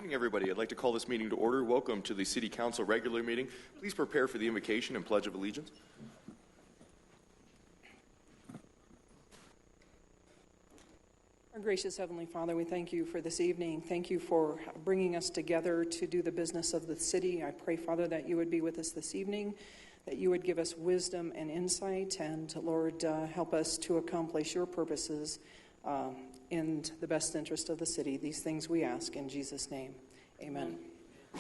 Morning, everybody. I'd like to call this meeting to order. Welcome to the City Council regular meeting. Please prepare for the invocation and Pledge of Allegiance. Our gracious Heavenly Father, we thank you for this evening. Thank you for bringing us together to do the business of the city. I pray, Father, that you would be with us this evening, that you would give us wisdom and insight, and Lord, help us to accomplish your purposes in the best interest of the city. These things we ask in Jesus' name. Amen. I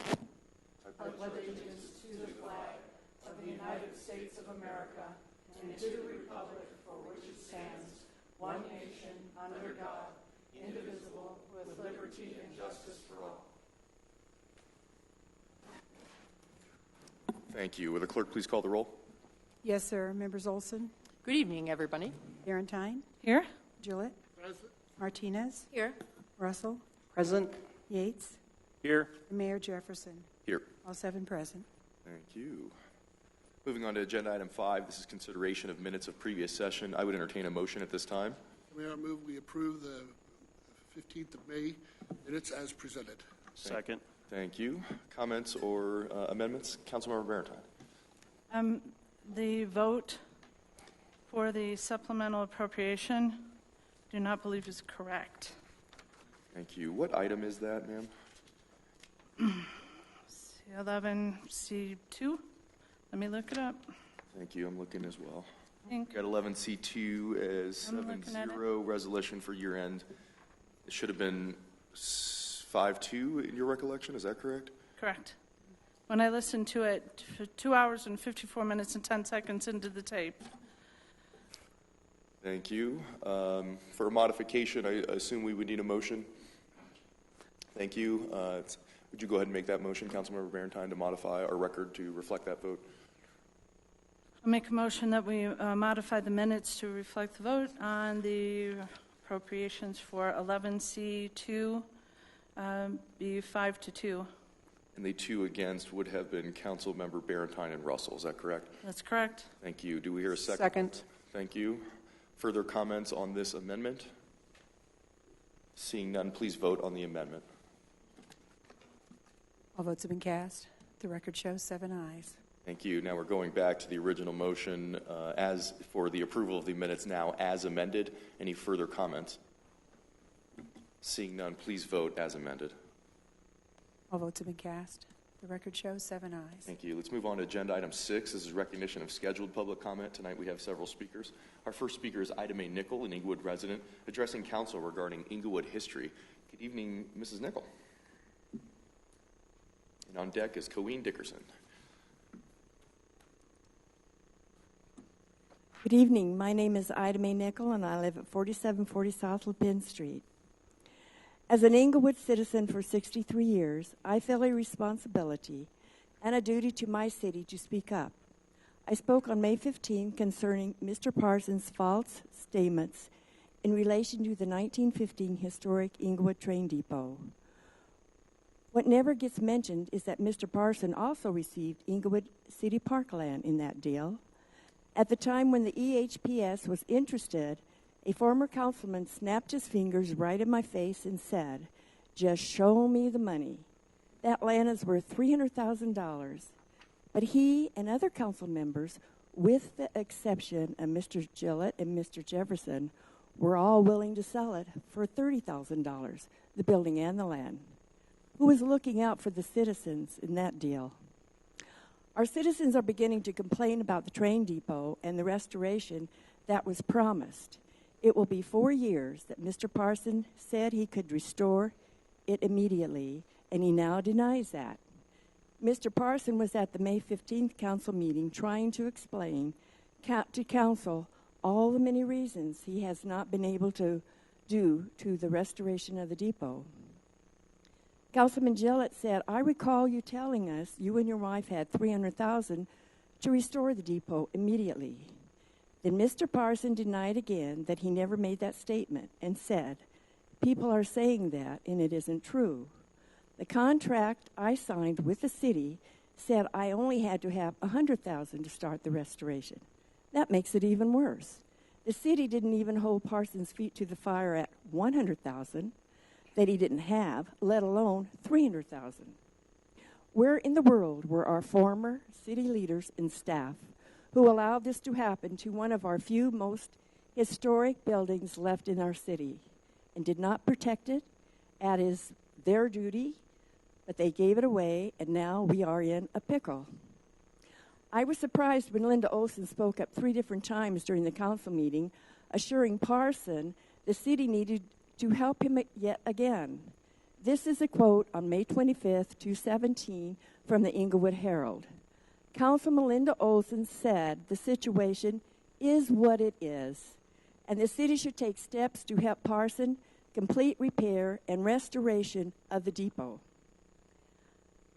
pledge allegiance to the flag of the United States of America and to the republic for which it stands, one nation, under God, indivisible, with liberty and justice for all. Thank you. Will the clerk please call the roll? Yes, sir. Members Olson? Good evening, everybody. Barentine? Here. Gillett? Present. Martinez? Here. Russell? Present. Yates? Here. And Mayor Jefferson? Here. All 7 present. Thank you. Moving on to agenda item 5, this is consideration of minutes of previous session. I would entertain a motion at this time. Mayor, I move we approve the 15th of May minutes as presented. Second. Thank you. Comments or amendments? Councilmember Barentine. The vote for the supplemental appropriation, do not believe is correct. Thank you. What item is that, ma'am? 11C2. Let me look it up. Thank you. I'm looking as well. I think Got 11C2 as I'm looking at 7-0 resolution for year end. It should have been 5-2 in your recollection. Is that correct? correct. When I listened to it, 2 hours and 54 minutes and 10 seconds into the tape. Thank you. For a modification, I assume we would need a motion. Thank you. Would you go ahead and make that motion, Councilmember Barentine, to modify our record to reflect that vote? I'll make a motion that we modify the minutes to reflect the vote on the appropriations for 11C2 be 5-2. And the 2 against would have been Councilmember Barentine and Russell. Is that correct? That's correct. Thank you. Do we hear a second? Second. Thank you. Further comments on this amendment? Seeing none, please vote on the amendment. All votes have been cast. The record shows 7 ayes. Thank you. Now we're going back to the original motion as for the approval of the minutes now as amended. Any further comments? Seeing none, please vote as amended. All votes have been cast. The record shows 7 ayes. Thank you. Let's move on to agenda item 6. This is recognition of scheduled public comment. Tonight we have several speakers. Our first speaker is May Nicholl, an Englewood resident, addressing council regarding Englewood history. Good evening, Mrs. Nicholl. And on deck is Coween Dickerson. Good evening. My name is May Nicholl, and I live at 4740 South Lupin Street. As an Englewood citizen for 63 years, I feel a responsibility and a duty to my city to speak up. I spoke on May 15 concerning Mr. Parsons' false statements in relation to the 1915 historic Englewood train depot. What never gets mentioned is that Mr. Parson also received Englewood City Park land in that deal. At the time when the EHPS was interested, a former councilman snapped his fingers right in my face and said, "Just show me the money." That land is worth $300,000. But he and other council members, with the exception of Mr. Gillett and Mr. Jefferson, were all willing to sell it for $30,000, the building and the land. Who was looking out for the citizens in that deal? Our citizens are beginning to complain about the train depot and the restoration that was promised. It will be 4 years that Mr. Parson said he could restore it immediately, and he now denies that. Mr. Parson was at the May 15th council meeting trying to explain to council all the many reasons he has not been able to do to the restoration of the depot. Councilman Gillett said, "I recall you telling us you and your wife had $300,000 to restore the depot immediately." Then Mr. Parson denied again that he never made that statement and said, "People are saying that, and it isn't true. The contract I signed with the city said I only had to have $100,000 to start the restoration. That makes it even worse. The city didn't even hold Parson's feet to the fire at $100,000. that he didn't have, let alone $300,000. Where in the world were our former city leaders and staff who allowed this to happen to one of our few most historic buildings left in our city and did not protect it as their duty, but they gave it away, and now we are in a pickle. I was surprised when Linda Olson spoke up 3 different times during the council meeting, assuring Parson the city needed to help him yet again. This is a quote on May 25th, 2017, from the Englewood Herald. Councilman Linda Olson said the situation is what it is, and the city should take steps to help Parson complete repair and restoration of the depot.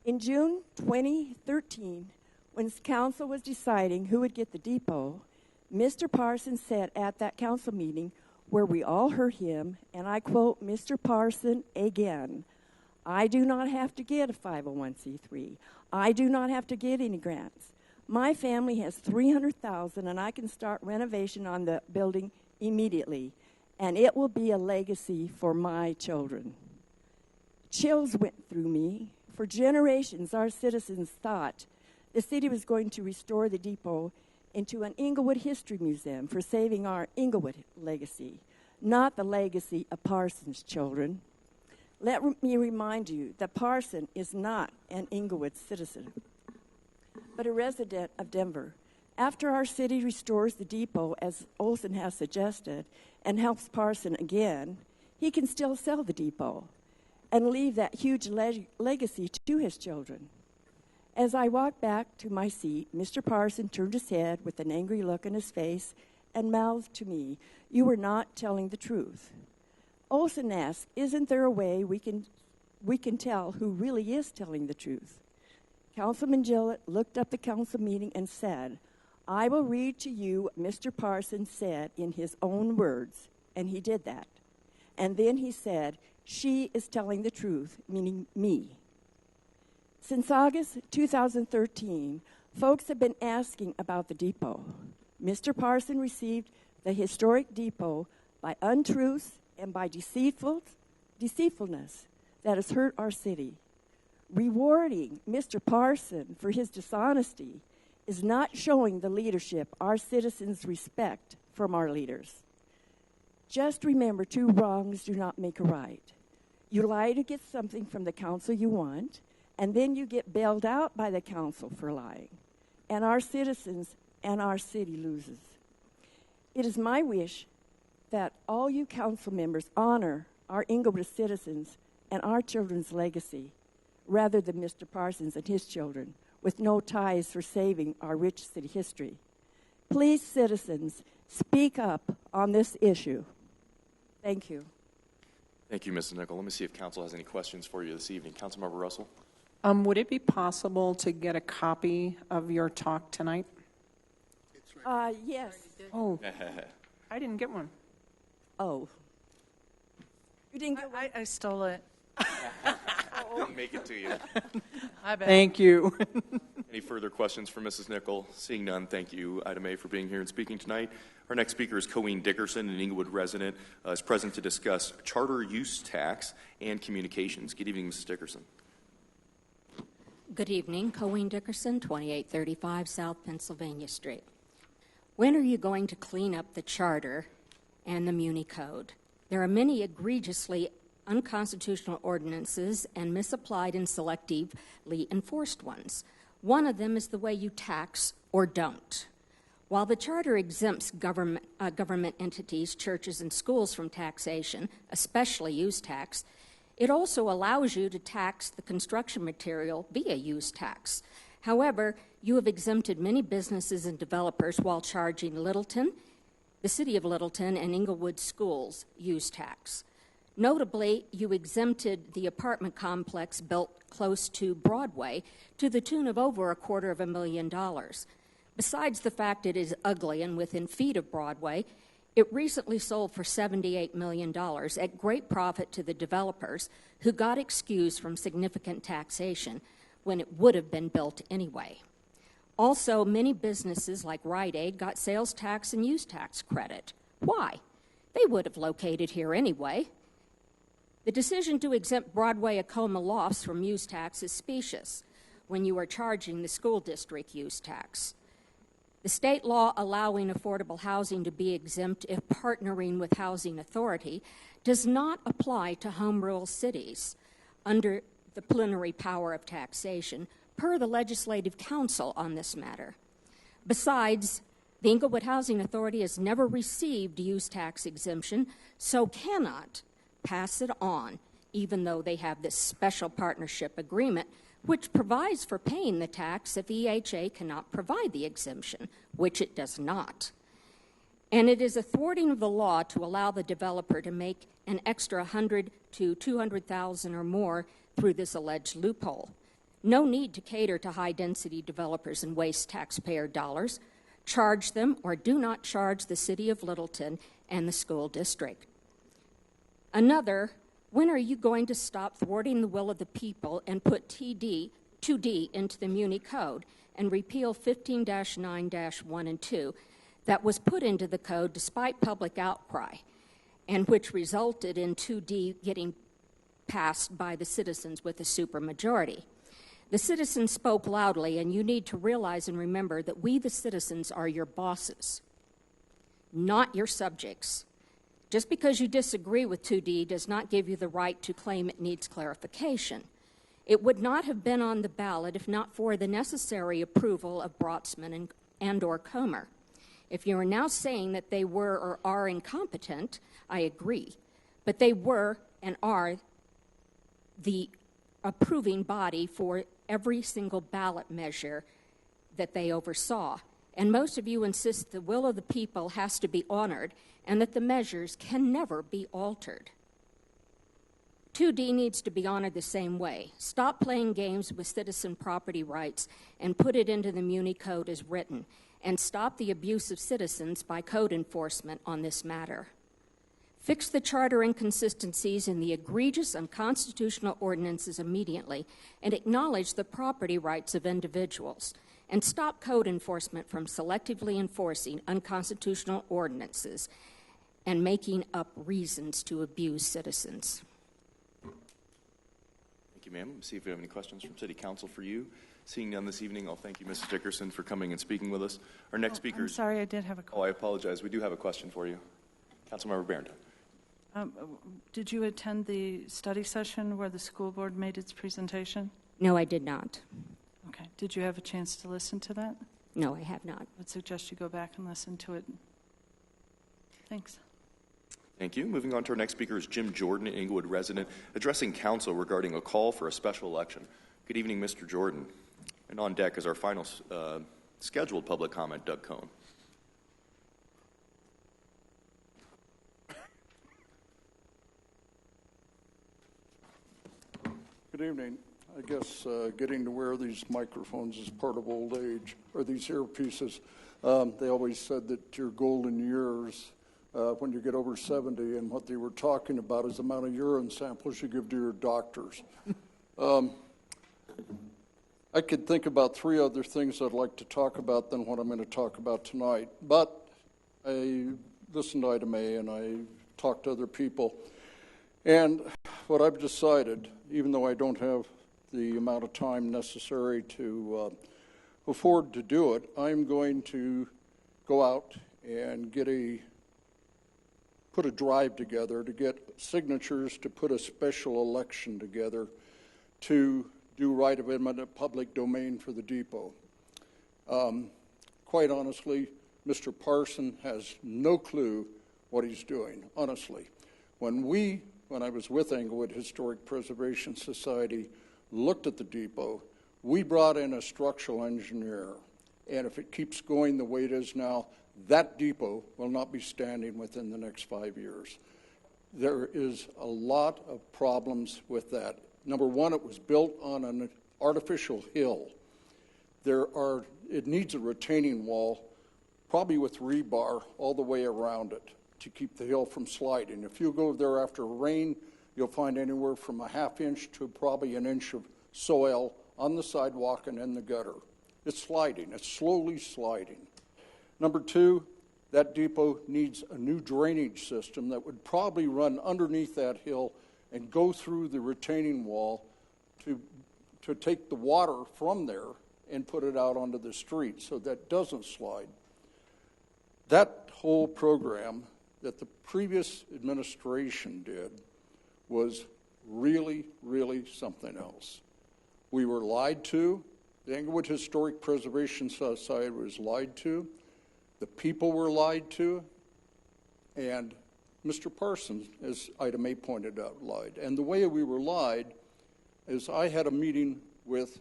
In June 2013, when council was deciding who would get the depot, Mr. Parson said at that council meeting, where we all heard him, and I quote Mr. Parson again, "I do not have to get a 501c3. I do not have to get any grants. My family has $300,000, and I can start renovation on the building immediately, and it will be a legacy for my children." Chills went through me. For generations, our citizens thought the city was going to restore the depot into an Englewood History Museum for saving our Englewood legacy, not the legacy of Parson's children. Let me remind you that Parson is not an Englewood citizen, but a resident of Denver. After our city restores the depot, as Olson has suggested, and helps Parson again, he can still sell the depot and leave that huge legacy to his children. As I walked back to my seat, Mr. Parson turned his head with an angry look on his face and mouthed to me, "You are not telling the truth." Olson asked, "Isn't there a way we can tell who really is telling the truth?" Councilman Gillett looked up the council meeting and said, "I will read to you what Mr. Parson said in his own words," and he did that. And then he said, "She is telling the truth," meaning me. Since August 2013, folks have been asking about the depot. Mr. Parson received the historic depot by untruths and by deceitfulness that has hurt our city. Rewarding Mr. Parson for his dishonesty is not showing the leadership our citizens respect from our leaders. Just remember, 2 wrongs do not make a right. You lie to get something from the council you want, and then you get bailed out by the council for lying. And our citizens and our city loses. It is my wish that all you council members honor our Englewood citizens and our children's legacy, rather than Mr. Parsons and his children, with no ties for saving our rich city history. Please, citizens, speak up on this issue. Thank you. Thank you, Mrs. Nicholl. Let me see if council has any questions for you this evening. Councilmember Russell? Would it be possible to get a copy of your talk tonight? Yes. Oh, I didn't get one. Oh. You didn't get one? I stole it. Didn't make it to you. I bet. Thank you. Any further questions for Mrs. Nicholl? Seeing none, thank you, Ida May, for being here and speaking tonight. Our next speaker is Coween Dickerson, an Englewood resident, is present to discuss charter use tax and communications. Good evening, Mrs. Dickerson. Good evening. Coween Dickerson, 2835 South Pennsylvania Street. When are you going to clean up the charter and the Muni Code? There are many egregiously unconstitutional ordinances and misapplied and selectively enforced ones. One of them is the way you tax or don't. While the charter exempts government entities, churches, and schools from taxation, especially use tax, it also allows you to tax the construction material via use tax. However, you have exempted many businesses and developers while charging Littleton, the City of Littleton, and Englewood schools use tax. Notably, you exempted the apartment complex built close to Broadway to the tune of over $250,000. Besides the fact it is ugly and within feet of Broadway, it recently sold for $78 million at great profit to the developers who got excused from significant taxation when it would have been built anyway. Also, many businesses like Rite Aid got sales tax and use tax credit. Why? They would have located here anyway. The decision to exempt Broadway-Acoma lofts from use tax is specious when you are charging the school district use tax. The state law allowing affordable housing to be exempt if partnering with housing authority does not apply to home rule cities under the plenary power of taxation, per the Legislative Council on this matter. Besides, the Englewood Housing Authority has never received use tax exemption, so cannot pass it on, even though they have this special partnership agreement, which provides for paying the tax if EHA cannot provide the exemption, which it does not. And it is a thwarting of the law to allow the developer to make an extra $100,000 to $200,000 or more through this alleged loophole. No need to cater to high-density developers and waste taxpayer dollars. Charge them or do not charge the City of Littleton and the school district. Another, when are you going to stop thwarting the will of the people and put 2D into the Muni Code and repeal 15-9-1 and 2 that was put into the code despite public outcry and which resulted in 2D getting passed by the citizens with a supermajority? The citizens spoke loudly, and you need to realize and remember that we, the citizens, are your bosses, not your subjects. Just because you disagree with 2D does not give you the right to claim it needs clarification. It would not have been on the ballot if not for the necessary approval of Brotzman and or Comer. If you are now saying that they were or are incompetent, I agree. But they were and are the approving body for every single ballot measure that they oversaw. And most of you insist the will of the people has to be honored and that the measures can never be altered. 2D needs to be honored the same way. Stop playing games with citizen property rights and put it into the Muni Code as written, and stop the abuse of citizens by code enforcement on this matter. Fix the charter inconsistencies in the egregious unconstitutional ordinances immediately and acknowledge the property rights of individuals, and stop code enforcement from selectively enforcing unconstitutional ordinances and making up reasons to abuse citizens. Thank you, ma'am. See if we have any questions from City Council for you. Seeing none this evening, I'll thank you, Mrs. Dickerson, for coming and speaking with us. Our next speaker I'm sorry, I did have a question. Oh, I apologize. We do have a question for you. Councilmember Barrington. Did you attend the study session where the school board made its presentation? No, I did not. Okay. Did you have a chance to listen to that? No, I have not. I would suggest you go back and listen to it. Thanks. Thank you. Moving on to our next speaker is Jim Jordan, an Englewood resident, addressing council regarding a call for a special election. Good evening, Mr. Jordan. And on deck is our final scheduled public comment, Doug Cohn. Good evening. I guess getting to wear these microphones is part of old age, or these earpieces. They always said that your golden years when you get over 70, and what they were talking about is the amount of urine samples you give to your doctors. I could think about three other things I'd like to talk about than what I'm going to talk about tonight. But I listened to Item A and I talked to other people. And what I've decided, even though I don't have the amount of time necessary to afford to do it, I'm going to go out and put a drive together to get signatures to put a special election together to do right of eminent public domain for the depot. Quite honestly, Mr. Parson has no clue what he's doing, honestly. When I was with Englewood Historic Preservation Society, looked at the depot, we brought in a structural engineer. And if it keeps going the way it is now, that depot will not be standing within the next 5 years. There is a lot of problems with that. Number one, it was built on an artificial hill. It needs a retaining wall, probably with rebar all the way around it to keep the hill from sliding. If you go there after rain, you'll find anywhere from a half inch to probably an inch of soil on the sidewalk and in the gutter. It's sliding. It's slowly sliding. Number two, that depot needs a new drainage system that would probably run underneath that hill and go through the retaining wall to take the water from there and put it out onto the street so that doesn't slide. That whole program that the previous administration did was really, really something else. We were lied to. The Englewood Historic Preservation Society was lied to. The people were lied to. And Mr. Parsons, as Ida May pointed out, lied. And the way we were lied is I had a meeting with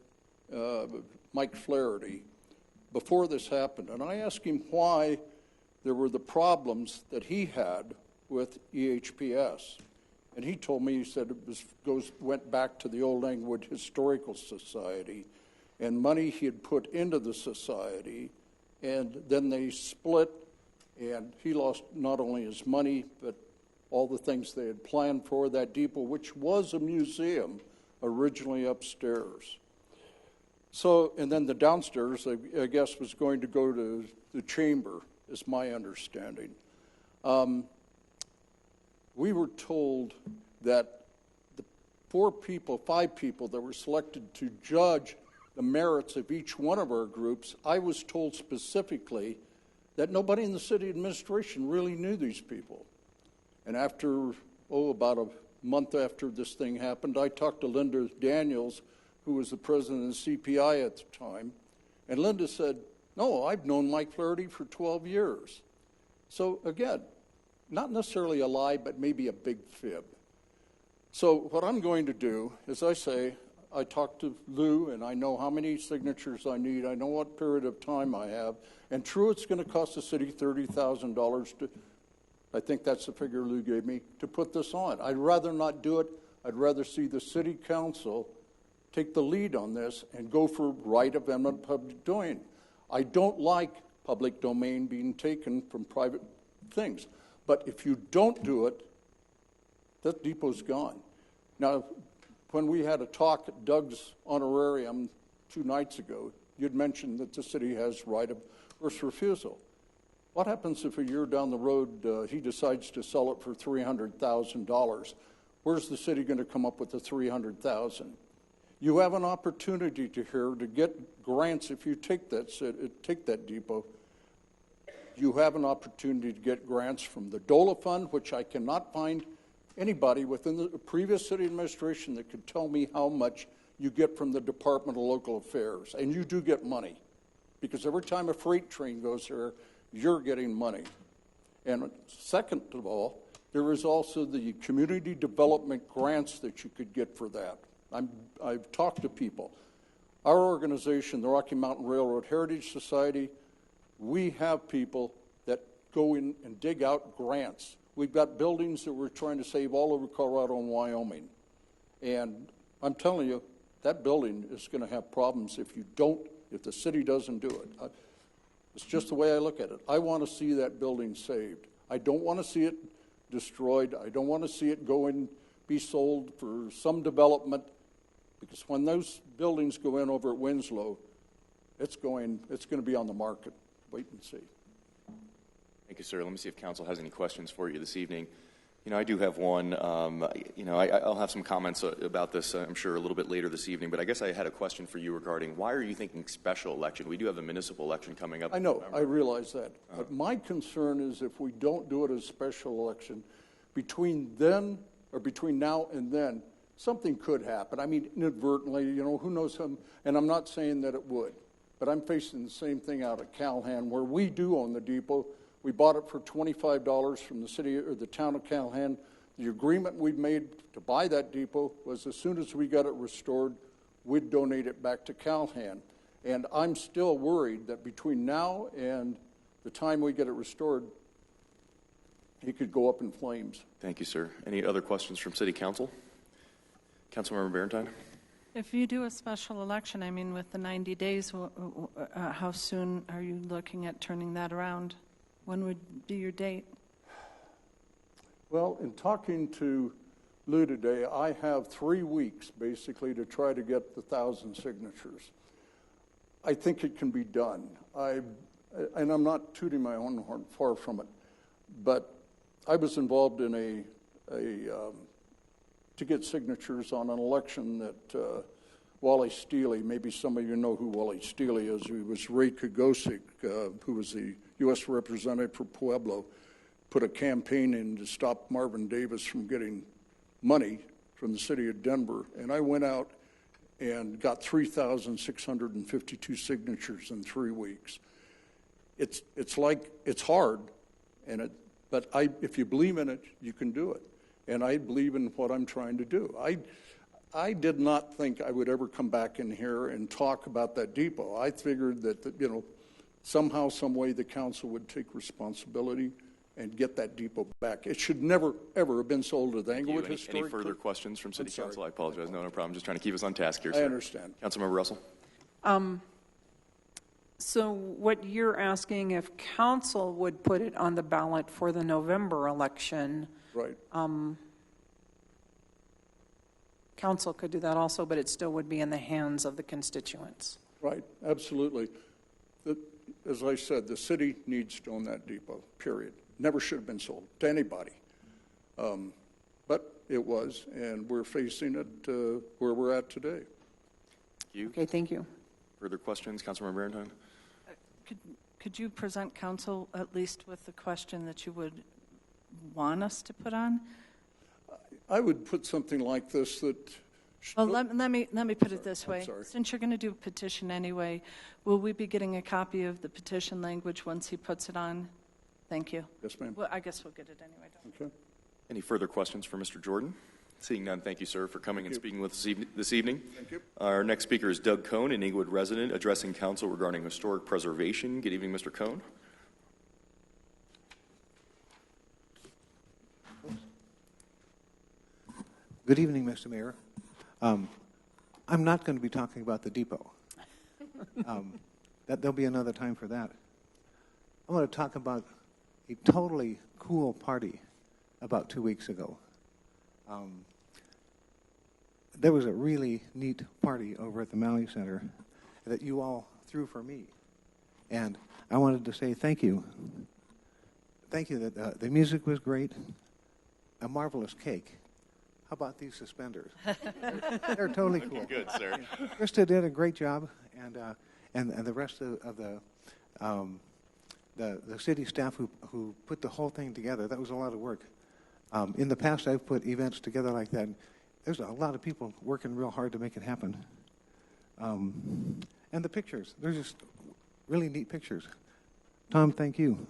Mike Flaherty before this happened, and I asked him why there were the problems that he had with EHPS. And he told me, he said it went back to the old Englewood Historical Society and money he had put into the society, and then they split, and he lost not only his money, but all the things they had planned for that depot, which was a museum originally upstairs. So, and then the downstairs, I guess, was going to go to the chamber, is my understanding. We were told that the 5 people that were selected to judge the merits of each one of our groups, I was told specifically that nobody in the city administration really knew these people. And after, about a month after this thing happened, I talked to Linda Daniels, who was the president of the CPI at the time, and Linda said, no, I've known Mike Flaherty for 12 years. So again, not necessarily a lie, but maybe a big fib. So what I'm going to do is I talked to Lou, and I know how many signatures I need. I know what period of time I have. And true, it's going to cost the city $30,000 to, I think that's the figure Lou gave me, to put this on. I'd rather not do it. I'd rather see the city council take the lead on this and go for right of eminent public domain. I don't like public domain being taken from private things. But if you don't do it, that depot's gone. Now, when we had a talk at Doug's honorarium 2 nights ago, you'd mentioned that the city has right of first refusal. What happens if a year down the road he decides to sell it for $300,000? Where's the city going to come up with the $300,000? You have an opportunity to get grants if you take that depot. You have an opportunity to get grants from the DOLA fund, which I cannot find anybody within the previous city administration that could tell me how much you get from the Department of Local Affairs. And you do get money, because every time a freight train goes there, you're getting money. And second of all, there is also the community development grants that you could get for that. I've talked to people. Our organization, the Rocky Mountain Railroad Heritage Society, we have people that go in and dig out grants. We've got buildings that we're trying to save all over Colorado and Wyoming. And I'm telling you, that building is going to have problems if the city doesn't do it. It's just the way I look at it. I want to see that building saved. I don't want to see it destroyed. I don't want to see it go and be sold for some development, because when those buildings go in over at Winslow, it's going to be on the market. Wait and see. Thank you, sir. Let me see if council has any questions for you this evening. I do have one. I'll have some comments about this, I'm sure, a little bit later this evening, but I guess I had a question for you regarding why are you thinking special election? We do have a municipal election coming up. I know, I realize that. But my concern is if we don't do it as special election, between now and then, something could happen. I mean, inadvertently, who knows him, and I'm not saying that it would, but I'm facing the same thing out at Calhan, where we do own the depot. We bought it for $25 from the city or the town of Calhan. The agreement we'd made to buy that depot was as soon as we got it restored, we'd donate it back to Calhan. And I'm still worried that between now and the time we get it restored, it could go up in flames. Thank you, sir. Any other questions from City Council? Councilmember Barentine? If you do a special election, with the 90 days, how soon are you looking at turning that around? When would be your date? Well, in talking to Lou today, I have 3 weeks, basically, to try to get the 1,000 signatures. I think it can be done. And I'm not tooting my own horn, far from it, but I was involved in a to get signatures on an election that Wally Steele, maybe some of you know who Wally Steele is, who was Ray Kagosik, who was the U.S. representative for Pueblo, put a campaign in to stop Marvin Davis from getting money from the city of Denver. And I went out and got 3,652 signatures in 3 weeks. It's hard, but if you believe in it, you can do it. And I believe in what I'm trying to do. I did not think I would ever come back in here and talk about that depot. I figured that somehow, some way, the council would take responsibility and get that depot back. It should never, ever have been sold to the Englewood Historic. Any further questions from City Council? I apologize. No problem. Just trying to keep us on task here, I sir. understand. Councilmember Russell. So what you're asking, if council would put it on the ballot for the November election, Right. council could do that also, but it still would be in the hands of the constituents. Right, absolutely. As I said, the city needs to own that depot, period. Never should have been sold to anybody. But it was, and we're facing it where we're at today. Thank you. Okay, thank you. Further questions? Councilmember Barentine? Could you present council at least with the question that you would want us to put on? I would put something like this that... Well, let me put it this way. sorry. Since you're going to do a petition anyway, will we be getting a copy of the petition language once he puts it on? Thank you. Yes, ma'am. Well, I guess we'll get it anyway. Okay. Any further questions for Mr. Jordan? Seeing none, thank you, sir, for coming and speaking with us this evening. Thank you. Our next speaker is Doug Cohn, an Englewood resident, addressing council regarding historic preservation. Good evening, Mr. Cohn. Good evening, Mr. Mayor. I'm not going to be talking about the depot. There'll be another time for that. I want to talk about a totally cool party about 2 weeks ago. There was a really neat party over at the Malley Center that you all threw for me. And I wanted to say thank you. Thank you that the music was great, a marvelous cake. How about these suspenders? They're totally cool. Good, sir. Krista did a great job, and the rest of the city staff who put the whole thing together. That was a lot of work. In the past, I've put events together like that. There's a lot of people working real hard to make it happen. And the pictures, they're just really neat pictures. Tom, thank you.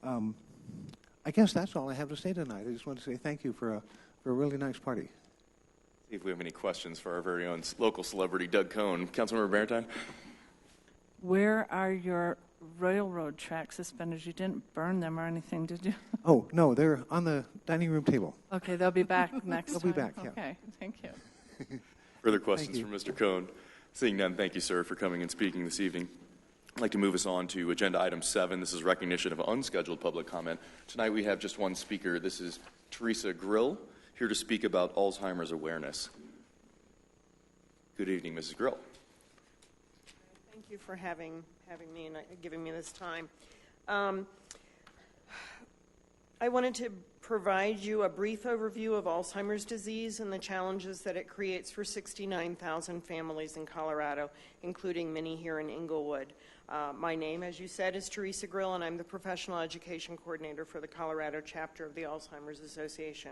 I guess that's all I have to say tonight. I just want to say thank you for a really nice party. See if we have any questions for our very own local celebrity, Doug Cohn. Councilmember Barentine? Where are your railroad track suspenders? You didn't burn them or anything, did you? Oh, no, they're on the dining room table. Okay, they'll be back next time. They'll be back, yeah. Okay, thank you. Further questions for Mr. Cohn? Seeing none, thank you, sir, for coming and speaking this evening. I'd like to move us on to agenda item 7. This is recognition of unscheduled public comment. Tonight we have just one speaker. This is Theresa Grill, here to speak about Alzheimer's awareness. Good evening, Mrs. Grill. Thank you for having me and giving me this time. I wanted to provide you a brief overview of Alzheimer's disease and the challenges that it creates for 69,000 families in Colorado, including many here in Englewood. My name, as you said, is Theresa Grill, and I'm the Professional Education Coordinator for the Colorado chapter of the Alzheimer's Association.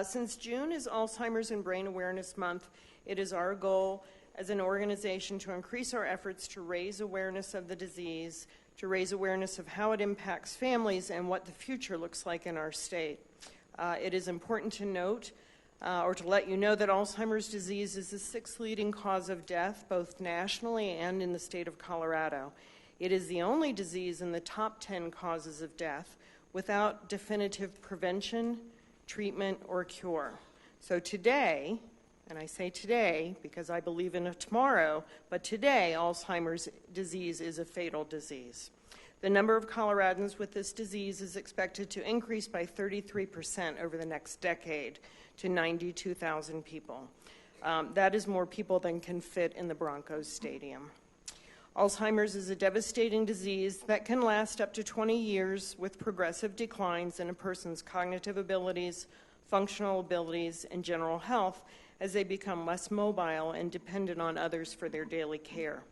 Since June is Alzheimer's and Brain Awareness Month, it is our goal as an organization to increase our efforts to raise awareness of the disease, to raise awareness of how it impacts families and what the future looks like in our state. It is important to note or to let you know that Alzheimer's disease is the 6th leading cause of death, both nationally and in the state of Colorado. It is the only disease in the top 10 causes of death without definitive prevention, treatment, or cure. So today, and I say today because I believe in a tomorrow, but today Alzheimer's disease is a fatal disease. The number of Coloradans with this disease is expected to increase by 33% over the next decade to 92,000 people. That is more people than can fit in the Broncos Stadium. Alzheimer's is a devastating disease that can last up to 20 years with progressive declines in a person's cognitive abilities, functional abilities, and general health as they become less mobile and dependent on others for their daily care.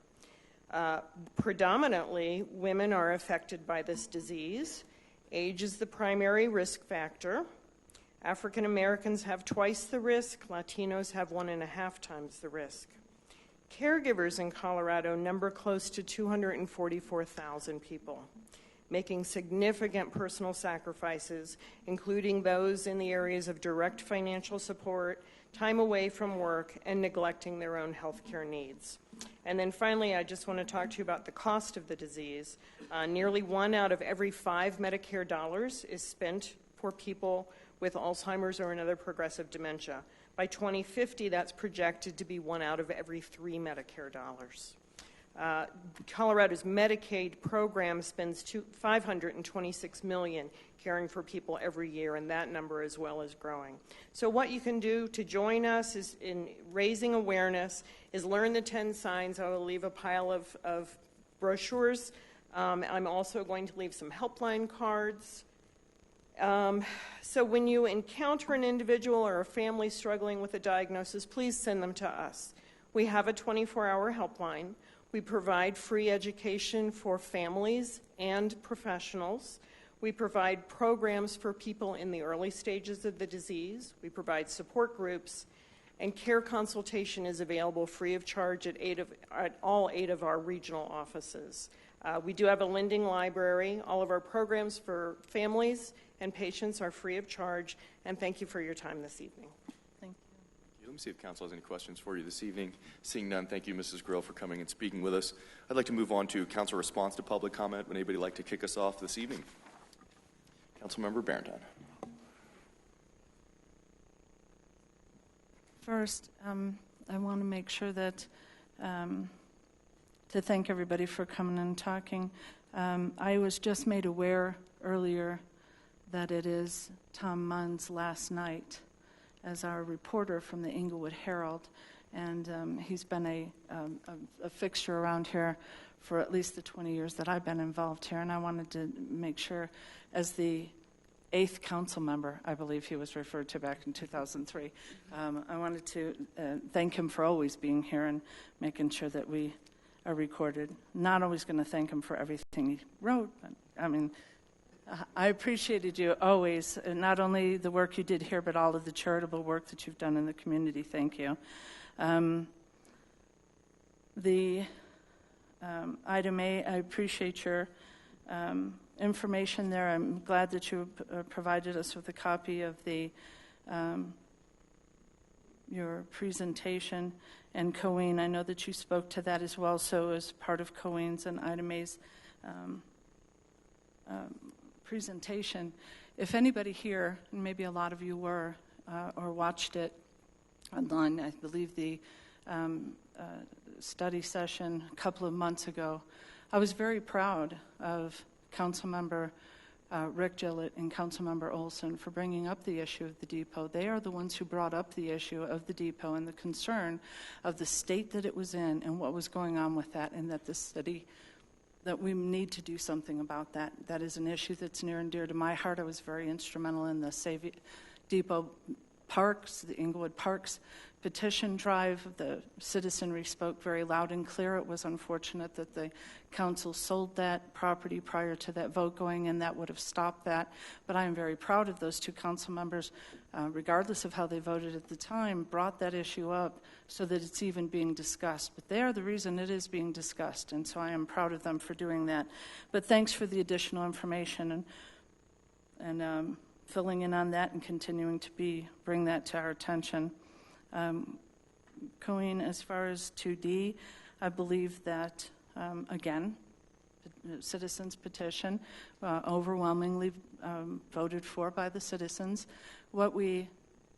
Predominantly, women are affected by this disease. Age is the primary risk factor. African Americans have twice the risk. Latinos have 1.5 times the risk. Caregivers in Colorado number close to 244,000 people, making significant personal sacrifices, including those in the areas of direct financial support, time away from work, and neglecting their own health care needs. And then finally, I just want to talk to you about the cost of the disease. Nearly 1 out of every 5 Medicare dollars is spent for people with Alzheimer's or another progressive dementia. By 2050, that's projected to be 1 out of every 3 Medicare dollars. Colorado's Medicaid program spends $526 million caring for people every year, and that number as well is growing. So what you can do to join us is in raising awareness is learn the 10 signs. I will leave a pile of brochures. I'm also going to leave some helpline cards. So when you encounter an individual or a family struggling with a diagnosis, please send them to us. We have a 24-hour helpline. We provide free education for families and professionals. We provide programs for people in the early stages of the disease. We provide support groups, and care consultation is available free of charge at all 8 of our regional offices. We do have a lending library. All of our programs for families and patients are free of charge, and thank you for your time this evening. Thank you. Let me see if council has any questions for you this evening. Seeing none, thank you, Mrs. Grill, for coming and speaking with us. I'd like to move on to council response to public comment. Would anybody like to kick us off this evening? Councilmember Barrington. First, I want to make sure that to thank everybody for coming and talking. I was just made aware earlier that it is Tom Munn's last night as our reporter from the Englewood Herald, and he's been a fixture around here for at least the 20 years that I've been involved here, and I wanted to make sure, as the 8th council member, I believe he was referred to back in 2003, I wanted to thank him for always being here and making sure that we are recorded. Not always going to thank him for everything he wrote, but I mean, I appreciated you always, not only the work you did here, but all of the charitable work that you've done in the community. Thank you. Item A, I appreciate your information there. I'm glad that you provided us with a copy of your presentation. And Cohn, I know that you spoke to that as well, so as part of Cohen's and Item A's presentation. If anybody here, and maybe a lot of you were, or watched it online, I believe the study session a couple of months ago, I was very proud of Councilmember Rick Gillett and Councilmember Olson for bringing up the issue of the depot. They are the ones who brought up the issue of the depot and the concern of the state that it was in and what was going on with that, and that the city, that we need to do something about that. That is an issue that's near and dear to my heart. I was very instrumental in the Save Depot Parks, the Englewood Parks petition drive. The citizenry spoke very loud and clear. It was unfortunate that the council sold that property prior to that vote going in. That would have stopped that. But I am very proud of those 2 council members, regardless of how they voted at the time, brought that issue up so that it's even being discussed. But they are the reason it is being discussed, and so I am proud of them for doing that. But thanks for the additional information and filling in on that and continuing to bring that to our attention. Cohn, as far as 2D, I believe that, again, the citizens' petition, overwhelmingly voted for by the citizens. What we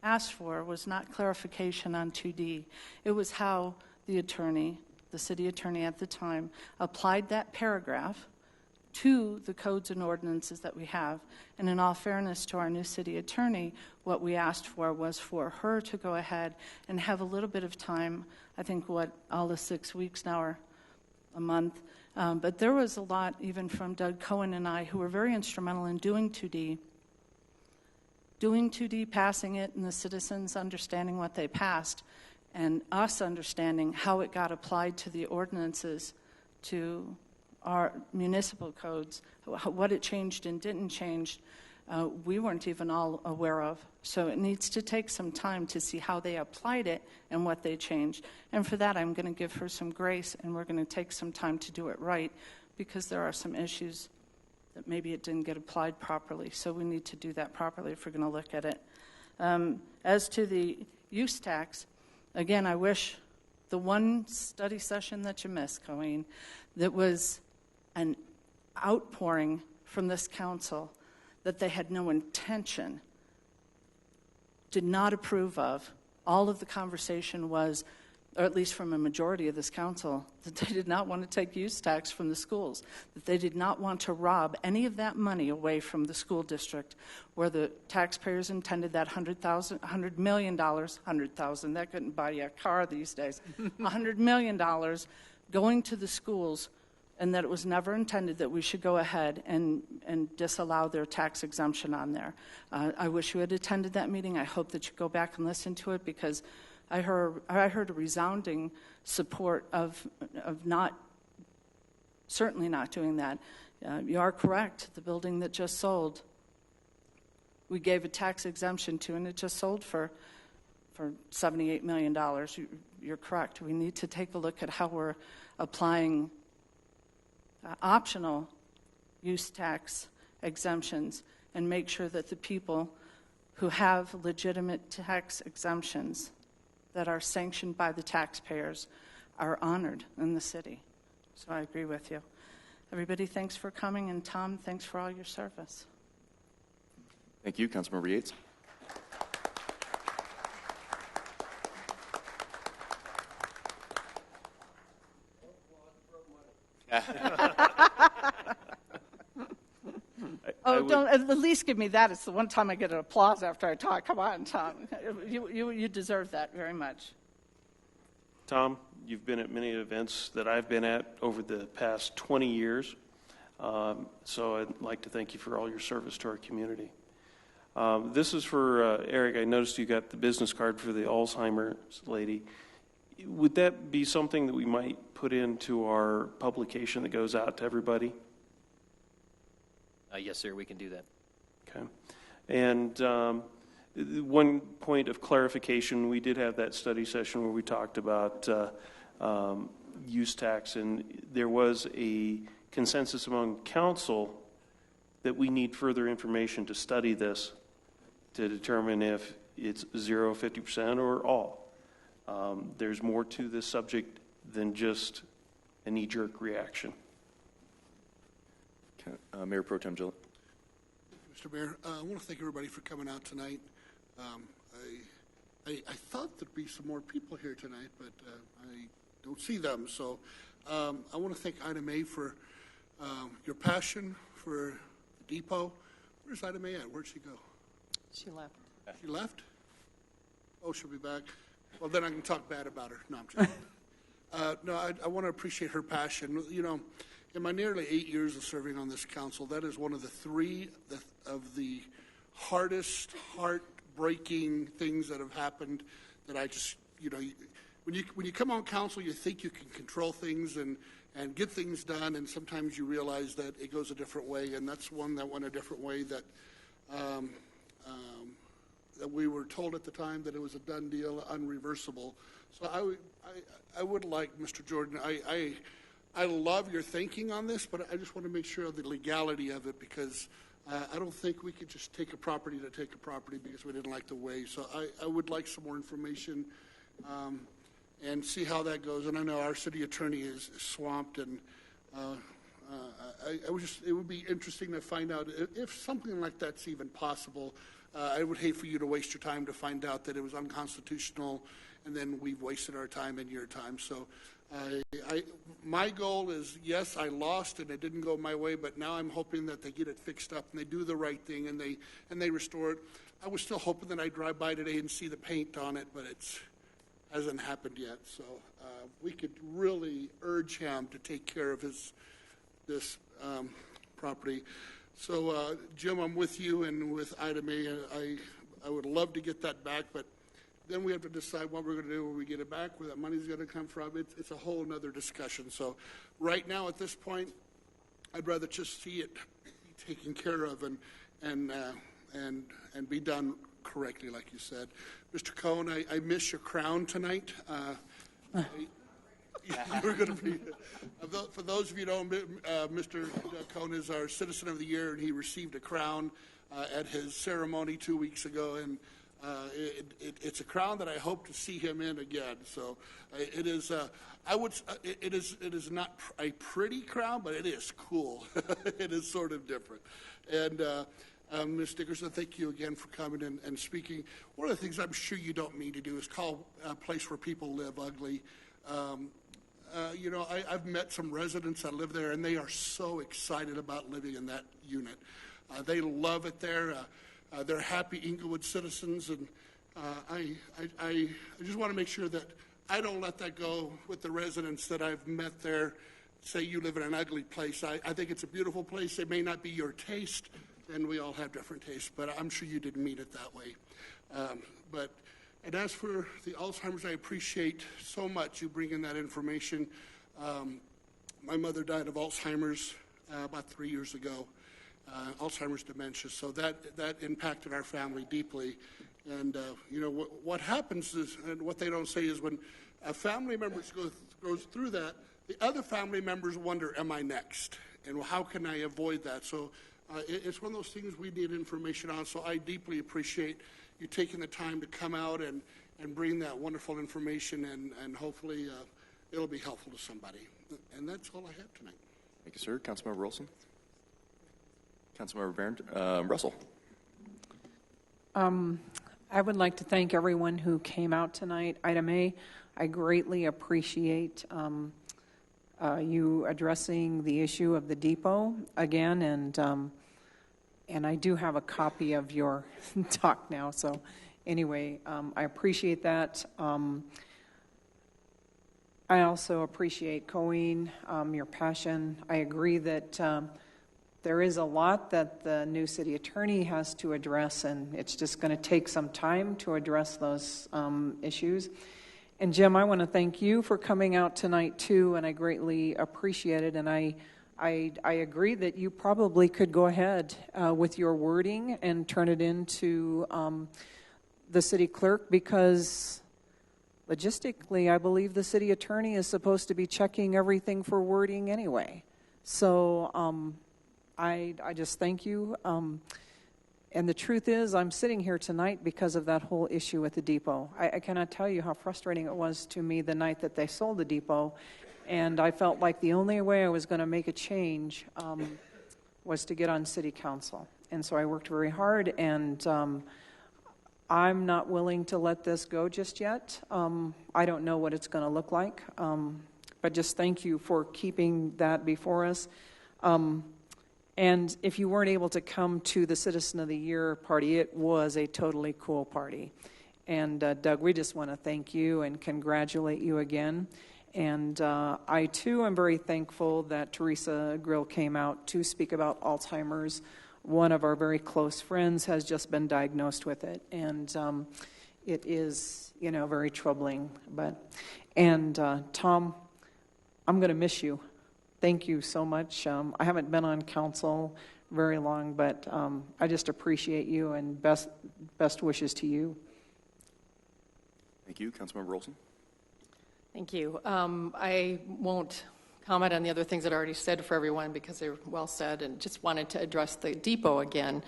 asked for was not clarification on 2D. It was how the city attorney at the time, applied that paragraph to the codes and ordinances that we have. And in all fairness to our new city attorney, what we asked for was for her to go ahead and have a little bit of time, I think all the 6 weeks now or a month, but there was a lot even from Doug Cohn and I, who were very instrumental in doing 2D, doing 2D, passing it, and the citizens understanding what they passed, and us understanding how it got applied to the ordinances, to our municipal codes, what it changed and didn't change, we weren't even all aware of. So it needs to take some time to see how they applied it and what they changed. And for that, I'm going to give her some grace, and we're going to take some time to do it right, because there are some issues that maybe it didn't get applied properly. So we need to do that properly if we're going to look at it. As to the use tax, again, I wish the one study session that you missed, Cohn, that was an outpouring from this council that they had no intention, did not approve of. All of the conversation was, or at least from a majority of this council, that they did not want to take use tax from the schools, that they did not want to rob any of that money away from the school district, where the taxpayers intended that $100 million, $100,000, that couldn't buy you a car these days, $100 million going to the schools, and that it was never intended that we should go ahead and disallow their tax exemption on there. I wish you had attended that meeting. I hope that you go back and listen to it, because I heard a resounding support of certainly not doing that. You are correct. The building that just sold, we gave a tax exemption to, and it just sold for $78 million. You're correct. We need to take a look at how we're applying optional use tax exemptions and make sure that the people who have legitimate tax exemptions that are sanctioned by the taxpayers are honored in the city. So I agree with you. Everybody, thanks for coming, and Tom, thanks for all your service. Thank you, Councilmember Yates. Don't at least give me that. It's the one time I get an applause after I talk. Come on, Tom. You deserve that very much. Tom, you've been at many events that I've been at over the past 20 years. So I'd like to thank you for all your service to our community. This is for Eric. I noticed you got the business card for the Alzheimer's lady. Would that be something that we might put into our publication that goes out to everybody? Yes, sir, we can do that. Okay. And one point of clarification, we did have that study session where we talked about use tax, and there was a consensus among council that we need further information to study this to determine if it's 0, 50%, or all. There's more to this subject than just a knee-jerk reaction. Okay. Mayor Pro Tem Gillett. Mr. Mayor, I want to thank everybody for coming out tonight. I thought there'd be some more people here tonight, but I don't see them. So I want to thank Ida May for your passion for the depot. Where's Ida May at? Where'd she go? She left. She left? Oh, she'll be back. Well, then I can talk bad about her. No, I'm joking. No, I want to appreciate her passion. You know, in my nearly 8 years of serving on this council, that is one of the three of the hardest, heartbreaking things that have happened that I just, you know, when you come on council, you think you can control things and get things done, and sometimes you realize that it goes a different way, and that's one that went a different way that that we were told at the time that it was a done deal, unreversible. So I would like, Mr. Jordan, I love your thinking on this, but I just want to make sure of the legality of it, because I don't think we could just take a property to take a property because we didn't like the way. So I would like some more information and see how that goes. And I know our city attorney is swamped, and it would be interesting to find out if something like that's even possible. I would hate for you to waste your time to find out that it was unconstitutional, and then we've wasted our time and your time. So my goal is, yes, I lost and it didn't go my way, but now I'm hoping that they get it fixed up and they do the right thing and they restore it. I was still hoping that I'd drive by today and see the paint on it, but it hasn't happened yet. So we could really urge him to take care of this property. So, Jim, I'm with you and with Ida May. I would love to get that back, but then we have to decide what we're going to do when we get it back, where that money's going to come from. It's a whole other discussion. So right now, at this point, I'd rather just see it be taken care of and be done correctly, like you said. Mr. Cohn, I miss your crown tonight. You're going to be, for those of you who don't, Mr. Cohn is our Citizen of the Year, and he received a crown at his ceremony 2 weeks ago, and it's a crown that I hope to see him in again. So it is. It is not a pretty crown, but it is cool. It is sort of different. And Ms. Dickerson, thank you again for coming and speaking. One of the things I'm sure you don't mean to do is call a place where people live ugly. I've met some residents that live there, and they are so excited about living in that unit. They love it there. They're happy Englewood citizens, and I just want to make sure that I don't let that go with the residents that I've met there. Say you live in an ugly place. I think it's a beautiful place. It may not be your taste, and we all have different tastes, but I'm sure you didn't mean it that way. And as for the Alzheimer's, I appreciate so much you bringing that information. My mother died of Alzheimer's about 3 years ago. Alzheimer's dementia, so that impacted our family deeply. And what happens is, and what they don't say is, when a family member goes through that, the other family members wonder, am I next? And how can I avoid that? So it's one of those things we need information on. So I deeply appreciate you taking the time to come out and bring that wonderful information, and hopefully it'll be helpful to somebody. And that's all I have tonight. Thank you, sir. Councilmember Wilson. Councilmember Russell. I would like to thank everyone who came out tonight. Ida May, I greatly appreciate you addressing the issue of the depot again, and I do have a copy of your talk now. So anyway, I appreciate that. I also appreciate, Coween, your passion. I agree that there is a lot that the new city attorney has to address, and it's just going to take some time to address those issues. And Jim, I want to thank you for coming out tonight too, and I greatly appreciate it. And I agree that you probably could go ahead with your wording and turn it into the city clerk, because logistically, I believe the city attorney is supposed to be checking everything for wording anyway. So I just thank you. And the truth is, I'm sitting here tonight because of that whole issue with the depot. I cannot tell you how frustrating it was to me the night that they sold the depot. And I felt like the only way I was going to make a change was to get on city council. And so I worked very hard, and I'm not willing to let this go just yet. I don't know what it's going to look like. But just thank you for keeping that before us. And if you weren't able to come to the Citizen of the Year party, it was a totally cool party. And Doug, we just want to thank you and congratulate you again. And I, too, am very thankful that Theresa Grill came out to speak about Alzheimer's. One of our very close friends has just been diagnosed with it. And it is, very troubling. And Tom, I'm going to miss you. Thank you so much. I haven't been on council very long, but I just appreciate you, and best wishes to you. Thank you. Councilmember Olson. Thank you. I won't comment on the other things that I already said for everyone because they're well said, and just wanted to address the depot again.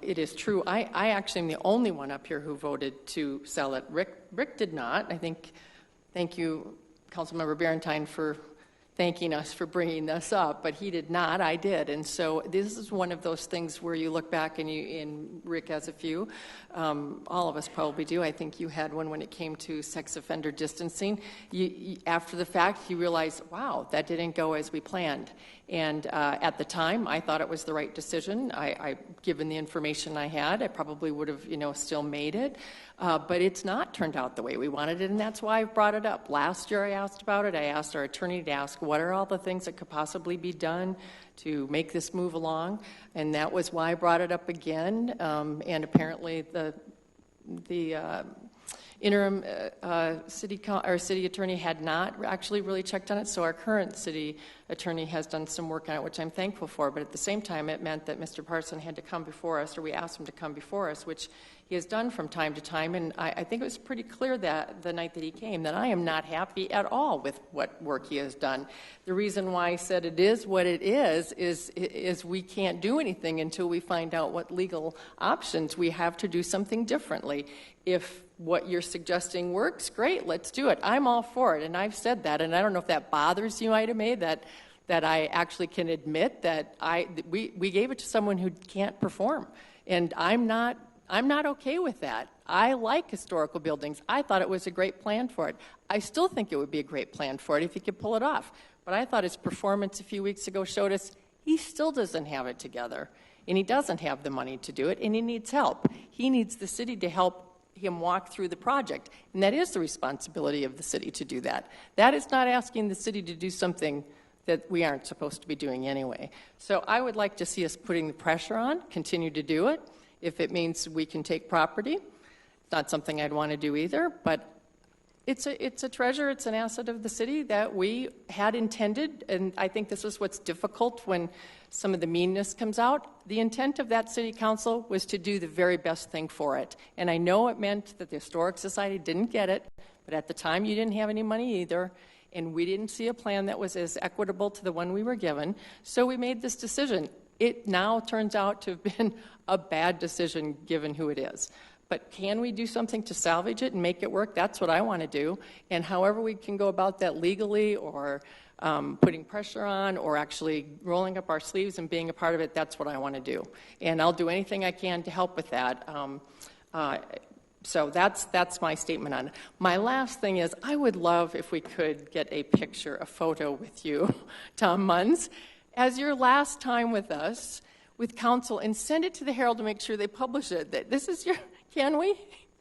It is true. I actually am the only one up here who voted to sell it. Rick did not. Thank you, Councilmember Barentine, for thanking us for bringing this up, but he did not. I did. And so this is one of those things where you look back, and Rick has a few. All of us probably do. I think you had one when it came to sex offender distancing. After the fact, you realize, wow, that didn't go as we planned. And at the time, I thought it was the right decision. Given the information I had, I probably would have, still made it. But it's not turned out the way we wanted it, and that's why I brought it up. Last year I asked about it. I asked our attorney to ask what are all the things that could possibly be done to make this move along, and that was why I brought it up again. And apparently the interim city attorney had not actually really checked on it, so our current city attorney has done some work on it, which I'm thankful for. But at the same time, it meant that Mr. Parson had to come before us, or we asked him to come before us, which he has done from time to time. And I think it was pretty clear that the night that he came that I am not happy at all with what work he has done. The reason why I said it is what it is we can't do anything until we find out what legal options. We have to do something differently. If what you're suggesting works, great, let's do it. I'm all for it, and I've said that, and I don't know if that bothers you, Ida May, that I actually can admit that we gave it to someone who can't perform, and I'm not okay with that. I like historical buildings. I thought it was a great plan for it. I still think it would be a great plan for it if he could pull it off, but I thought his performance a few weeks ago showed us he still doesn't have it together, and he doesn't have the money to do it, and he needs help. He needs the city to help him walk through the project, and that is the responsibility of the city to do that. That is not asking the city to do something that we aren't supposed to be doing anyway. So I would like to see us putting the pressure on, continue to do it. If it means we can take property, it's not something I'd want to do either, but it's a treasure, it's an asset of the city that we had intended, and I think this is what's difficult when some of the meanness comes out. The intent of that city council was to do the very best thing for it. And I know it meant that the Historic Society didn't get it, but at the time you didn't have any money either, and we didn't see a plan that was as equitable to the one we were given, so we made this decision. It now turns out to have been a bad decision given who it is. But can we do something to salvage it and make it work? That's what I want to do. And however we can go about that legally, or putting pressure on, or actually rolling up our sleeves and being a part of it, that's what I want to do. And I'll do anything I can to help with that. So that's my statement on it. My last thing is, I would love if we could get a picture, a photo with you, Tom Munns, as your last time with us, with council, and send it to the Herald to make sure they publish it. This is your... Can we?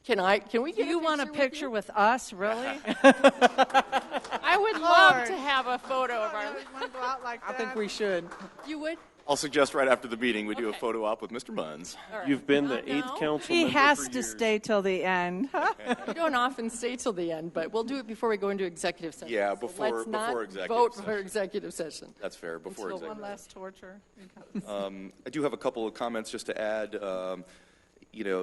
Can we get you want a picture with us, really? I would love to have a photo of our... I think we should. You would? I'll suggest right after the meeting we do a photo op with Mr. Munns. Right. You've been the 8th council member. He has to stay till the end. We don't often stay till the end, but we'll do it before we go into executive session. Yeah, so before let's not executive vote session. for executive session. That's fair, before executive. One less torture. I do have a couple of comments just to add.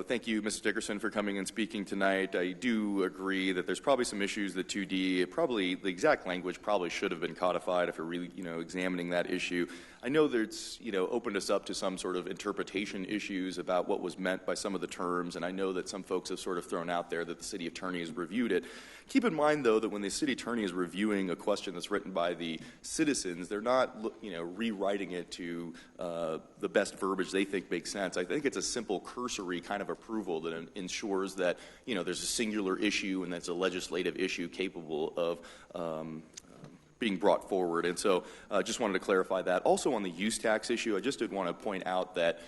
Thank you, Mrs. Dickerson, for coming and speaking tonight. I do agree that there's probably some issues that 2D, the exact language probably should have been codified if we're really, examining that issue. I know that it's, opened us up to some sort of interpretation issues about what was meant by some of the terms, and I know that some folks have sort of thrown out there that the city attorney has reviewed it. Keep in mind, though, that when the city attorney is reviewing a question that's written by the citizens, they're not, rewriting it to the best verbiage they think makes sense. I think it's a simple cursory kind of approval that ensures that, there's a singular issue and that's a legislative issue capable of being brought forward. And so I just wanted to clarify that. Also on the use tax issue, I just did want to point out that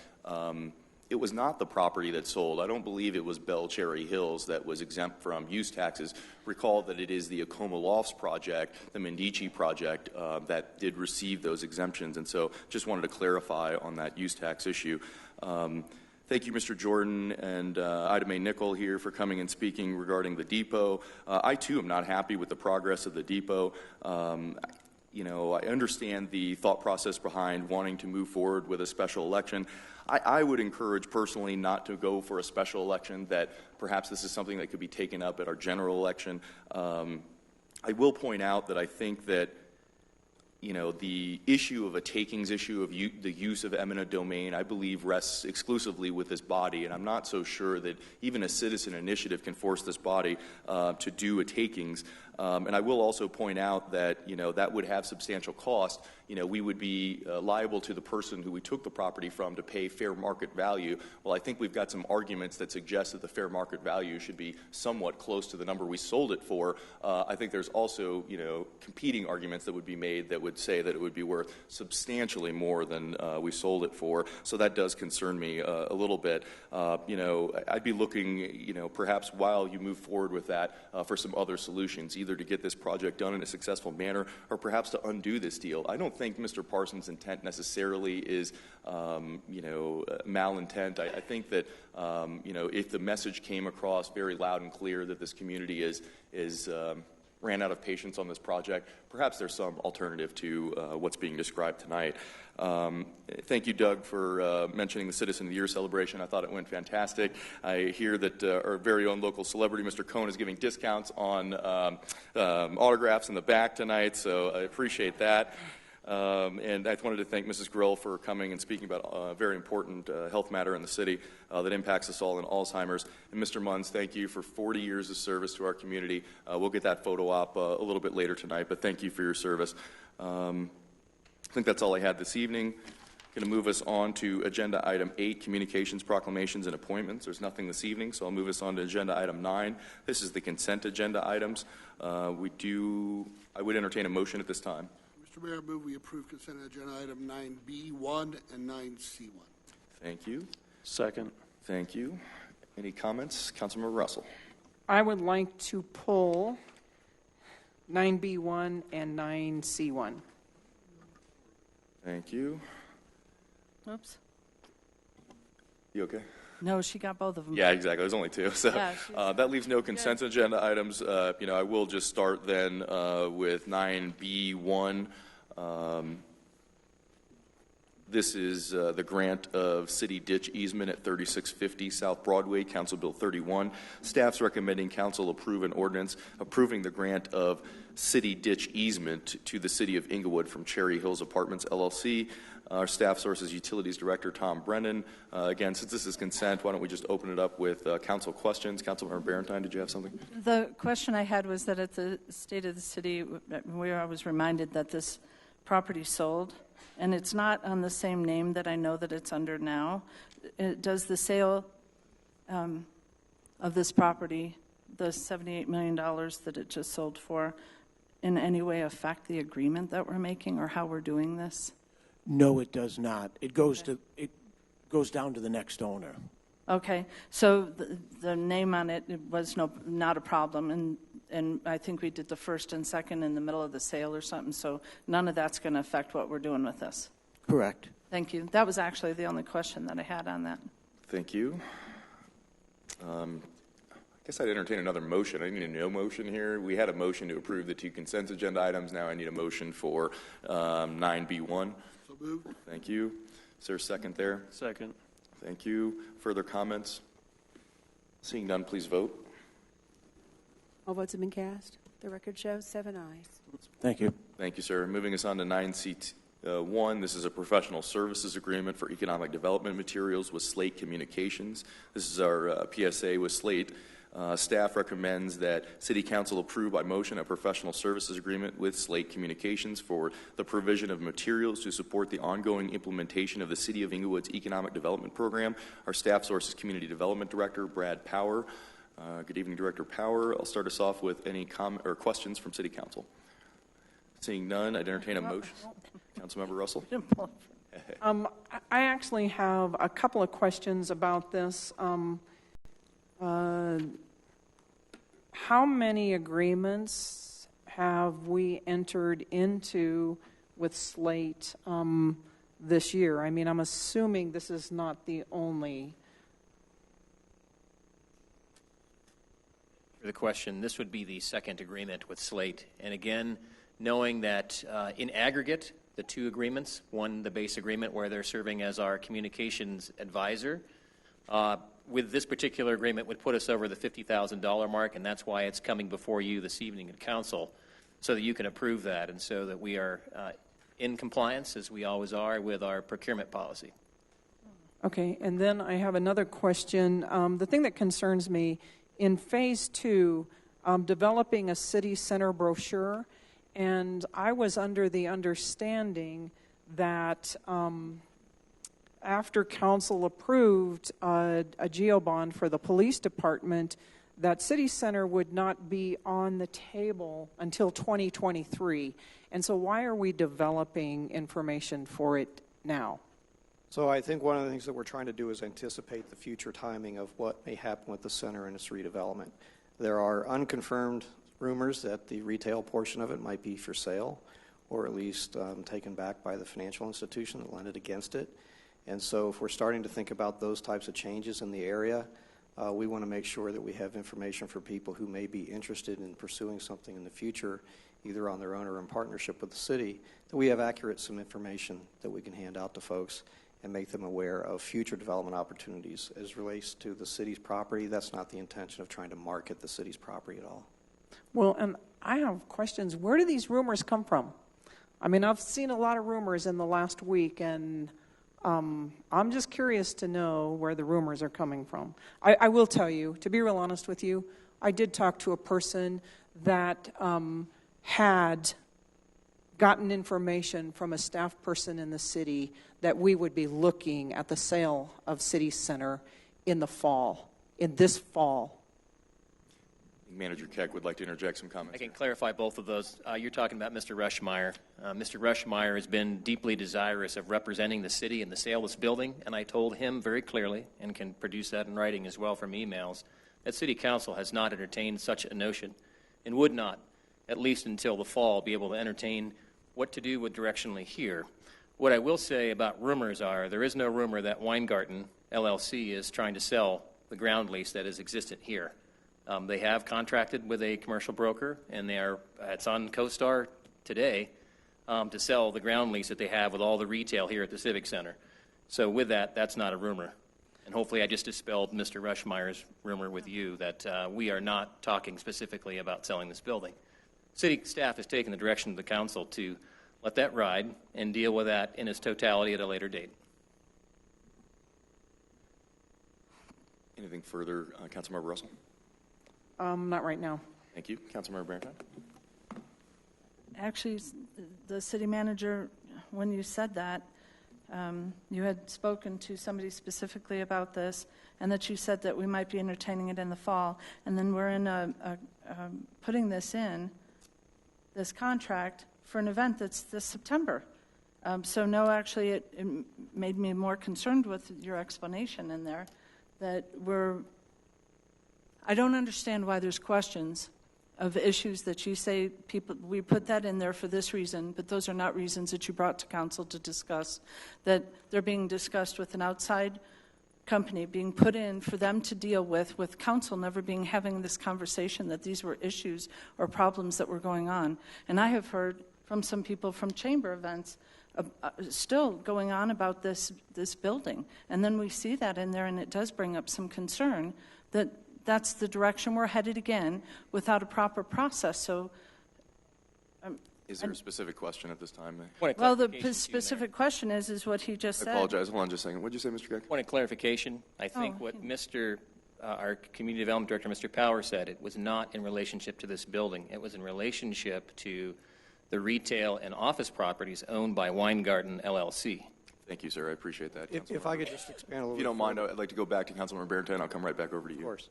it was not the property that sold. I don't believe it was Bell Cherry Hills that was exempt from use taxes. Recall that it is the Acoma Lofts project, the Medici project, that did receive those exemptions. And so just wanted to clarify on that use tax issue. Thank you, Mr. Jordan and Ida May Nicholl here for coming and speaking regarding the depot. I, too, am not happy with the progress of the depot. I understand the thought process behind wanting to move forward with a special election. I would encourage personally not to go for a special election, that perhaps this is something that could be taken up at our general election. I will point out that I think that the issue of a takings issue of the use of eminent domain, I believe, rests exclusively with this body, and I'm not so sure that even a citizen initiative can force this body to do a takings. And I will also point out that, that would have substantial cost. We would be liable to the person who we took the property from to pay fair market value. Well, I think we've got some arguments that suggest that the fair market value should be somewhat close to the number we sold it for. I think there's also, competing arguments that would be made that would say that it would be worth substantially more than we sold it for. So that does concern me a little bit. I'd be looking, perhaps while you move forward with that, for some other solutions, either to get this project done in a successful manner or perhaps to undo this deal. I don't think Mr. Parsons' intent necessarily is, malintent. I think that, if the message came across very loud and clear that this community is ran out of patience on this project, perhaps there's some alternative to what's being described tonight. Thank you, Doug, for mentioning the Citizen of the Year celebration. I thought it went fantastic. I hear that our very own local celebrity, Mr. Cohn, is giving discounts on autographs in the back tonight, so I appreciate that. And I wanted to thank Mrs. Grill for coming and speaking about a very important health matter in the city that impacts us all in Alzheimer's. And Mr. Munns, thank you for 40 years of service to our community. We'll get that photo op a little bit later tonight, but thank you for your service. I think that's all I had this evening. Going to move us on to Agenda Item 8, Communications, Proclamations, and Appointments. There's nothing this evening, so I'll move us on to Agenda Item 9. This is the consent agenda items. I would entertain a motion at this time. Mr. Mayor, I move we approve consent agenda item 9B1 and 9C1. Thank you. Second. Thank you. Any comments? Councilmember Russell. I would like to pull 9B1 and 9C1. Thank you. Oops. You okay? No, she got both of them. Yeah, exactly. There's only two. So yeah, that leaves no consent agenda items. I will just start then with 9B1. This is the grant of city ditch easement at 3650 South Broadway, Council Bill 31. Staff's recommending council approve an ordinance approving the grant of city ditch easement to the city of Englewood from Cherry Hills Apartments, LLC. Our staff sources Utilities Director Tom Brennan. Again, since this is consent, why don't we just open it up with council questions. Councilmember Barentine, did you have something? The question I had was that at the State of the City, where I was reminded that this property sold, and it's not on the same name that I know that it's under now. Does the sale of this property, the $78 million that it just sold for, in any way affect the agreement that we're making or how we're doing this? No, it does not. It goes down to the next owner. Okay, so the name on it was not a problem, and I think we did the first and second in the middle of the sale or something, so none of that's going to affect what we're doing with this. Correct. Thank you. That was actually the only question that I had on that. Thank you. I guess I'd entertain another motion. I need a no motion here. We had a motion to approve the two consent agenda items. Now I need a motion for 9B1. So moved. Thank you. Is there a second there? Second. Thank you. Further comments? Seeing none, please vote. All votes have been cast. The record shows 7 ayes. Thank you. Thank you, sir. Moving us on to 9C1. This is a professional services agreement for economic development materials with Slate Communications. This is our PSA with Slate. Staff recommends that City Council approve by motion a professional services agreement with Slate Communications for the provision of materials to support the ongoing implementation of the City of Englewood's Economic Development Program. Our staff source is Community Development Director Brad Power. Good evening, Director Power. I'll start us off with any questions from City Council. Seeing none, I'd entertain a motion. Councilmember Russell. I actually have a couple of questions about this. How many agreements have we entered into with Slate this year? I mean, I'm assuming this is not the only. For the question, this would be the second agreement with Slate. And again, knowing that in aggregate, the two agreements, one, the base agreement where they're serving as our communications advisor, with this particular agreement would put us over the $50,000 mark, and that's why it's coming before you this evening at Council, so that you can approve that and so that we are in compliance, as we always are, with our procurement policy. Okay, and then I have another question. The thing that concerns me, in Phase 2, developing a city center brochure, and I was under the understanding that after council approved a GEO bond for the police department, that city center would not be on the table until 2023. And so why are we developing information for it now? So I think one of the things that we're trying to do is anticipate the future timing of what may happen with the center and its redevelopment. There are unconfirmed rumors that the retail portion of it might be for sale, or at least taken back by the financial institution that lended against it. And so if we're starting to think about those types of changes in the area, we want to make sure that we have information for people who may be interested in pursuing something in the future, either on their own or in partnership with the city, that we have some information that we can hand out to folks and make them aware of future development opportunities. As relates to the city's property, that's not the intention of trying to market the city's property at all. Well, and I have questions. Where do these rumors come from? I mean, I've seen a lot of rumors in the last week, and I'm just curious to know where the rumors are coming from. I will tell you, to be real honest with you, I did talk to a person that had gotten information from a staff person in the city that we would be looking at the sale of City Center in this fall. Manager Keck would like to interject some comments. I can clarify both of those. You're talking about Mr. Rushmeyer. Mr. Rushmeyer has been deeply desirous of representing the city in the sale of this building, and I told him very clearly, and can produce that in writing as well from emails, that City Council has not entertained such a notion and would not, at least until the fall, be able to entertain what to do with directionally here. What I will say about rumors are, there is no rumor that Weingarten LLC is trying to sell the ground lease that is existent here. They have contracted with a commercial broker, and it's on CoStar today to sell the ground lease that they have with all the retail here at the Civic Center. So with that, that's not a rumor. And hopefully I just dispelled Mr. Rushmeyer's rumor with you that we are not talking specifically about selling this building. City staff has taken the direction of the council to let that ride and deal with that in its totality at a later date. Anything further, Councilmember Russell? Not right now. Thank you. Councilmember Barrington? Actually, the city manager, when you said that, you had spoken to somebody specifically about this, and that you said that we might be entertaining it in the fall, and then we're in putting this contract for an event that's this September. So no, actually, it made me more concerned with your explanation in there, that I don't understand why there's questions of issues that you say we put that in there for this reason, but those are not reasons that you brought to council to discuss, that they're being discussed with an outside company, being put in for them to deal with council never having this conversation that these were issues or problems that were going on. And I have heard from some people from chamber events still going on about this building. And then we see that in there, and it does bring up some concern that that's the direction we're headed again without a proper process. So, is there a specific question at this time? Well, the specific question is what he just said. I apologize. Hold on just a second. What did you say, Mr. Keck? Point of clarification. I think what our Community Development Director, Mr. Power, said, it was not in relationship to this building. It was in relationship to the retail and office properties owned by Weingarten LLC. Thank you, sir. I appreciate that. If I could just expand a little bit. If you don't mind, I'd like to go back to Councilmember Barrington. I'll come right back over to you. Of course.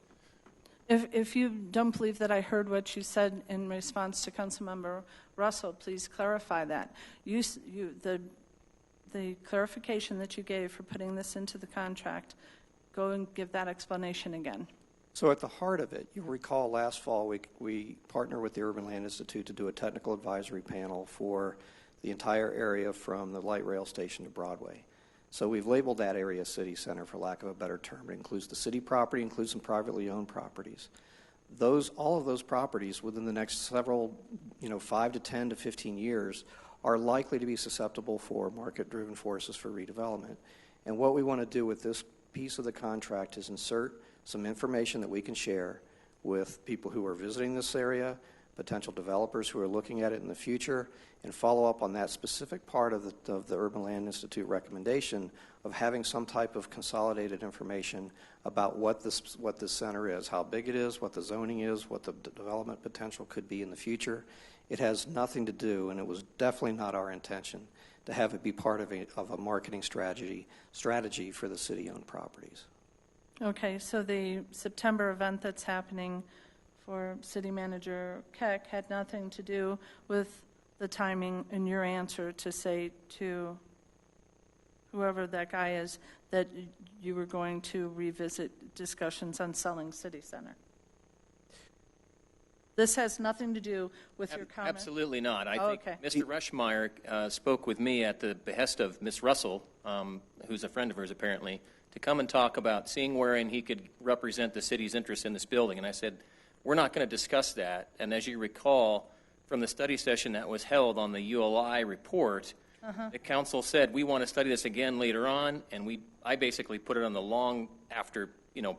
If you don't believe that I heard what you said in response to Councilmember Russell, please clarify that. The clarification that you gave for putting this into the contract, go and give that explanation again. So at the heart of it, you'll recall last fall we partnered with the Urban Land Institute to do a technical advisory panel for the entire area from the light rail station to Broadway. So we've labeled that area City Center, for lack of a better term. It includes the city property, includes some privately owned properties. All of those properties within the next several, 5 to 10 to 15 years are likely to be susceptible for market-driven forces for redevelopment. And what we want to do with this piece of the contract is insert some information that we can share with people who are visiting this area, potential developers who are looking at it in the future, and follow up on that specific part of the Urban Land Institute recommendation of having some type of consolidated information about what this center is, how big it is, what the zoning is, what the development potential could be in the future. It has nothing to do, and it was definitely not our intention, to have it be part of a marketing strategy for the city-owned properties. Okay, so the September event that's happening for City Manager Keck had nothing to do with the timing in your answer to say to whoever that guy is that you were going to revisit discussions on selling City Center. This has nothing to do with your comment? Absolutely not. I think okay. Mr. Rushmeyer spoke with me at the behest of Ms. Russell, who's a friend of hers apparently, to come and talk about seeing wherein he could represent the city's interest in this building. And I said, we're not going to discuss that. And as you recall, from the study session that was held on the ULI report, the council said, we want to study this again later on, and I basically put it on the long after,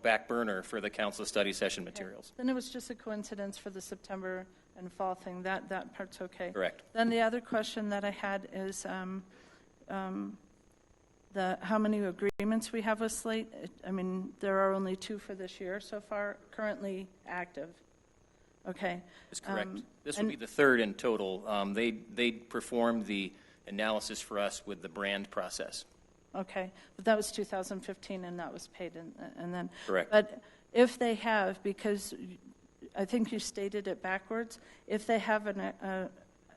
back burner for the council study session materials. Then it was just a coincidence for the September and fall thing. That part's okay. Correct. Then the other question that I had is how many agreements we have with Slate. I mean, there are only 2 for this year so far, currently active. Okay. That's correct. This would be the 3rd in total. They performed the analysis for us with the brand process. Okay, but that was 2015, and that was paid, and then. Correct. But if they have, because I think you stated it backwards, if they have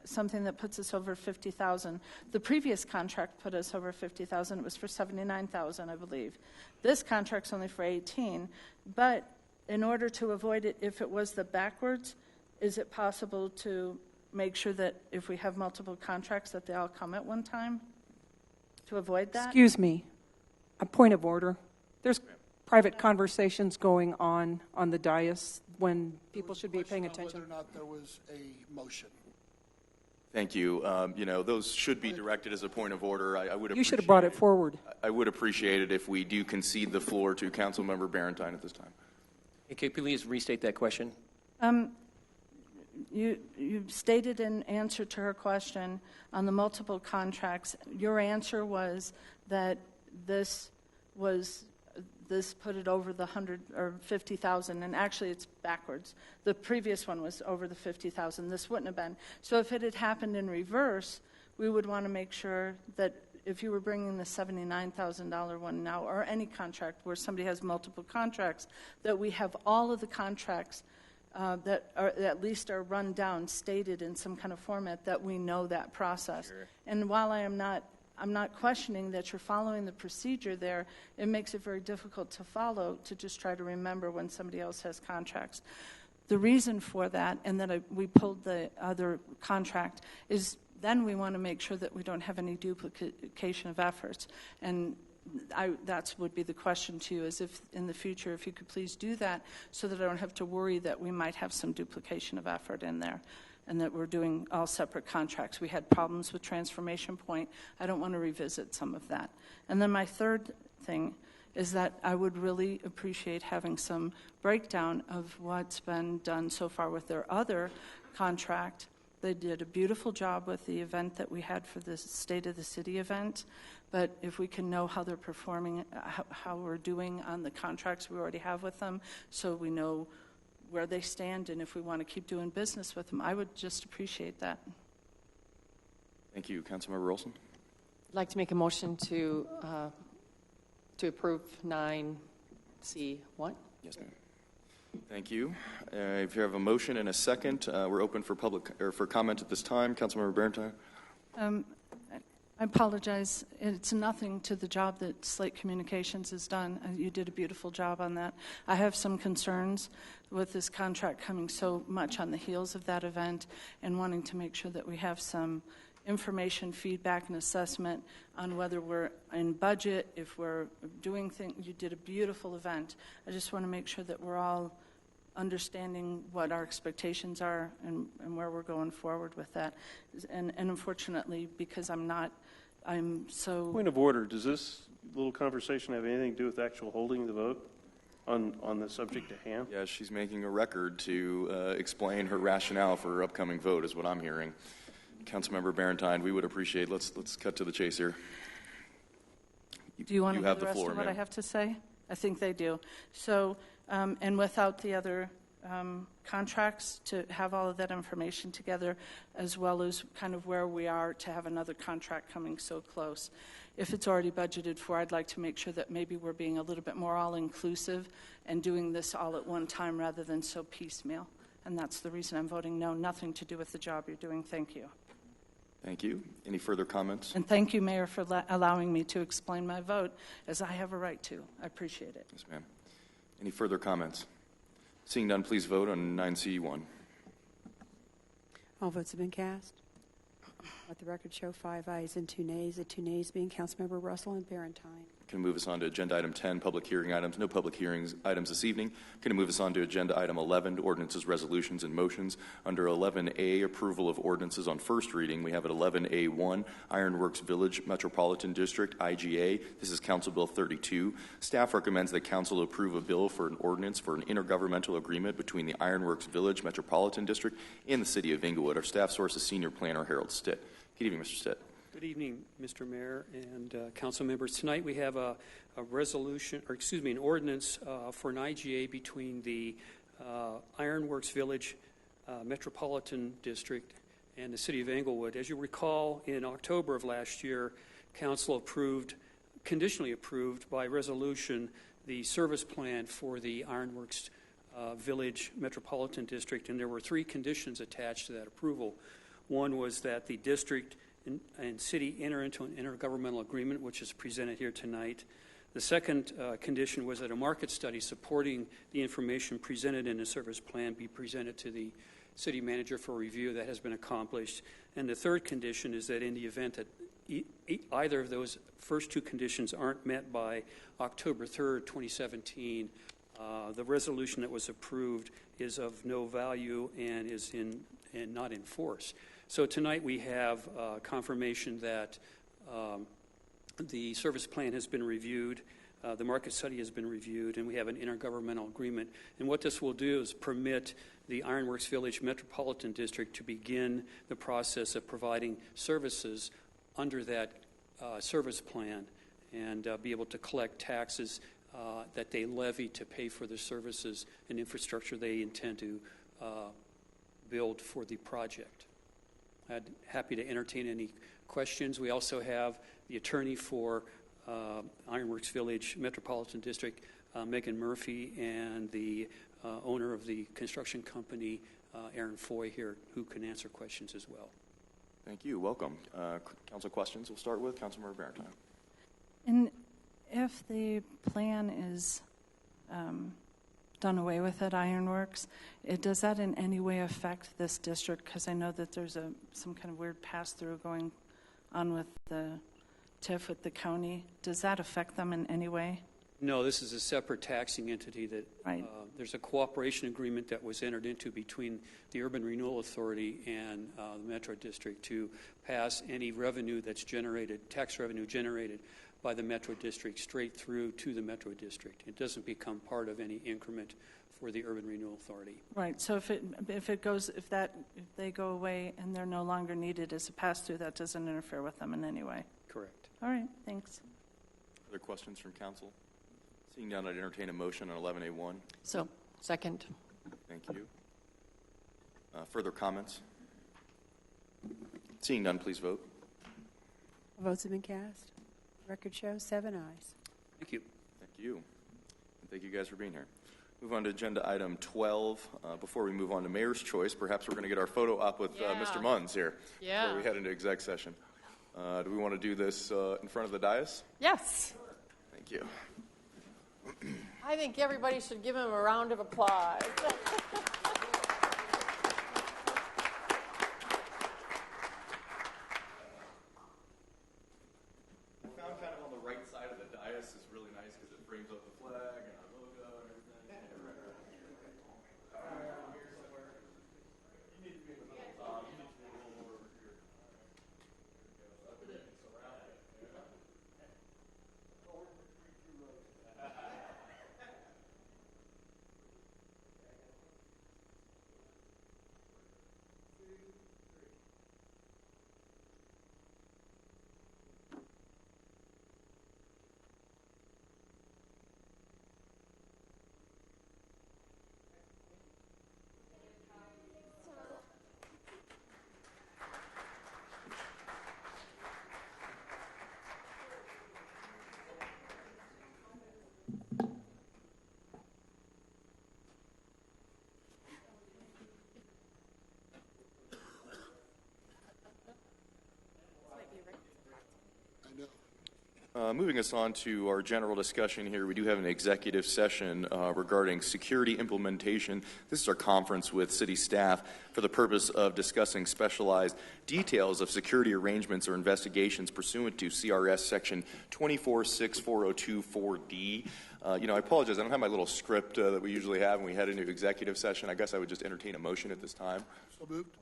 something that puts us over 50,000, the previous contract put us over 50,000. It was for 79,000, I believe. This contract's only for 18, but in order to avoid it, if it was the backwards, is it possible to make sure that if we have multiple contracts that they all come at one time to avoid that? Excuse me, a point of order. There's private conversations going on the dais when people should be paying attention. Whether or not there was a motion. Thank you. Those should be directed as a point of order. I would. You should have brought it forward. I would appreciate it if we do concede the floor to Councilmember Barentine at this time. Hey, can you please restate that question? You stated in answer to her question on the multiple contracts, your answer was that this put it over the 100 or 50,000, and actually it's backwards. The previous one was over the 50,000. This wouldn't have been. So if it had happened in reverse, we would want to make sure that if you were bringing the $79,000 one now, or any contract where somebody has multiple contracts, that we have all of the contracts that are, at least are run down, stated in some kind of format, that we know that process. Sure. And while I'm not questioning that you're following the procedure there, it makes it very difficult to follow, to just try to remember when somebody else has contracts. The reason for that, and that we pulled the other contract, is then we want to make sure that we don't have any duplication of efforts. And that would be the question to you, is if in the future, if you could please do that so that I don't have to worry that we might have some duplication of effort in there and that we're doing all separate contracts. We had problems with Transformation Point. I don't want to revisit some of that. And then my third thing is that I would really appreciate having some breakdown of what's been done so far with their other contract. They did a beautiful job with the event that we had for the State of the City event, but if we can know how they're performing, how we're doing on the contracts we already have with them, so we know where they stand and if we want to keep doing business with them, I would just appreciate that. Thank you. Councilmember Olson? I'd like to make a motion to approve 9C1. Yes, ma'am. Thank you. If you have a motion and a second, we're open for for comment at this time. Councilmember Barentine? I apologize. It's nothing to the job that Slate Communications has done. You did a beautiful job on that. I have some concerns with this contract coming so much on the heels of that event and wanting to make sure that we have some information, feedback, and assessment on whether we're in budget, if we're doing things. You did a beautiful event. I just want to make sure that we're all understanding what our expectations are and where we're going forward with that. And unfortunately, because I'm so... Point of order, does this little conversation have anything to do with actual holding the vote on the subject at hand. Yeah, she's making a record to explain her rationale for her upcoming vote, is what I'm hearing. Councilmember Barentine, we would appreciate. Let's cut to the chase here. Do you want to hear have the rest floor, of what ma'am. I have to say? I think they do. So, and without the other contracts, to have all of that information together, as well as kind of where we are to have another contract coming so close. If it's already budgeted for, I'd like to make sure that maybe we're being a little bit more all-inclusive and doing this all at one time rather than so piecemeal. And that's the reason I'm voting no. Nothing to do with the job you're doing. Thank you. Thank you. Any further comments? And thank you, Mayor, for allowing me to explain my vote, as I have a right to. I appreciate it. Yes, ma'am. Any further comments? Seeing none, please vote on 9C1. All votes have been cast. Let the record show 5 ayes and 2 nays. The 2 nays being Councilmember Russell and Barentine. Can move us on to agenda item 10, public hearing items. No public hearings items this evening. Can move us on to agenda item 11, ordinances, resolutions, and motions. Under 11A, approval of ordinances on first reading, we have at 11A1, Ironworks Village Metropolitan District, IGA. This is Council Bill 32. Staff recommends that Council approve a bill for an ordinance for an intergovernmental agreement between the Ironworks Village Metropolitan District and the City of Englewood. Our staff source is Senior Planner Harold Stitt. Good evening, Mr. Stitt. Good evening, Mr. Mayor and council members. Tonight we have an ordinance for an IGA between the Ironworks Village Metropolitan District and the City of Englewood. As you recall, in October of last year, Council conditionally approved by resolution the service plan for the Ironworks Village Metropolitan District, and there were 3 conditions attached to that approval. One was that the district and city enter into an intergovernmental agreement, which is presented here tonight. The second condition was that a market study supporting the information presented in the service plan be presented to the city manager for review. That has been accomplished. And the third condition is that in the event that either of those first 2 conditions aren't met by October 3rd, 2017, the resolution that was approved is of no value and is not in force. So tonight we have confirmation that the service plan has been reviewed, the market study has been reviewed, and we have an intergovernmental agreement. And what this will do is permit the Ironworks Village Metropolitan District to begin the process of providing services under that service plan and be able to collect taxes that they levy to pay for the services and infrastructure they intend to build for the project. I'd happy to entertain any questions. We also have the attorney for Ironworks Village Metropolitan District, Megan Murphy, and the owner of the construction company, Aaron Foy, here, who can answer questions as well. Thank you. Welcome. Council questions. We'll start with Councilmember Barentine. And if the plan is done away with at Ironworks, does that in any way affect this district? Because I know that there's some kind of weird pass-through going on with the TIF with the county. Does that affect them in any way? No, this is a separate taxing entity that right. There's a cooperation agreement that was entered into between the Urban Renewal Authority and the Metro District to pass any revenue that's generated, tax revenue generated by the Metro District straight through to the Metro District. It doesn't become part of any increment for the Urban Renewal Authority. Right. So if they go away and they're no longer needed as a pass-through, that doesn't interfere with them in any way. Correct. All right. Thanks. Other questions from council? Seeing none, I'd entertain a motion on 11A1. So, second. Thank you. Further comments? Seeing none, please vote. Votes have been cast. Record shows 7 ayes. Thank you. Thank you. And thank you guys for being here. Move on to agenda item 12. Before we move on to Mayor's Choice, perhaps we're going to get our photo op with Mr. Munns here before we head into exec session. Do we want to do this in front of the dais? Yes. Thank you. I think everybody should give him a round of applause. Moving us on to our general discussion here, we do have an executive session regarding security implementation. This is our conference with city staff for the purpose of discussing specialized details of security arrangements or investigations pursuant to CRS section 2464024D. I apologize, I don't have my little script that we usually have when we head into executive session. I guess I would just entertain a motion at this time. So moved.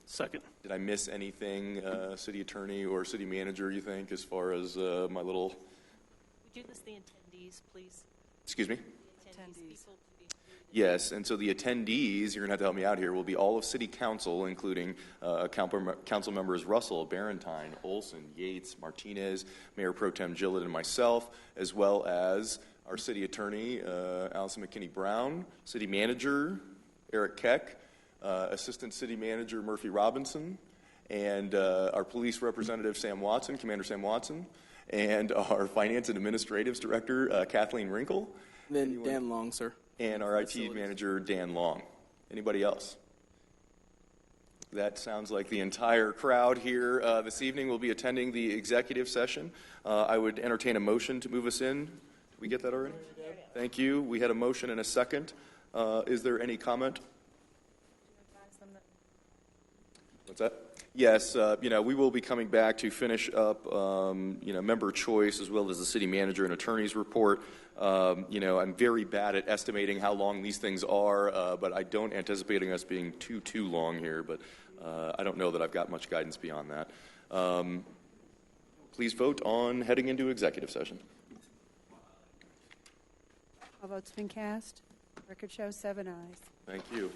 Second. Did I miss anything, city attorney or city manager, you think, as far as my little... Would you list the attendees, please? Excuse me? Attendees. Yes, and so the attendees, you're going to have to help me out here, will be all of City Council, including council members Russell, Barentine, Olson, Yates, Martinez, Mayor Pro Tem Gillett, and myself, as well as our city attorney, Allison McKinney-Brown, city manager, Eric Keck, Assistant City Manager Murphy Robinson, and our police representative Sam Watson, Commander Sam Watson, and our Finance and Administratives Director Kathleen Wrinkle. And then Dan Long, sir. And our IT Manager Dan Long. Anybody else? That sounds like the entire crowd here this evening will be attending the executive session. I would entertain a motion to move us in. Did we get that already? Thank you. We had a motion and a second. Is there any comment? What's that? Yes, we will be coming back to finish up, member choice as well as the city manager and attorney's report. I'm very bad at estimating how long these things are, but I don't anticipating us being too long here, but I don't know that I've got much guidance beyond that. Please vote on heading into executive session. All votes been cast. Record shows 7 ayes. Thank you.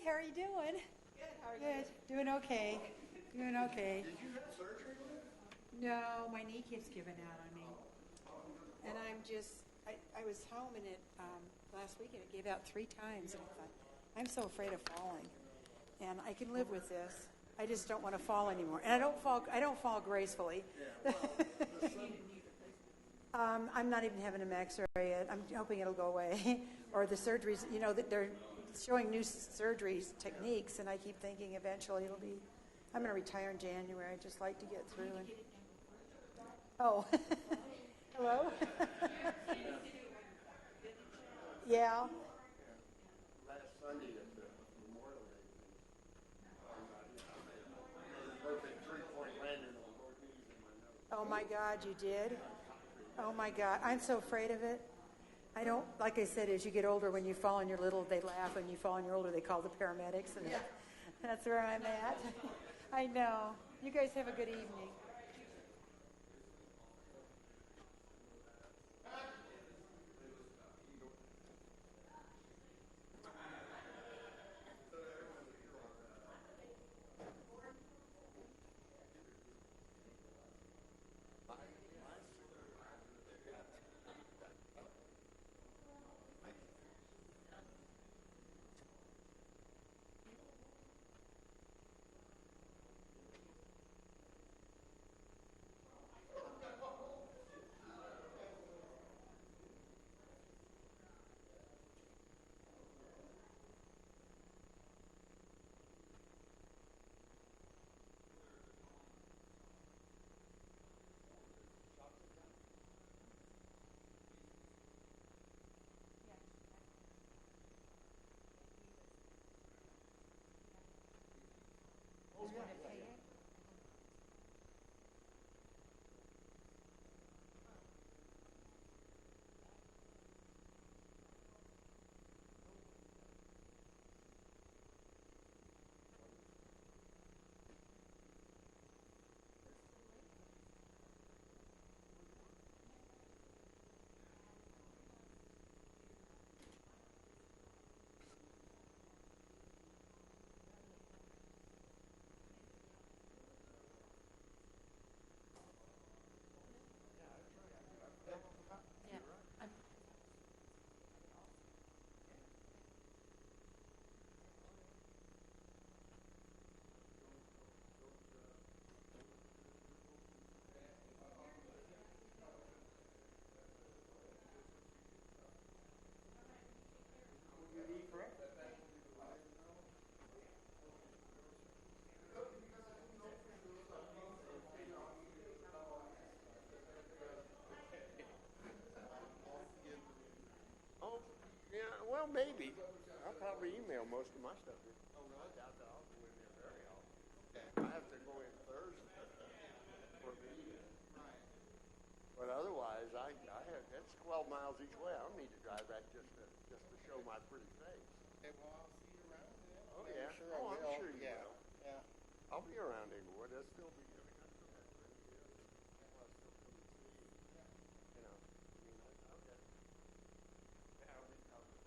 How are you doing? Good. How are you? Good. Doing okay. Doing okay. Did you have surgery? No, my knee keeps giving out on me. And I was home and it last week and it gave out 3 times. And I thought, I'm so afraid of falling. And I can live with this. I just don't want to fall anymore. And I don't fall gracefully. I'm not even having a X-ray yet. I'm hoping it'll go away. Or the surgeries, they're showing new surgery techniques, and I keep thinking eventually it'll be. I'm going to retire in January. I'd just like to get through. Oh, hello. Yeah. Last Sunday at the Memorial Day, Oh my God, you did? Oh my God, I'm so afraid of it. I don't, like I said, as you get older, when you fall and you're little, they laugh. When you fall and you're older, they call the paramedics, and that's where I'm at. I know. You guys have a good evening. Well, maybe. I'll probably email most of my stuff. Oh, no, I doubt that I'll go in there very often. I have to go in Thursday for a meeting. But otherwise, I have, that's 12 miles each way. I don't need to drive that just to show my pretty face. Okay, well, I'll see you around then. Oh, yeah. I'm sure I'm I will. sure you Yeah. will. Yeah. I'll be around Englewood. I'll still be, I mean, I still have friends here. I'll still come and see you. You know, I mean, okay. Yeah, I'll be covered.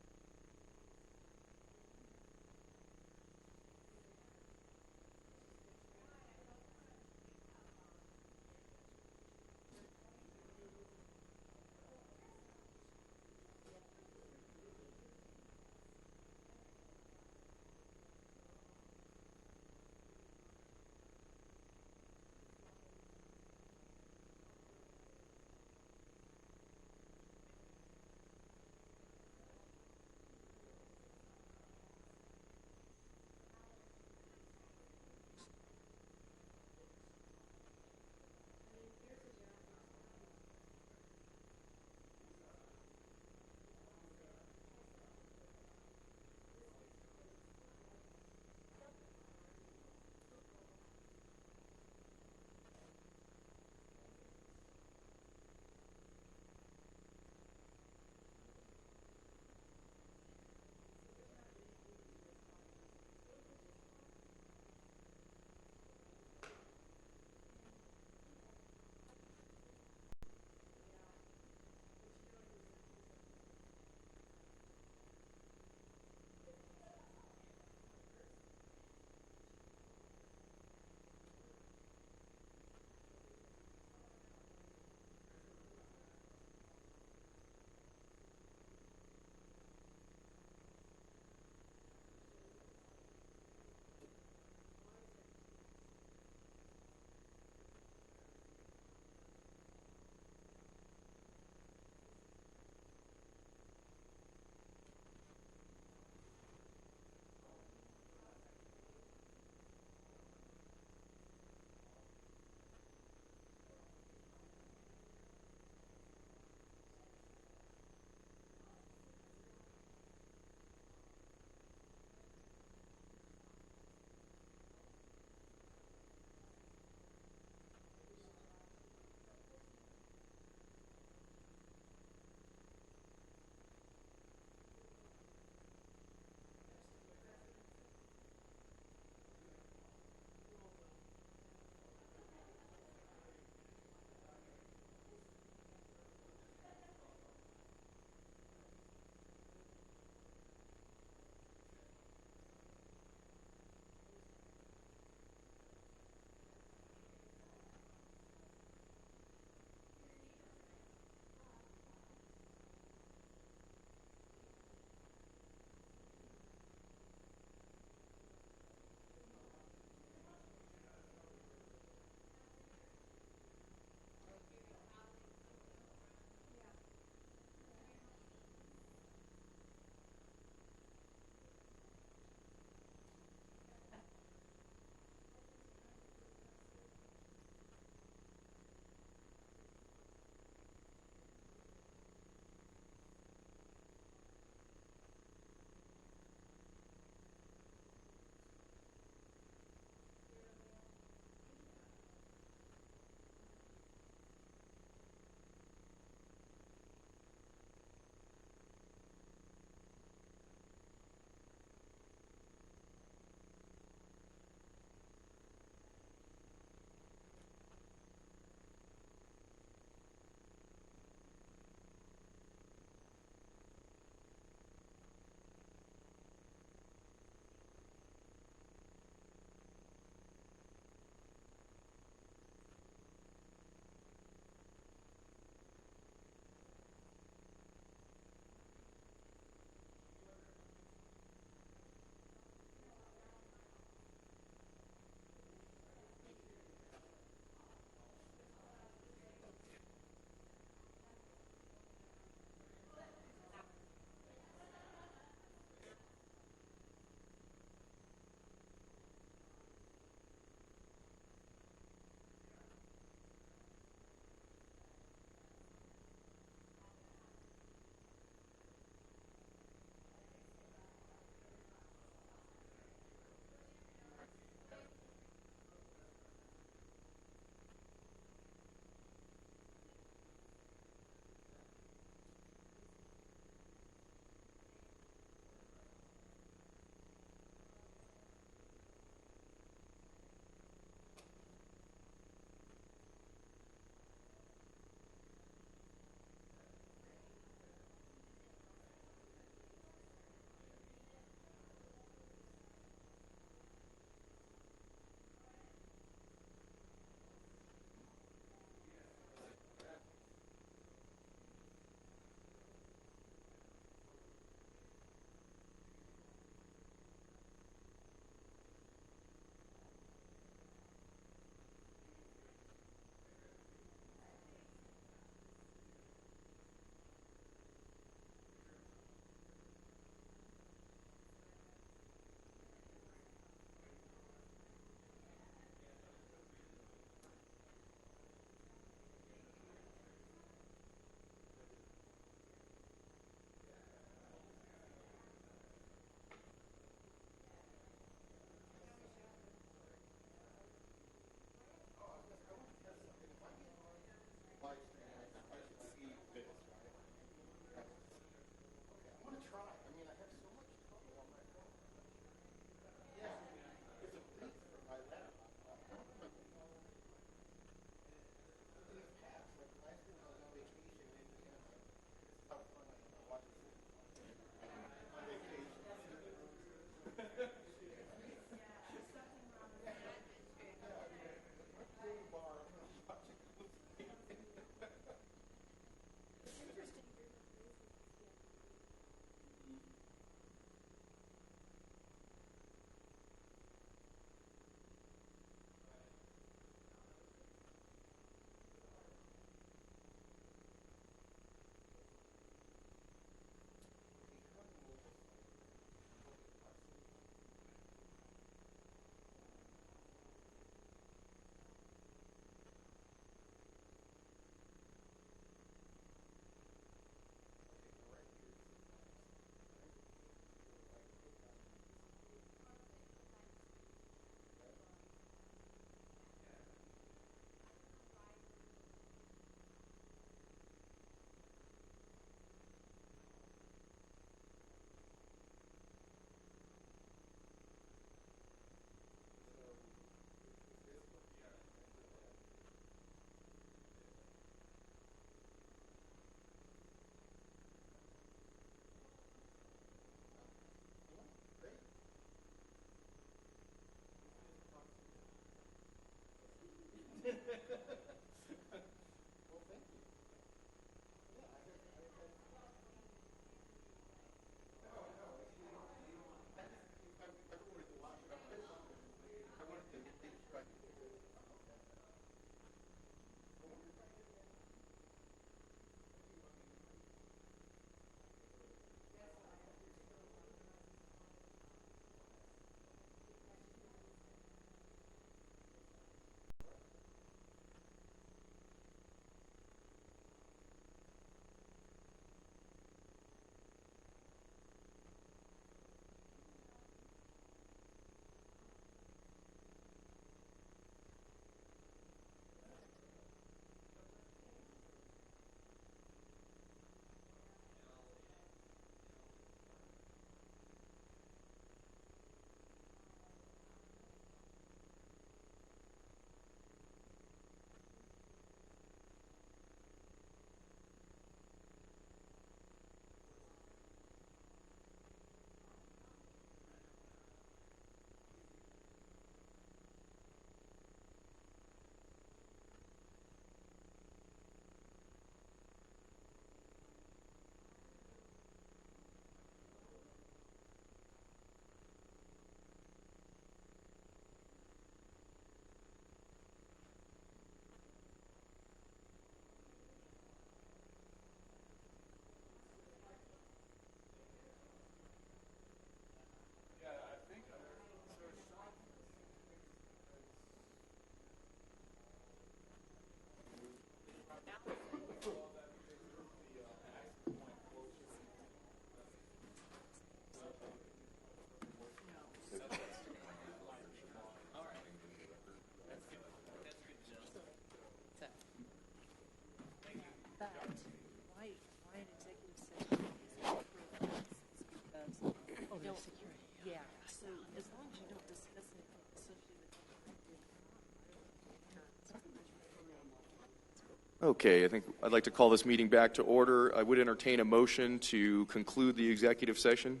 Okay, I think I'd like to call this meeting back to order. I would entertain a motion to conclude the executive session.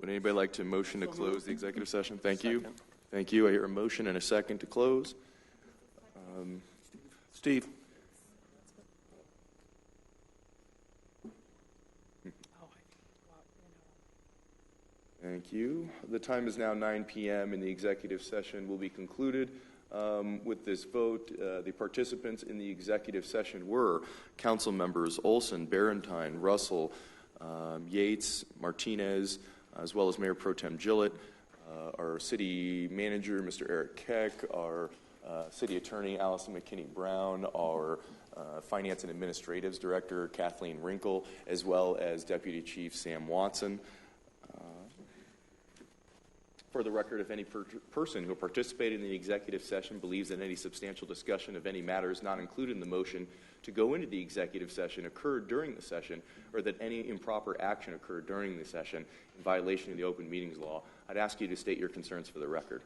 Would anybody like to motion to close the executive session? Thank you. Thank you. I hear a motion and a second to close. Steve. Thank you. The time is now 9 p.m. and the executive session will be concluded. With this vote, the participants in the executive session were council members Olson, Barentine, Russell, Yates, Martinez, as well as Mayor Pro Tem Gillett, our city manager, Mr. Eric Keck, our city attorney, Allison McKinney-Brown, our finance and administratives director, Kathleen Wrinkle, as well as Deputy Chief Sam Watson. For the record, if any person who participated in the executive session believes that any substantial discussion of any matters not included in the motion to go into the executive session occurred during the session, or that any improper action occurred during the session in violation of the open meetings law, I'd ask you to state your concerns for the record.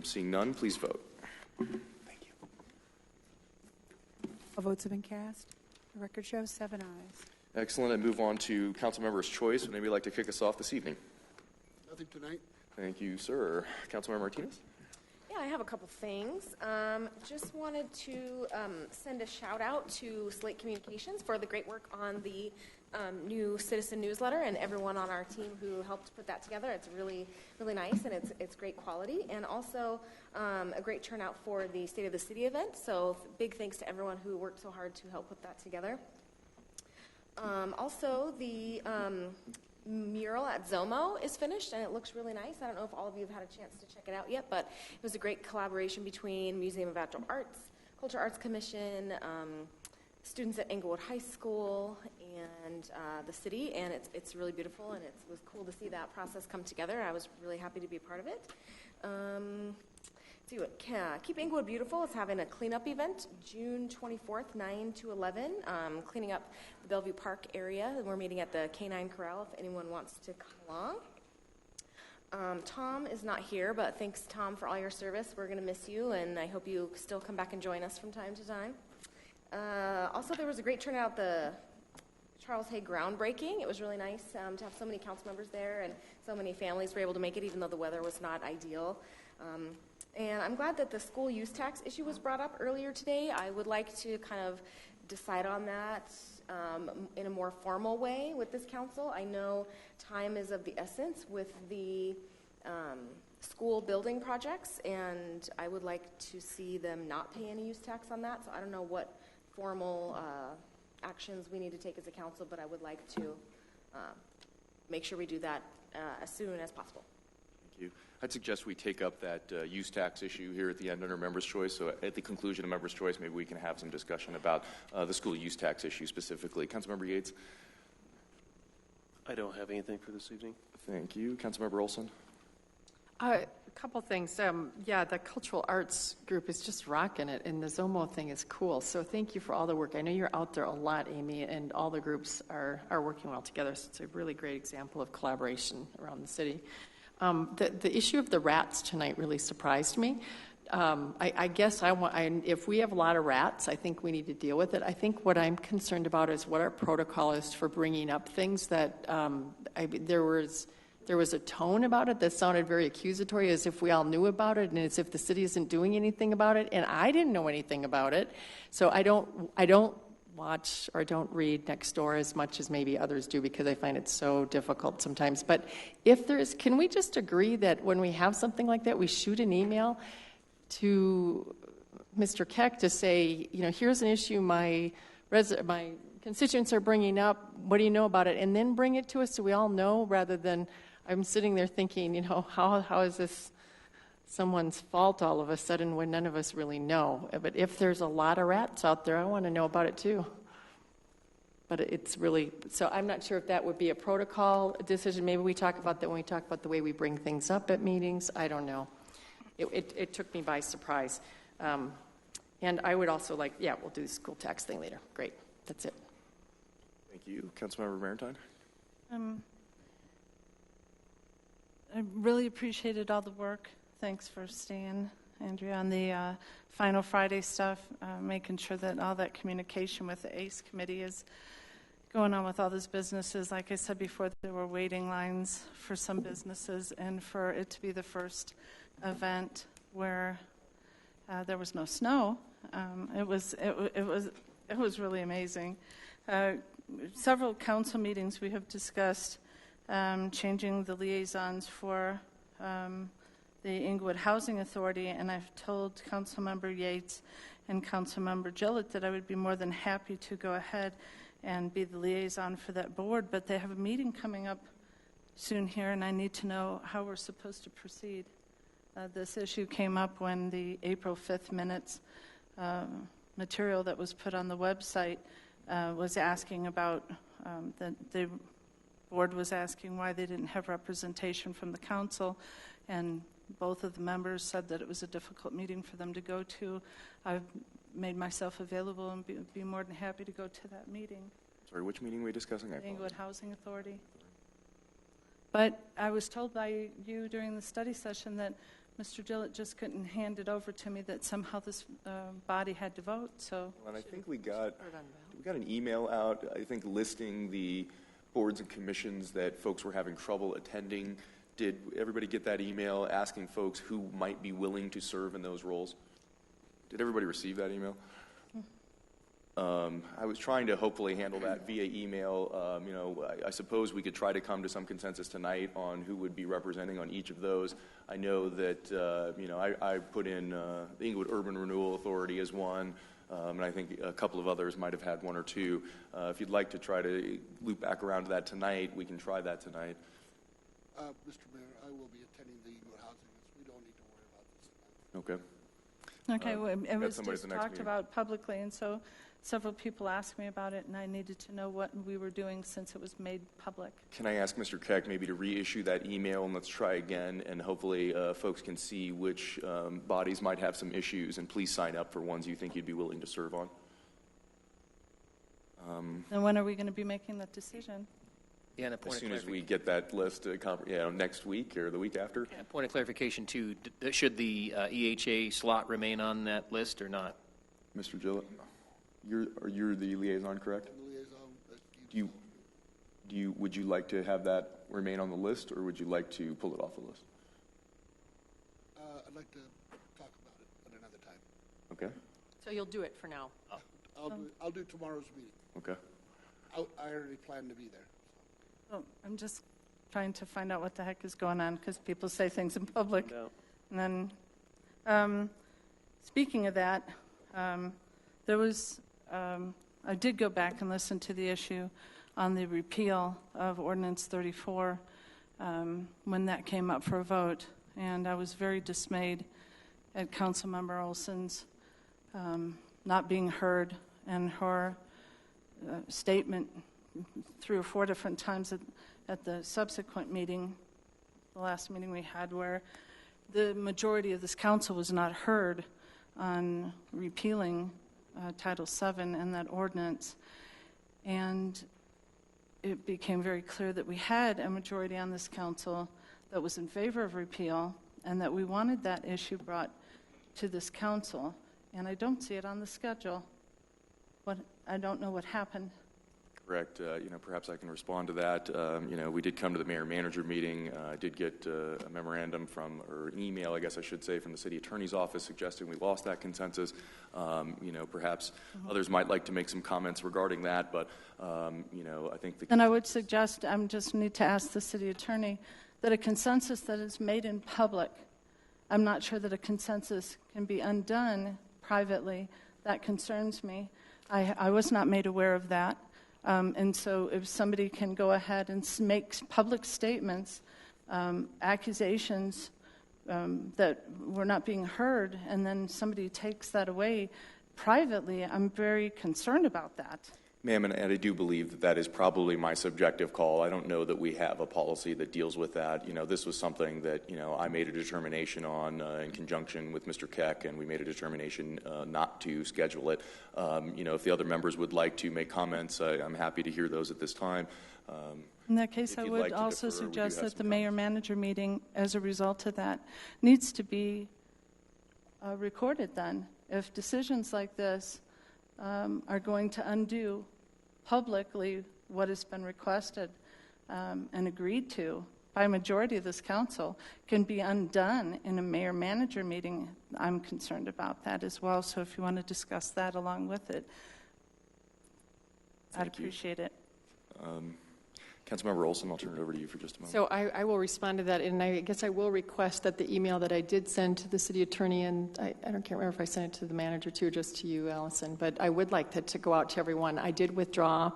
Seeing none, please vote. Thank you. All votes have been cast. The record shows 7 ayes. Excellent. I move on to council member's choice. Would anybody like to kick us off this evening? Nothing tonight. Thank you, sir. Councilmember Martinez? Yeah, I have a couple things. Just wanted to send a shout out to Slate Communications for the great work on the new citizen newsletter and everyone on our team who helped put that together. It's really, really nice and it's great quality, and also a great turnout for the State of the City event. So big thanks to everyone who worked so hard to help put that together. Also, the mural at Zomo is finished and it looks really nice. I don't know if all of you have had a chance to check it out yet, but it was a great collaboration between Museum of Outdoor Arts, Culture Arts Commission, students at Englewood High School, and the city, and it's really beautiful, and it was cool to see that process come together. I was really happy to be a part of it. See what Keep Englewood Beautiful is having a cleanup event June 24th, 9 to 11, cleaning up the Bellevue Park area. We're meeting at the Canine Corral if anyone wants to come along. Tom is not here, but thanks, Tom, for all your service. We're going to miss you, and I hope you still come back and join us from time to time. Also, there was a great turnout at the Charles Hay groundbreaking. It was really nice to have so many council members there, and so many families were able to make it, even though the weather was not ideal. And I'm glad that the school use tax issue was brought up earlier today. I would like to kind of decide on that in a more formal way with this council. I know time is of the essence with the school building projects, and I would like to see them not pay any use tax on that. So I don't know what formal actions we need to take as a council, but I would like to make sure we do that as soon as possible. Thank you. I'd suggest we take up that use tax issue here at the end under Member's Choice. So at the conclusion of Member's Choice, maybe we can have some discussion about the school use tax issue specifically. Councilmember Yates? I don't have anything for this evening. Thank you. Councilmember Olson? A couple things. Yeah, the cultural arts group is just rocking it, and the Zomo thing is cool. So thank you for all the work. I know you're out there a lot, Amy, and all the groups are working well together. So it's a really great example of collaboration around the city. The issue of the rats tonight really surprised me. I guess if we have a lot of rats, I think we need to deal with it. I think what I'm concerned about is what our protocol is for bringing up things that there was a tone about it that sounded very accusatory, as if we all knew about it and as if the city isn't doing anything about it, and I didn't know anything about it. So I don't watch or don't read next door as much as maybe others do, because I find it so difficult sometimes. But can we just agree that when we have something like that, we shoot an email to Mr. Keck to say, here's an issue my constituents are bringing up. What do you know about it? And then bring it to us so we all know, rather than I'm sitting there thinking, how is this someone's fault all of a sudden when none of us really know? But if there's a lot of rats out there, I want to know about it too. But it's really, so I'm not sure if that would be a protocol decision. Maybe we talk about that when we talk about the way we bring things up at meetings. I don't know. It took me by surprise. And I would also we'll do the school tax thing later. Great. That's it. Thank you. Councilmember Barentine? I really appreciated all the work. Thanks for staying Andrea, on the final Friday stuff, making sure that all that communication with the ACE committee is going on with all those businesses. Like I said before, there were waiting lines for some businesses, and for it to be the first event where there was no snow, it was really amazing. Several council meetings we have discussed changing the liaisons for the Englewood Housing Authority, and I've told Councilmember Yates and Councilmember Gillett that I would be more than happy to go ahead and be the liaison for that board, but they have a meeting coming up soon here, and I need to know how we're supposed to proceed. This issue came up when the April 5th minutes material that was put on the website was asking about, the board was asking why they didn't have representation from the council, and both of the members said that it was a difficult meeting for them to go to. I've made myself available and be more than happy to go to that meeting. Sorry, which meeting were we discussing? The Englewood Housing Authority. But I was told by you during the study session that Mr. Gillett just couldn't hand it over to me, that somehow this body had to vote. So, well, and I think we got an email out, I think, listing the boards and commissions that folks were having trouble attending. Did everybody get that email asking folks who might be willing to serve in those roles? Did everybody receive that email? I was trying to hopefully handle that via email. I suppose we could try to come to some consensus tonight on who would be representing on each of those. I know that, I put in the Englewood Urban Renewal Authority as one, and I think a couple of others might have had one or two. If you'd like to try to loop back around to that tonight, we can try that tonight. Mr. Mayor, I will be attending the Englewood Housing. We don't need to worry about this tonight. Okay. Okay, well, it was somebody at just the next talked meeting. about publicly, and so several people asked me about it, and I needed to know what we were doing since it was made public. Can I ask Mr. Keck maybe to reissue that email, and let's try again, and hopefully folks can see which bodies might have some issues, and please sign up for ones you think you'd be willing to serve on. And when are we going to be making that decision? Yeah, and a point As of soon as we get that list, next week or the week after. Yeah, point of clarification, too. Should the EHA slot remain on that list or not? Mr. Gillett, you're the liaison, correct? Would you like to have that remain on the list, or would you like to pull it off the list? I'd like to talk about it at another time. Okay. So you'll do it for now? I'll do tomorrow's meeting. Okay. I already plan to be there. Oh, I'm just trying to find out what the heck is going on, because people say things in public. No. And then, speaking of that, there was, I did go back and listen to the issue on the repeal of Ordinance 34 when that came up for a vote, and I was very dismayed at Councilmember Olson's not being heard, and her statement 3 or 4 different times at the subsequent meeting, the last meeting we had, where the majority of this council was not heard on repealing Title VII and that ordinance. And it became very clear that we had a majority on this council that was in favor of repeal, and that we wanted that issue brought to this council. And I don't see it on the schedule. I don't know what happened. Correct. Perhaps I can respond to that. We did come to the mayor-manager meeting. I did get a memorandum or an email, I guess I should say, from the city attorney's office suggesting we lost that consensus. Perhaps others might like to make some comments regarding that, but, I think And I would suggest, I just need to ask the city attorney, that a consensus that is made in public, I'm not sure that a consensus can be undone privately. That concerns me. I was not made aware of that. And so if somebody can go ahead and make public statements, accusations that were not being heard, and then somebody takes that away privately, I'm very concerned about that. Ma'am, and I do believe that is probably my subjective call. I don't know that we have a policy that deals with that. This was something that, I made a determination on in conjunction with Mr. Keck, and we made a determination not to schedule it. If the other members would like to make comments, I'm happy to hear those at this time. In that case, I would also suggest that the mayor-manager meeting, as a result of that, needs to be recorded then. If decisions like this are going to undo publicly what has been requested and agreed to by a majority of this council, can be undone in a mayor-manager meeting, I'm concerned about that as well. So if you want to discuss that along with it, I'd appreciate it. Councilmember Olson, I'll turn it over to you for just a moment. So I will respond to that, and I guess I will request that the email that I did send to the city attorney, and I can't remember if I sent it to the manager too, or just to you, Allison, but I would like that to go out to everyone. I did withdraw.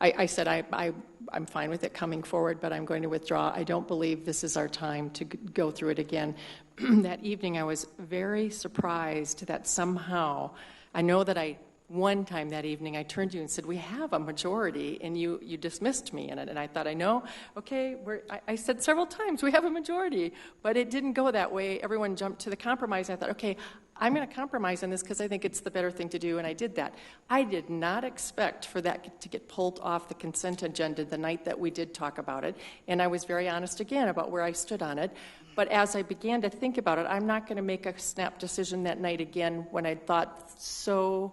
I said I'm fine with it coming forward, but I'm going to withdraw. I don't believe this is our time to go through it again. That evening, I was very surprised that somehow, I know that one time that evening, I turned to you and said, we have a majority, and you dismissed me in it. And I thought, I know, okay, I said several times, we have a majority, but it didn't go that way. Everyone jumped to the compromise. And I thought, okay, I'm going to compromise on this because I think it's the better thing to do, and I did that. I did not expect for that to get pulled off the consent agenda the night that we did talk about it, and I was very honest again about where I stood on it. But as I began to think about it, I'm not going to make a snap decision that night again when I thought so.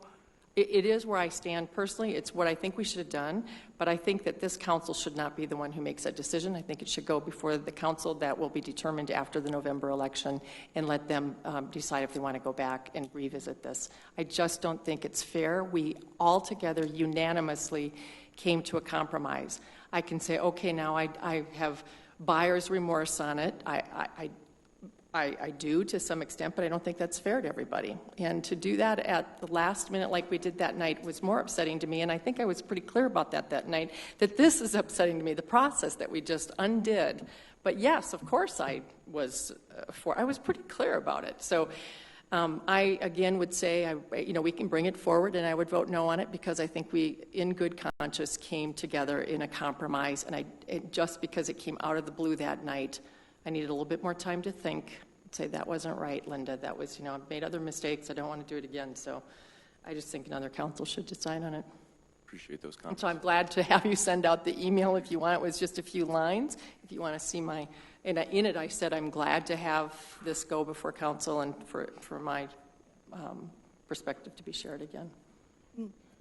It is where I stand personally. It's what I think we should have done, but I think that this council should not be the one who makes that decision. I think it should go before the council that will be determined after the November election, and let them decide if they want to go back and revisit this. I just don't think it's fair. We all together unanimously came to a compromise. I can say, okay, now I have buyer's remorse on it. I do to some extent, but I don't think that's fair to everybody. And to do that at the last minute like we did that night was more upsetting to me, and I think I was pretty clear about that night, that this is upsetting to me, the process that we just undid. But yes, of course I was I was pretty clear about it. So I, again, would say, we can bring it forward, and I would vote no on it because I think we, in good conscience, came together in a compromise, and just because it came out of the blue that night, I needed a little bit more time to think, say that wasn't right, Linda. That was, I've made other mistakes. I don't want to do it again. So I just think another council should decide on it. Appreciate those comments. And so I'm glad to have you send out the email if you want. It was just a few lines. If you want to see in it I said I'm glad to have this go before council and for my perspective to be shared again.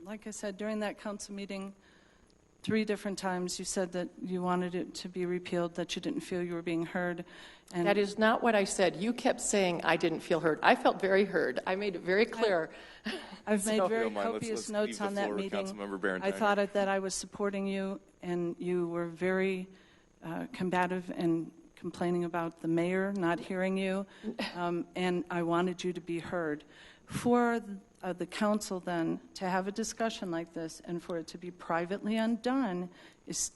Like I said, during that council meeting, 3 different times you said that you wanted it to be repealed, that you didn't feel you were being heard. And that is not what I said. You kept saying I didn't feel heard. I felt very heard. I made it very clear. I've made very copious notes on that meeting. I thought that I was supporting you, and you were very combative and complaining about the mayor not hearing you, and I wanted you to be heard. For the council then to have a discussion like this and for it to be privately undone is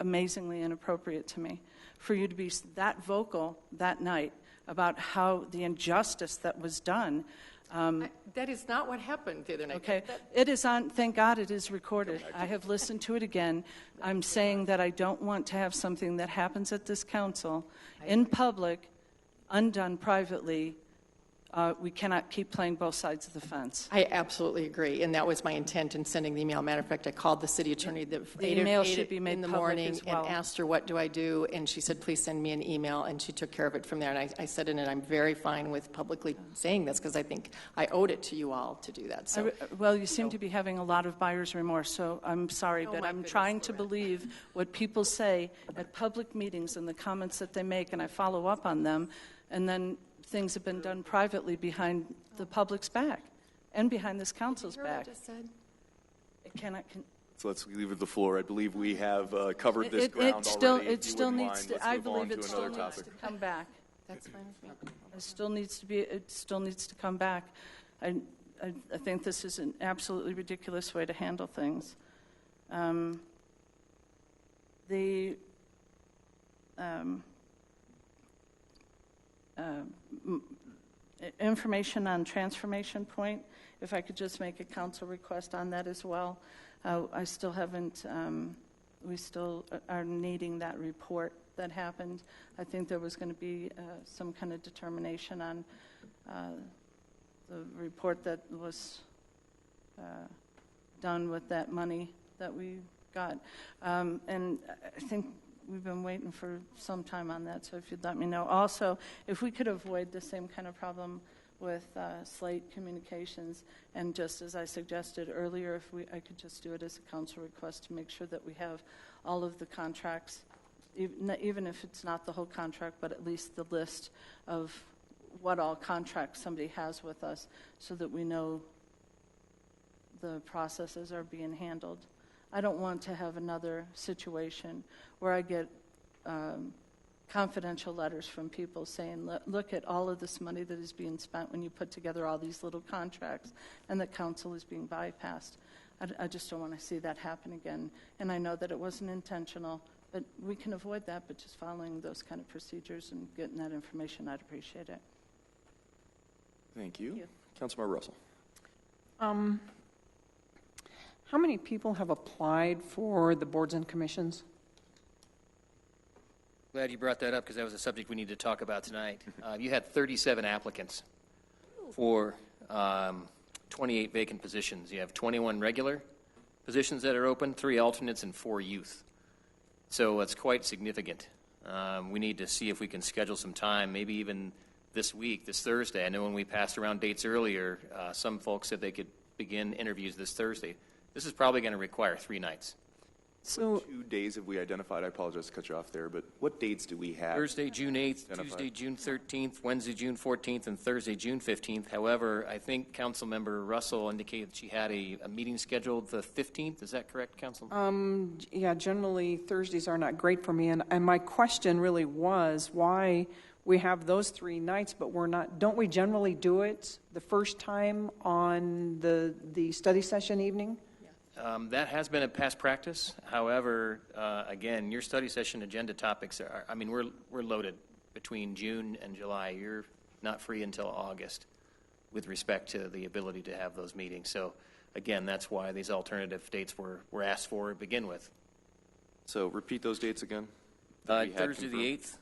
amazingly inappropriate to me. For you to be that vocal that night about how the injustice that was done. That is not what happened the other night. Okay, it is on, thank God it is recorded. I have listened to it again. I'm saying that I don't want to have something that happens at this council in public, undone privately. We cannot keep playing both sides of the fence. I absolutely agree, and that was my intent in sending the email. Matter of fact, I called the city attorney the email should be made in the public morning as well. And asked her, what do I do? And she said, please send me an email, and she took care of it from there. And I said in it, I'm very fine with publicly saying this because I think I owed it to you all to do that. So, well, you seem to be having a lot of buyer's remorse, so I'm sorry, but I'm trying to believe what people say at public meetings and the comments that they make, and I follow up on them, and then things have been done privately behind the public's back and behind this council's back. Just said? It cannot. So let's leave it the floor. I believe we have covered this ground already. It still needs to. I believe it still needs to come back. That's fine with me. It still needs to be. It still needs to come back. I think this is an absolutely ridiculous way to handle things. Information on transformation point, if I could just make a council request on that as well. I still haven't, we still are needing that report that happened. I think there was going to be some kind of determination on the report that was done with that money that we got. And I think we've been waiting for some time on that, so if you'd let me know. Also, if we could avoid the same kind of problem with Slate Communications, and just as I suggested earlier, if I could just do it as a council request to make sure that we have all of the contracts, even if it's not the whole contract, but at least the list of what all contracts somebody has with us, so that we know the processes are being handled. I don't want to have another situation where I get confidential letters from people saying, look at all of this money that is being spent when you put together all these little contracts, and that council is being bypassed. I just don't want to see that happen again. And I know that it wasn't intentional, but we can avoid that, but just following those kind of procedures and getting that information, I'd appreciate it. Thank you. Councilmember Russell. How many people have applied for the boards and commissions? Glad you brought that up because that was a subject we need to talk about tonight. You had 37 applicants for 28 vacant positions. You have 21 regular positions that are open, 3 alternates, and 4 youth. So it's quite significant. We need to see if we can schedule some time, maybe even this week, this Thursday. I know when we passed around dates earlier, some folks said they could begin interviews this Thursday. This is probably going to require 3 nights. So 2 days have we identified? I apologize to cut you off there, but what dates do we have? Thursday, June 8th, Tuesday, June 13th, Wednesday, June 14th, and Thursday, June 15th. However, I think Councilmember Russell indicated she had a meeting scheduled the 15th. Is that correct, Councilman? Yeah, generally Thursdays are not great for me, and my question really was why we have those 3 nights, but we're not. Don't we generally do it the first time on the study session evening? That has been a past practice. However, again, your study session agenda topics are, I mean, we're loaded between June and July. You're not free until August with respect to the ability to have those meetings. So, again, that's why these alternative dates were asked for to begin with. So repeat those dates again. Thursday the 8th.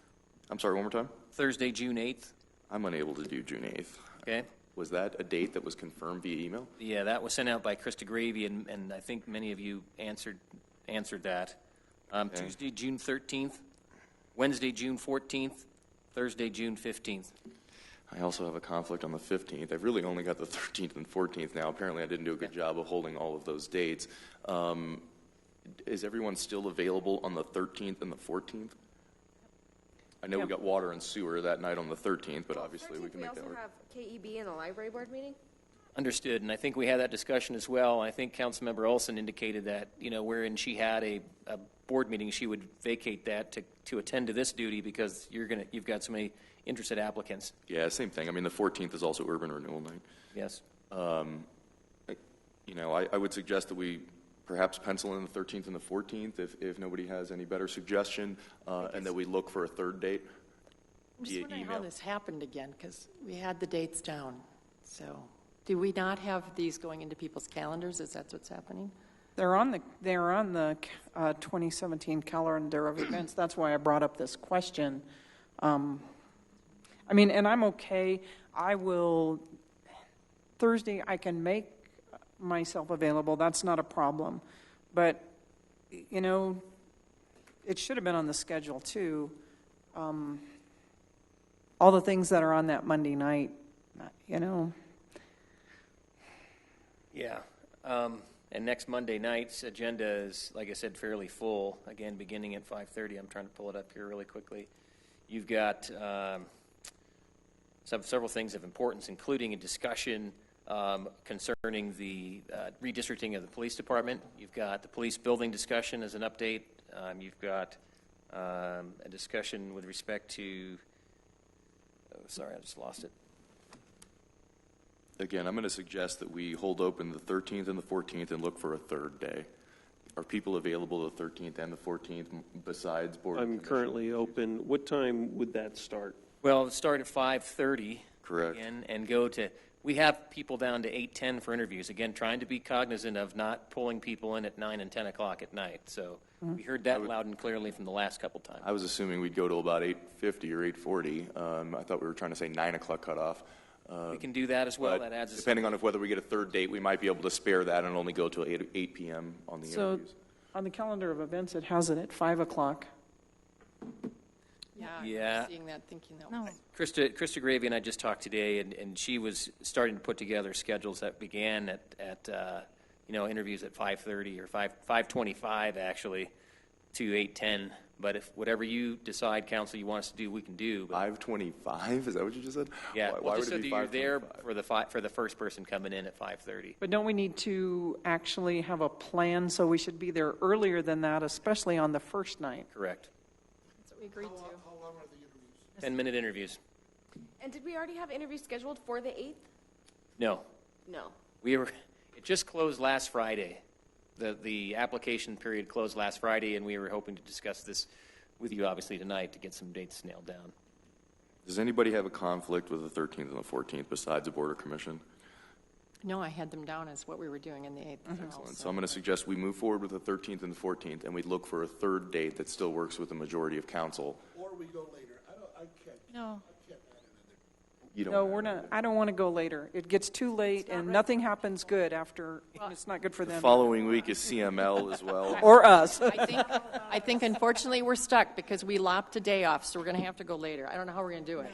I'm sorry, one more time? Thursday, June 8th. I'm unable to do June 8th. Okay. Was that a date that was confirmed via email? Yeah, that was sent out by Krista Gravy, and I think many of you answered that. Okay. Tuesday, June 13th, Wednesday, June 14th, Thursday, June 15th. I also have a conflict on the 15th. I've really only got the 13th and 14th now. Apparently I didn't do a good job of holding all of those dates. Is everyone still available on the 13th and the 14th? I know we got water and sewer that night on the 13th, but obviously we can make that work. We also have KEB and the library board meeting. Understood, and I think we had that discussion as well. I think Councilmember Olson indicated that, wherein she had a board meeting, she would vacate that to attend to this duty because you've got so many interested applicants. Yeah, same thing. I mean, the 14th is also urban renewal night. Yes. I would suggest that we perhaps pencil in the 13th and the 14th if nobody has any better suggestion, and that we look for a third date I'm just via wondering email. how this happened again, because we had the dates down. So do we not have these going into people's calendars? Is that what's happening? They're on the 2017 calendar of events. That's why I brought up this question. And I'm okay. Thursday I can make myself available. That's not a problem. But, it should have been on the schedule too. All the things that are on that Monday night, Yeah. And next Monday night's agenda is, like I said, fairly full. Again, beginning at 5:30. I'm trying to pull it up here really quickly. You've got several things of importance, including a discussion concerning the redistricting of the police department. You've got the police building discussion as an update. You've got a discussion with respect to, sorry, I just lost it. Again, I'm going to suggest that we hold open the 13th and the 14th and look for a third day. Are people available the 13th and the 14th besides board? I'm currently open. What time would that start? Well, it'll start at 5:30. Correct. Again, and go to, we have people down to 8:10 for interviews. Again, trying to be cognizant of not pulling people in at 9 and 10 o'clock at night. So we heard that loud and clearly from the last couple times. I was assuming we'd go to about 8:50 or 8:40. I thought we were trying to say 9 o'clock cutoff. We can do that as well. That adds depending on whether we get a third date, we might be able to spare that and only go till 8 p.m. on the interviews. On the calendar of events, it has it at 5 o'clock. Yeah. Seeing that, thinking that. No. Krista Gravy and I just talked today, and she was starting to put together schedules that began at interviews at 5:30 or 5:25 actually to 8:10. But if whatever you decide, council, you want us to do, we can do. 5:25? Is that what you just said? Yeah. Why Well, would just it so be that you're there 5:25? for the first person coming in at 5:30. But don't we need to actually have a plan, so we should be there earlier than that, especially on the first night? Correct. That's what we agreed to. How long are the interviews? 10-minute interviews. And did we already have interviews scheduled for the 8th? No. No. It just closed last Friday. The application period closed last Friday, and we were hoping to discuss this with you, obviously, tonight to get some dates nailed down. Does anybody have a conflict with the 13th and the 14th besides the Border Commission? No, I had them down as what we were doing in the 8th. Excellent. So I'm going to suggest we move forward with the 13th and the 14th, and we look for a third date that still works with the majority of council. Or we go later. I can't. No. You don't No, we're not. I don't want to go later. It gets too late, and nothing happens good after. It's not good for The them. following week is CML as well. Or us. I think unfortunately we're stuck because we lopped a day off, so we're going to have to go later. I don't know how we're going to do it.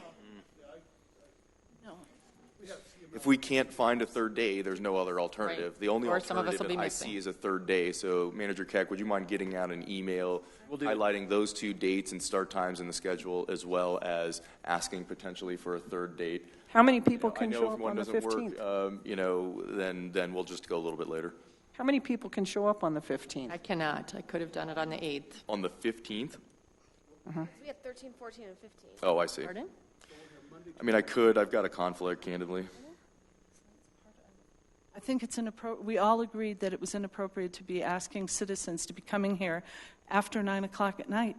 If we can't find a third day, there's no other alternative. Right. The only Or some of us alternative will be that I missing. see is a third day. So, Manager Keck, would you mind getting out an email highlighting those two dates and start times in the schedule, as well as asking potentially for a third date? How many people I can know show if up one on the doesn't 15th? work, then we'll just go a little bit later. How many people can show up on the 15th? I cannot. I could have done it on the 8th. On the 15th? We had 13, 14, and 15. Oh, I see. Pardon? I mean, I could. I've got a conflict, candidly. I think it's we all agreed that it was inappropriate to be asking citizens to be coming here after 9 o'clock at night.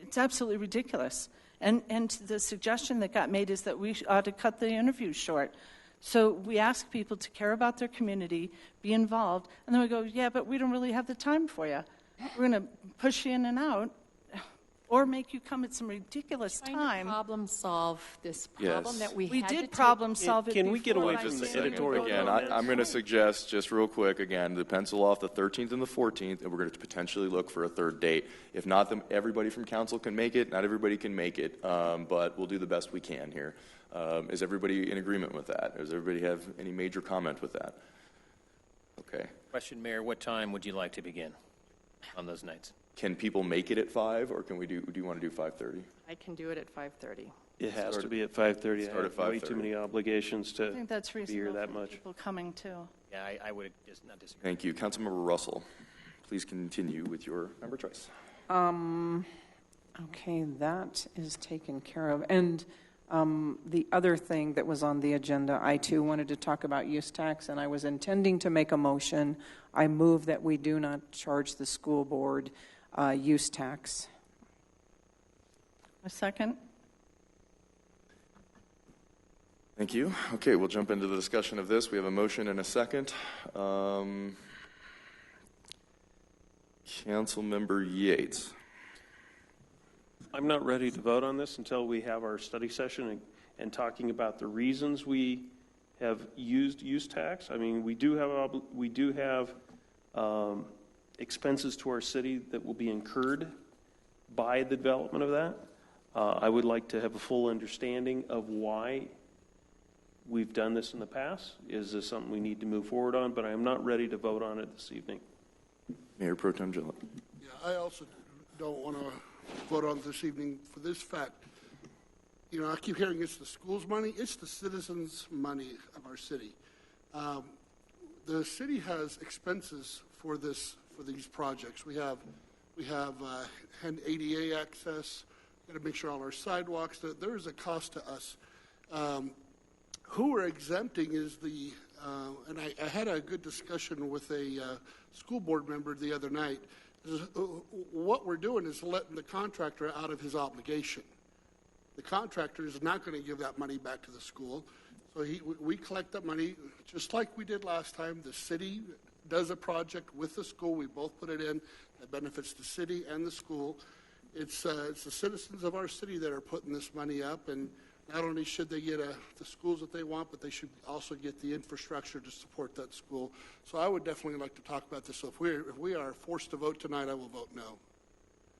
It's absolutely ridiculous. And the suggestion that got made is that we ought to cut the interviews short. So we ask people to care about their community, be involved, and then we go, yeah, but we don't really have the time for you. We're going to push you in and out, or make you come at some ridiculous Trying time. to problem solve this problem that we had did to problem take- solve it Can we get before. away from the editorial Again, comments? I'm going to suggest, just real quick, again, to pencil off the 13th and the 14th, and we're going to potentially look for a third date. If not, everybody from council can make it. Not everybody can make it, but we'll do the best we can here. Is everybody in agreement with that? Does everybody have any major comment with that? Okay. Question, Mayor, what time would you like to begin on those nights? Can people make it at 5, or do you want to do 5:30? I can do it at 5:30. It has to be at 5:30. I Start have at way too 5:30. many obligations I think that's to be reasonable here that for much. people coming too. Yeah, I would just not disagree. Thank you. Councilmember Russell, please continue with your member choice. Okay, that is taken care of. And the other thing that was on the agenda, I too wanted to talk about use tax, and I was intending to make a motion. I move that we do not charge the school board use tax. A second? Thank you. Okay, we'll jump into the discussion of this. We have a motion and a second. Councilmember Yates. I'm not ready to vote on this until we have our study session and talking about the reasons we have used use tax. I mean, we do have expenses to our city that will be incurred by the development of that. I would like to have a full understanding of why we've done this in the past. Is this something we need to move forward on? But I am not ready to vote on it this evening. Mayor Pro Tem Gillett. Yeah, I also don't want to vote on it this evening for this fact. You know, I keep hearing it's the school's money. It's the citizens' money of our city. The city has expenses for these projects. We have ADA access. Got to make sure all our sidewalks. There is a cost to us. Who we're exempting is and I had a good discussion with a school board member the other night. What we're doing is letting the contractor out of his obligation. The contractor is not going to give that money back to the school. So we collect that money just like we did last time. The city does a project with the school. We both put it in. That benefits the city and the school. It's the citizens of our city that are putting this money up, and not only should they get the schools that they want, but they should also get the infrastructure to support that school. So I would definitely like to talk about this. So if we are forced to vote tonight, I will vote no.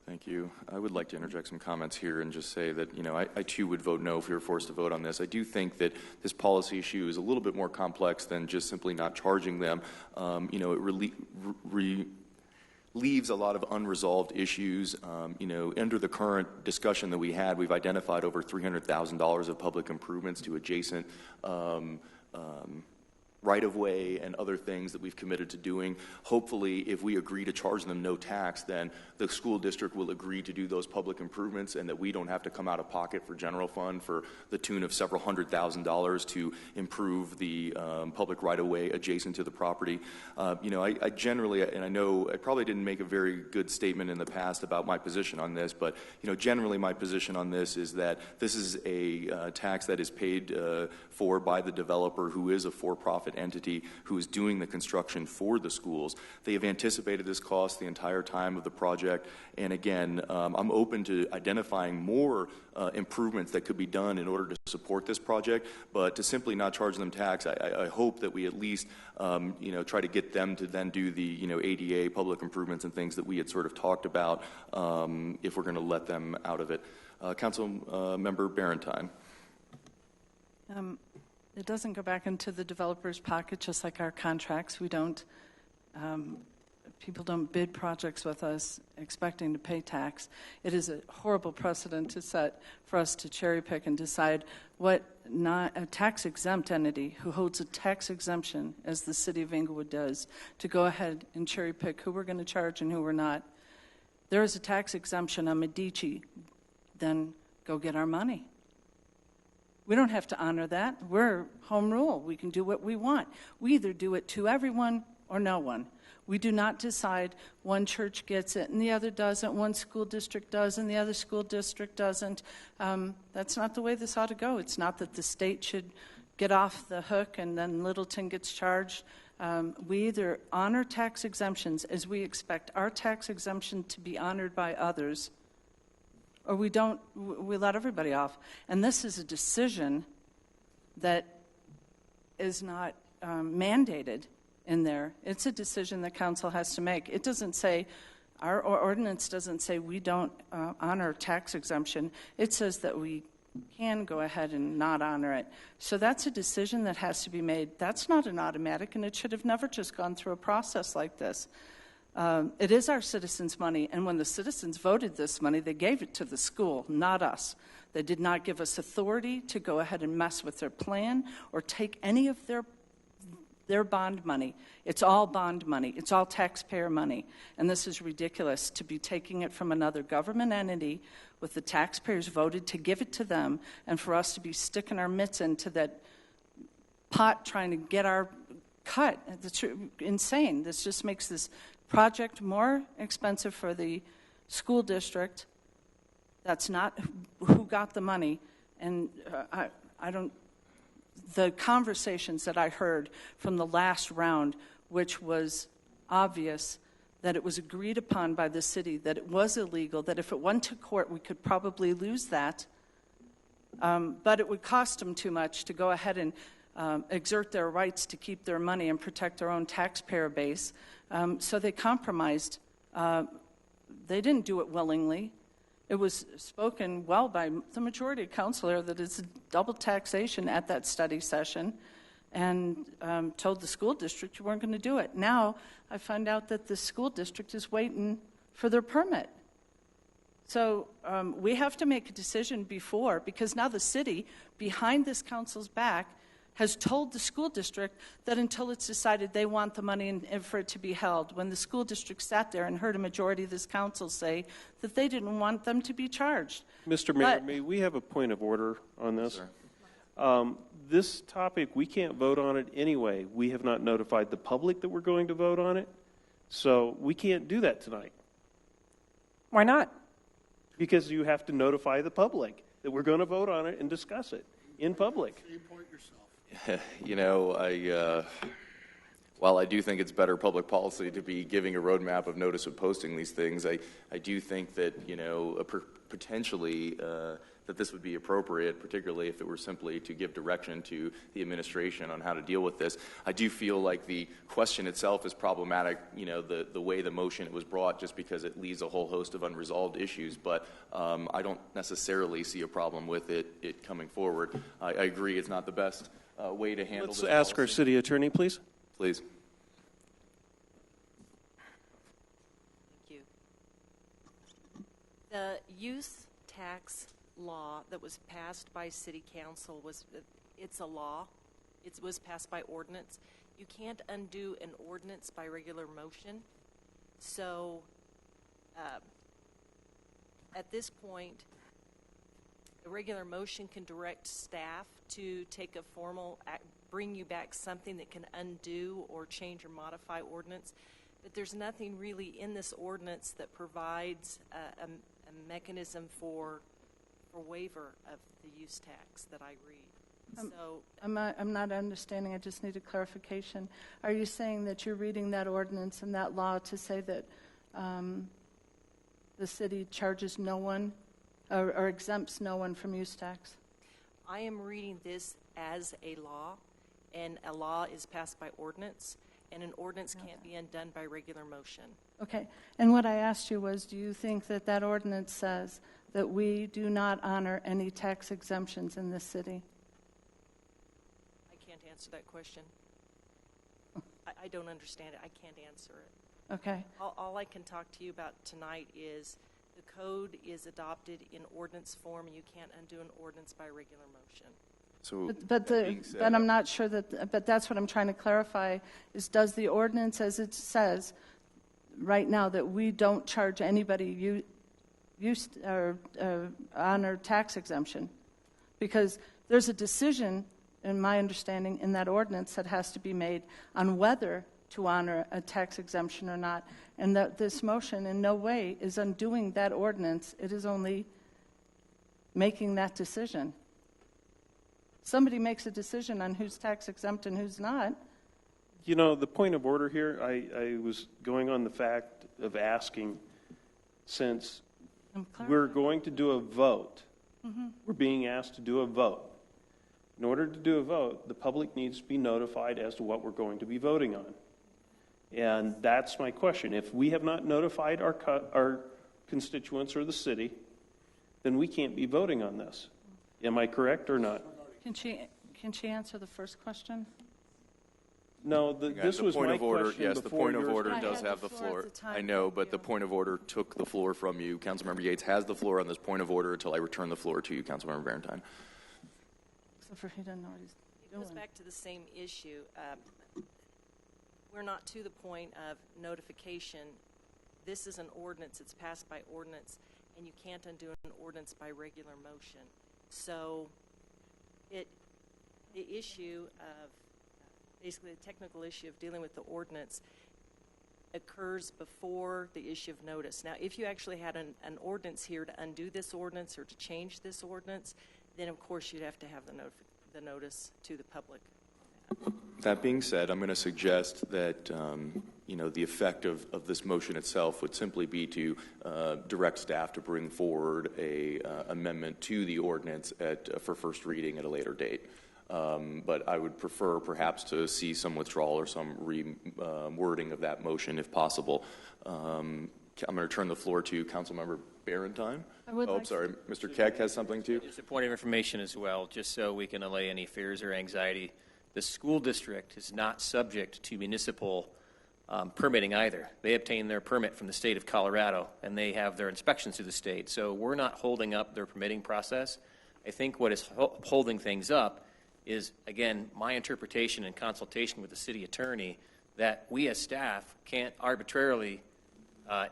Thank you. I would like to interject some comments here and just say that, I too would vote no if we were forced to vote on this. I do think that this policy issue is a little bit more complex than just simply not charging them. It leaves a lot of unresolved issues. Under the current discussion that we had, we've identified over $300,000 of public improvements to adjacent right-of-way and other things that we've committed to doing. Hopefully, if we agree to charge them no tax, then the school district will agree to do those public improvements and that we don't have to come out of pocket for general fund for the tune of several $100,000 to improve the public right-of-way adjacent to the property. I generally, and I know I probably didn't make a very good statement in the past about my position on this, but generally my position on this is that this is a tax that is paid for by the developer, who is a for-profit entity who is doing the construction for the schools. They have anticipated this cost the entire time of the project, and again, I'm open to identifying more improvements that could be done in order to support this project, but to simply not charge them tax, I hope that we at least try to get them to then do the ADA public improvements and things that we had sort of talked about if we're going to let them out of it. Council Member Barentine. It doesn't go back into the developer's pocket, just like our contracts. We don't, people don't bid projects with us expecting to pay tax. It is a horrible precedent to set for us to cherry pick and decide what not a tax-exempt entity who holds a tax exemption, as the city of Englewood does, to go ahead and cherry pick who we're going to charge and who we're not. There is a tax exemption on Medici, then go get our money. We don't have to honor that. We're home rule. We can do what we want. We either do it to everyone or no one. We do not decide one church gets it and the other doesn't, one school district does and the other school district doesn't. That's not the way this ought to go. It's not that the state should get off the hook and then Littleton gets charged. We either honor tax exemptions as we expect our tax exemption to be honored by others, or we don't, we let everybody off. And this is a decision that is not mandated in there. It's a decision that council has to make. It doesn't say, our ordinance doesn't say we don't honor tax exemption. It says that we can go ahead and not honor it. So that's a decision that has to be made. That's not an automatic, and it should have never just gone through a process like this. It is our citizens' money, and when the citizens voted this money, they gave it to the school, not us. They did not give us authority to go ahead and mess with their plan or take any of their bond money. It's all bond money. It's all taxpayer money. And this is ridiculous to be taking it from another government entity with the taxpayers voted to give it to them, and for us to be sticking our mitts into that pot trying to get our cut. It's insane. This just makes this project more expensive for the school district. That's not who got the money. And the conversations that I heard from the last round, which was obvious that it was agreed upon by the city, that it was illegal, that if it went to court, we could probably lose that. But it would cost them too much to go ahead and exert their rights to keep their money and protect their own taxpayer base. So they compromised. They didn't do it willingly. It was spoken well by the majority of councilor that it's double taxation at that study session, and told the school district you weren't going to do it. Now I find out that the school district is waiting for their permit. So we have to make a decision before, because now the city, behind this council's back, has told the school district that until it's decided they want the money and for it to be held, when the school district sat there and heard a majority of this council say that they didn't want them to be charged. Mr. Mayor, may we have a point of order on this? This topic, we can't vote on it anyway. We have not notified the public that we're going to vote on it, so we can't do that tonight. Why not? Because you have to notify the public that we're going to vote on it and discuss it in public. while I do think it's better public policy to be giving a roadmap of notice of posting these things, I do think that, potentially that this would be appropriate, particularly if it were simply to give direction to the administration on how to deal with this. I do feel like the question itself is problematic, the way the motion was brought, just because it leaves a whole host of unresolved issues, but I don't necessarily see a problem with it coming forward. I agree it's not the best way to handle this. Let's ask our city attorney, please. Please. Thank you. The use tax law that was passed by City Council it's a law. It was passed by ordinance. You can't undo an ordinance by regular motion. So at this point, a regular motion can direct staff to take a formal bring you back something that can undo or change or modify ordinance. But there's nothing really in this ordinance that provides a mechanism for waiver of the use tax that I read. So I'm not understanding. I just need a clarification. Are you saying that you're reading that ordinance and that law to say that the city charges no one or exempts no one from use tax? I am reading this as a law, and a law is passed by ordinance, and an ordinance can't be undone by regular motion. Okay. And what I asked you was, do you think that that ordinance says that we do not honor any tax exemptions in this city? I can't answer that question. I don't understand it. I can't answer it. Okay. All I can talk to you about tonight is the code is adopted in ordinance form, and you can't undo an ordinance by regular motion. So, but I'm not sure that. But that's what I'm trying to clarify: is does the ordinance, as it says right now, that we don't charge anybody honor tax exemption? Because there's a decision, in my understanding, in that ordinance that has to be made on whether to honor a tax exemption or not, and that this motion in no way is undoing that ordinance. It is only making that decision. Somebody makes a decision on who's tax exempt and who's not. The point of order here, I was going on the fact of asking, since we're going to do a vote, we're being asked to do a vote. In order to do a vote, the public needs to be notified as to what we're going to be voting on. And that's my question. If we have not notified our constituents or the city, then we can't be voting on this. Am I correct or not? Can she answer the first question? No, this was my question. Yes, the point of order does have the floor. I know, but the point of order took the floor from you. Councilmember Yates has the floor on this point of order until I return the floor to you, Councilmember Barentine. Except for he doesn't know what he's doing. It goes back to the same issue. We're not to the point of notification. This is an ordinance. It's passed by ordinance, and you can't undo an ordinance by regular motion. So the issue of, basically the technical issue of dealing with the ordinance occurs before the issue of notice. Now, if you actually had an ordinance here to undo this ordinance or to change this ordinance, then of course you'd have to have the notice to the public. That being said, I'm going to suggest that the effect of this motion itself would simply be to direct staff to bring forward a amendment to the ordinance for first reading at a later date. But I would prefer perhaps to see some withdrawal or some wording of that motion if possible. I'm going to turn the floor to Councilmember Barentine. Sorry. Mr. Keck has something too. Just a point of information as well, just so we can allay any fears or anxiety. The school district is not subject to municipal permitting either. They obtain their permit from the state of Colorado, and they have their inspections through the state. So we're not holding up their permitting process. I think what is holding things up is, again, my interpretation in consultation with the city attorney that we as staff can't arbitrarily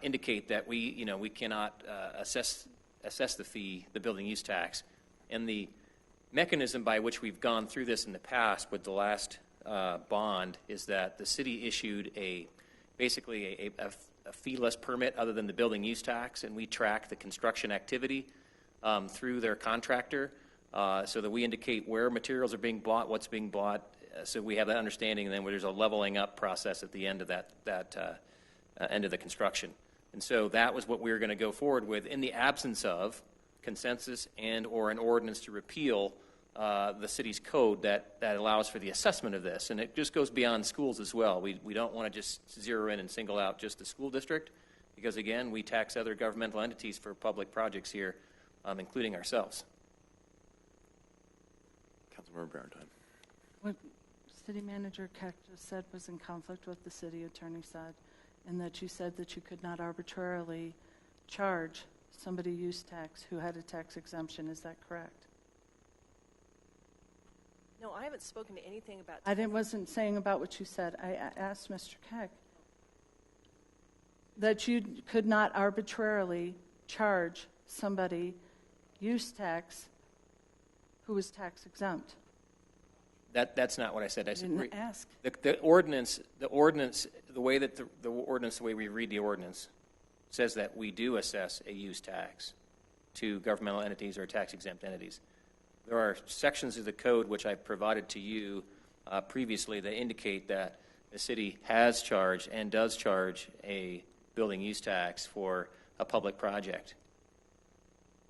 indicate that we cannot assess the fee, the building use tax. And the mechanism by which we've gone through this in the past with the last bond is that the city issued basically a fee-less permit other than the building use tax, and we track the construction activity through their contractor. so that we indicate where materials are being bought, what's being bought, so we have that understanding, and then there's a leveling up process at the end of that end of the construction. And so that was what we were going to go forward with in the absence of consensus and or an ordinance to repeal the city's code that allows for the assessment of this. And it just goes beyond schools as well. We don't want to just zero in and single out just the school district, because, again, we tax other governmental entities for public projects here, including ourselves. Councilmember Barentine. What City Manager Keck just said was in conflict with the city attorney said, and that you said that you could not arbitrarily charge somebody use tax who had a tax exemption. Is that correct? No, I haven't spoken to anything about... Wasn't saying about what you said. I asked Mr. Keck that you could not arbitrarily charge somebody use tax who was tax exempt. That's not what I said. I said didn't ask. The ordinance, the way that the ordinance, the way we read the ordinance, says that we do assess a use tax to governmental entities or tax-exempt entities. There are sections of the code which I provided to you previously that indicate that the city has charged and does charge a building use tax for a public project.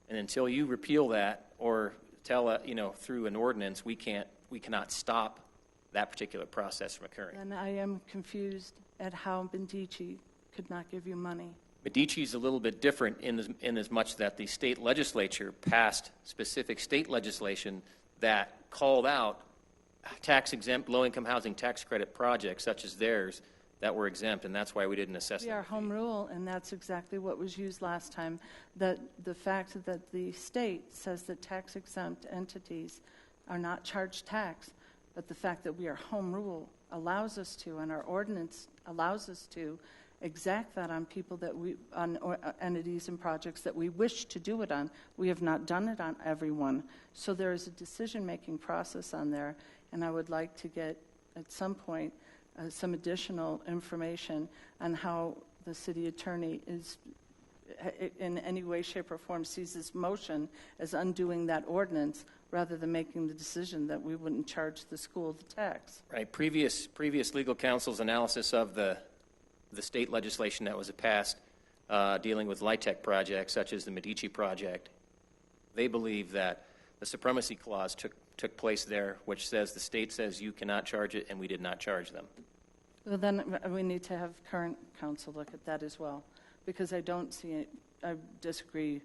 And until you repeal that or tell through an ordinance, we cannot stop that particular process from occurring. And I am confused at how Bendici could not give you money. Medici is a little bit different in as much that the state legislature passed specific state legislation that called out tax-exempt low-income housing tax credit projects such as theirs that were exempt, and that's why we didn't assess them. We are home rule, and that's exactly what was used last time, that the fact that the state says that tax-exempt entities are not charged tax, but the fact that we are home rule allows us to, and our ordinance allows us to, exact that on people on entities and projects that we wish to do it on. We have not done it on everyone. So there is a decision-making process on there, and I would like to get, at some point, some additional information on how the city attorney is, in any way, shape, or form, sees this motion as undoing that ordinance rather than making the decision that we wouldn't charge the school the tax. Right. Previous legal counsel's analysis of the state legislation that was passed dealing with LIHTC projects, such as the Medici project, they believe that the supremacy clause took place there, which says the state says you cannot charge it, and we did not charge them. Well, then we need to have current counsel look at that as well, because I don't see it. I disagree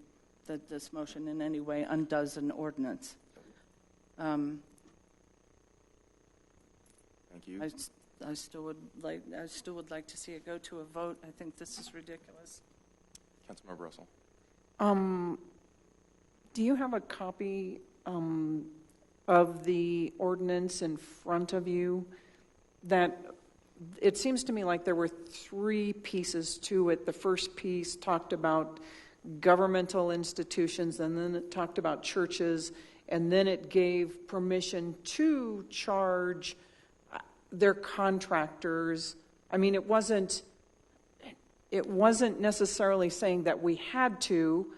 that this motion in any way undoes an ordinance. Thank you. I still would like to see it go to a vote. I think this is ridiculous. Councilmember Russell. Do you have a copy of the ordinance in front of you? That it seems to me like there were three pieces to it. The first piece talked about governmental institutions, and then it talked about churches, and then it gave permission to charge their contractors. I mean, it wasn't necessarily saying that we had to,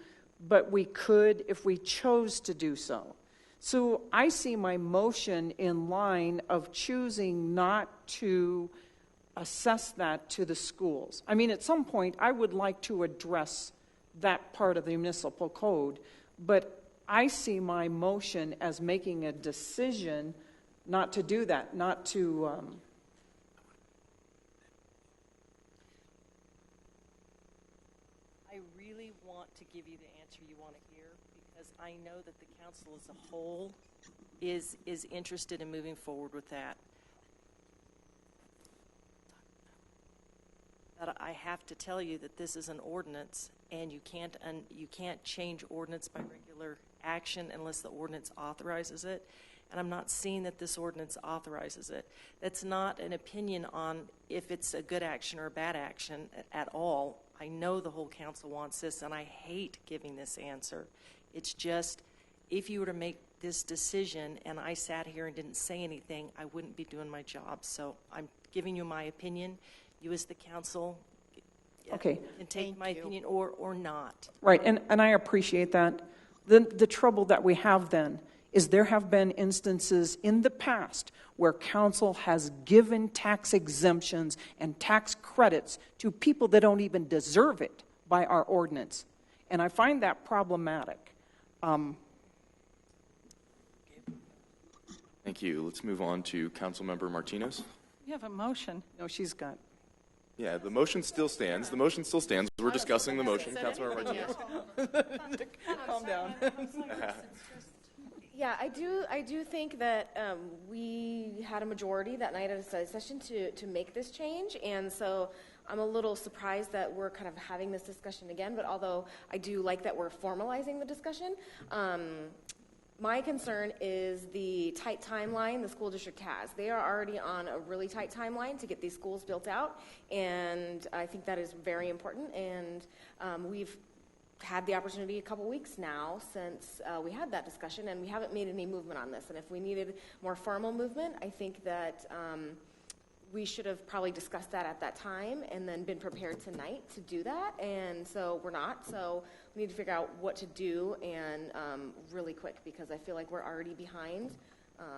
but we could if we chose to do so. So I see my motion in line of choosing not to assess that to the schools. I mean, at some point, I would like to address that part of the municipal code, but I see my motion as making a decision not to do that, not to... I really want to give you the answer you want to hear, because I know that the council as a whole is interested in moving forward with that. But I have to tell you that this is an ordinance, and you can't change ordinance by regular action unless the ordinance authorizes it. And I'm not seeing that this ordinance authorizes it. That's not an opinion on if it's a good action or a bad action at all. I know the whole council wants this, and I hate giving this answer. It's just, if you were to make this decision and I sat here and didn't say anything, I wouldn't be doing my job. So I'm giving you my opinion. You as the council Okay. can take my opinion or not. Right, and I appreciate that. The trouble that we have then is there have been instances in the past where council has given tax exemptions and tax credits to people that don't even deserve it by our ordinance. And I find that problematic. Thank you. Let's move on to Councilmember Martinez. You have a motion. No, she's got. Yeah, the motion still stands. The motion still stands. We're discussing the motion. Councilmember Martinez. Calm down. Yeah, I do think that we had a majority that night at a study session to make this change, and so I'm a little surprised that we're kind of having this discussion again, but although I do like that we're formalizing the discussion, my concern is the tight timeline the school district has. They are already on a really tight timeline to get these schools built out, and I think that is very important, and we've had the opportunity a couple weeks now since we had that discussion, and we haven't made any movement on this. And if we needed more formal movement, I think that we should have probably discussed that at that time and then been prepared tonight to do that. And so we're not. So we need to figure out what to do, and really quick, because I feel like we're already behind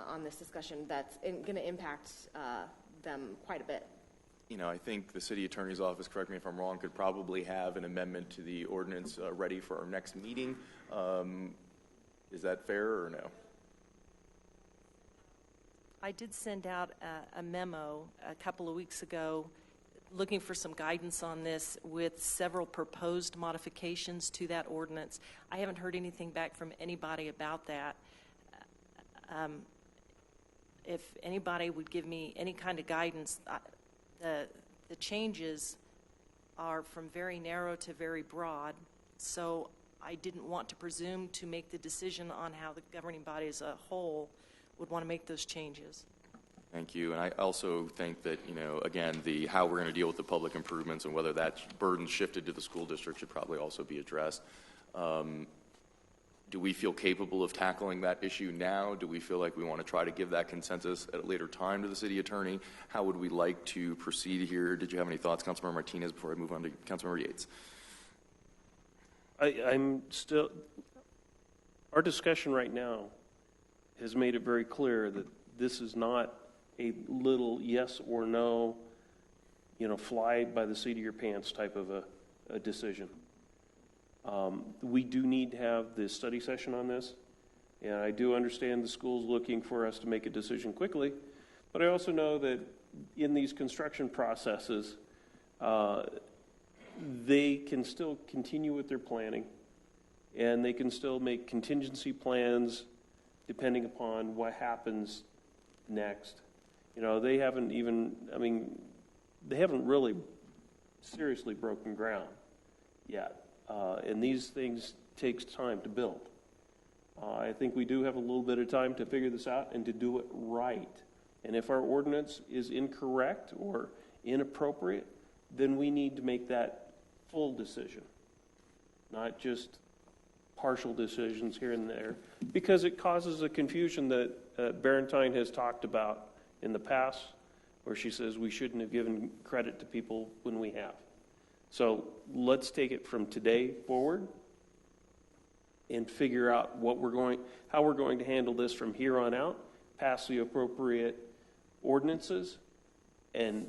on this discussion that's going to impact them quite a bit. You know, I think the city attorney's office, correct me if I'm wrong, could probably have an amendment to the ordinance ready for our next meeting. Is that fair or no? I did send out a memo a couple of weeks ago looking for some guidance on this with several proposed modifications to that ordinance. I haven't heard anything back from anybody about that. If anybody would give me any kind of guidance, the changes are from very narrow to very broad, so I didn't want to presume to make the decision on how the governing body as a whole would want to make those changes. Thank you. And I also think that, you know, again, how we're going to deal with the public improvements and whether that burden shifted to the school district should probably also be addressed. Do we feel capable of tackling that issue now? Do we feel like we want to try to give that consensus at a later time to the city attorney? How would we like to proceed here? Did you have any thoughts, Councilmember Martinez, before I move on to Councilmember Yates? I'm still, our discussion right now has made it very clear that this is not a little yes or no, fly by the seat of your pants type of a decision. We do need to have this study session on this, and I do understand the school's looking for us to make a decision quickly, but I also know that in these construction processes, they can still continue with their planning, and they can still make contingency plans depending upon what happens next. They haven't really seriously broken ground yet. And these things takes time to build. I think we do have a little bit of time to figure this out and to do it right. And if our ordinance is incorrect or inappropriate, then we need to make that full decision, not just partial decisions here and there, because it causes a confusion that Barentine has talked about in the past, where she says we shouldn't have given credit to people when we have. So let's take it from today forward and figure out how we're going to handle this from here on out, pass the appropriate ordinances, and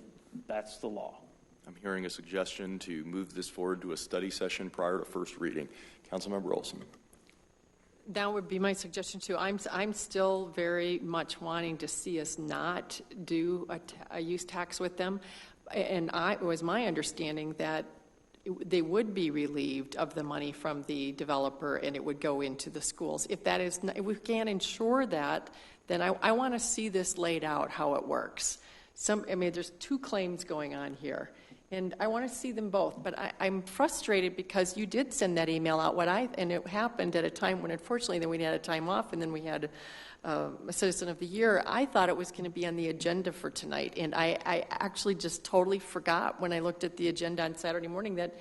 that's the law. I'm hearing a suggestion to move this forward to a study session prior to first reading. Councilmember Olson. That would be my suggestion too. I'm still very much wanting to see us not do a use tax with them. And it was my understanding that they would be relieved of the money from the developer and it would go into the schools. If we can't ensure that, then I want to see this laid out, how it works. There's two claims going on here, and I want to see them both. But I'm frustrated because you did send that email out, and it happened at a time when, unfortunately, then we had a time off, and then we had a Citizen of the Year. I thought it was going to be on the agenda for tonight, and I actually just totally forgot when I looked at the agenda on Saturday morning that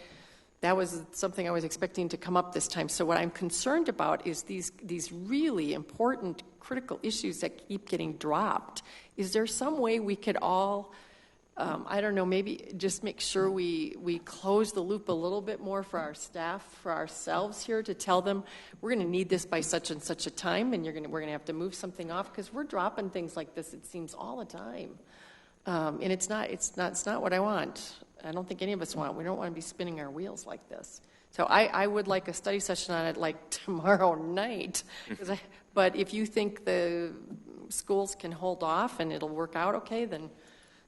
was something I was expecting to come up this time. So what I'm concerned about is these really important, critical issues that keep getting dropped. Is there some way we could all I don't know, maybe just make sure we close the loop a little bit more for our staff, for ourselves here, to tell them we're going to need this by such and such a time, and we're going to have to move something off, because we're dropping things like this, it seems, all the time. And it's not what I want. I don't think any of us want. We don't want to be spinning our wheels like this. So I would like a study session on it like tomorrow night. But if you think the schools can hold off and it'll work out okay, then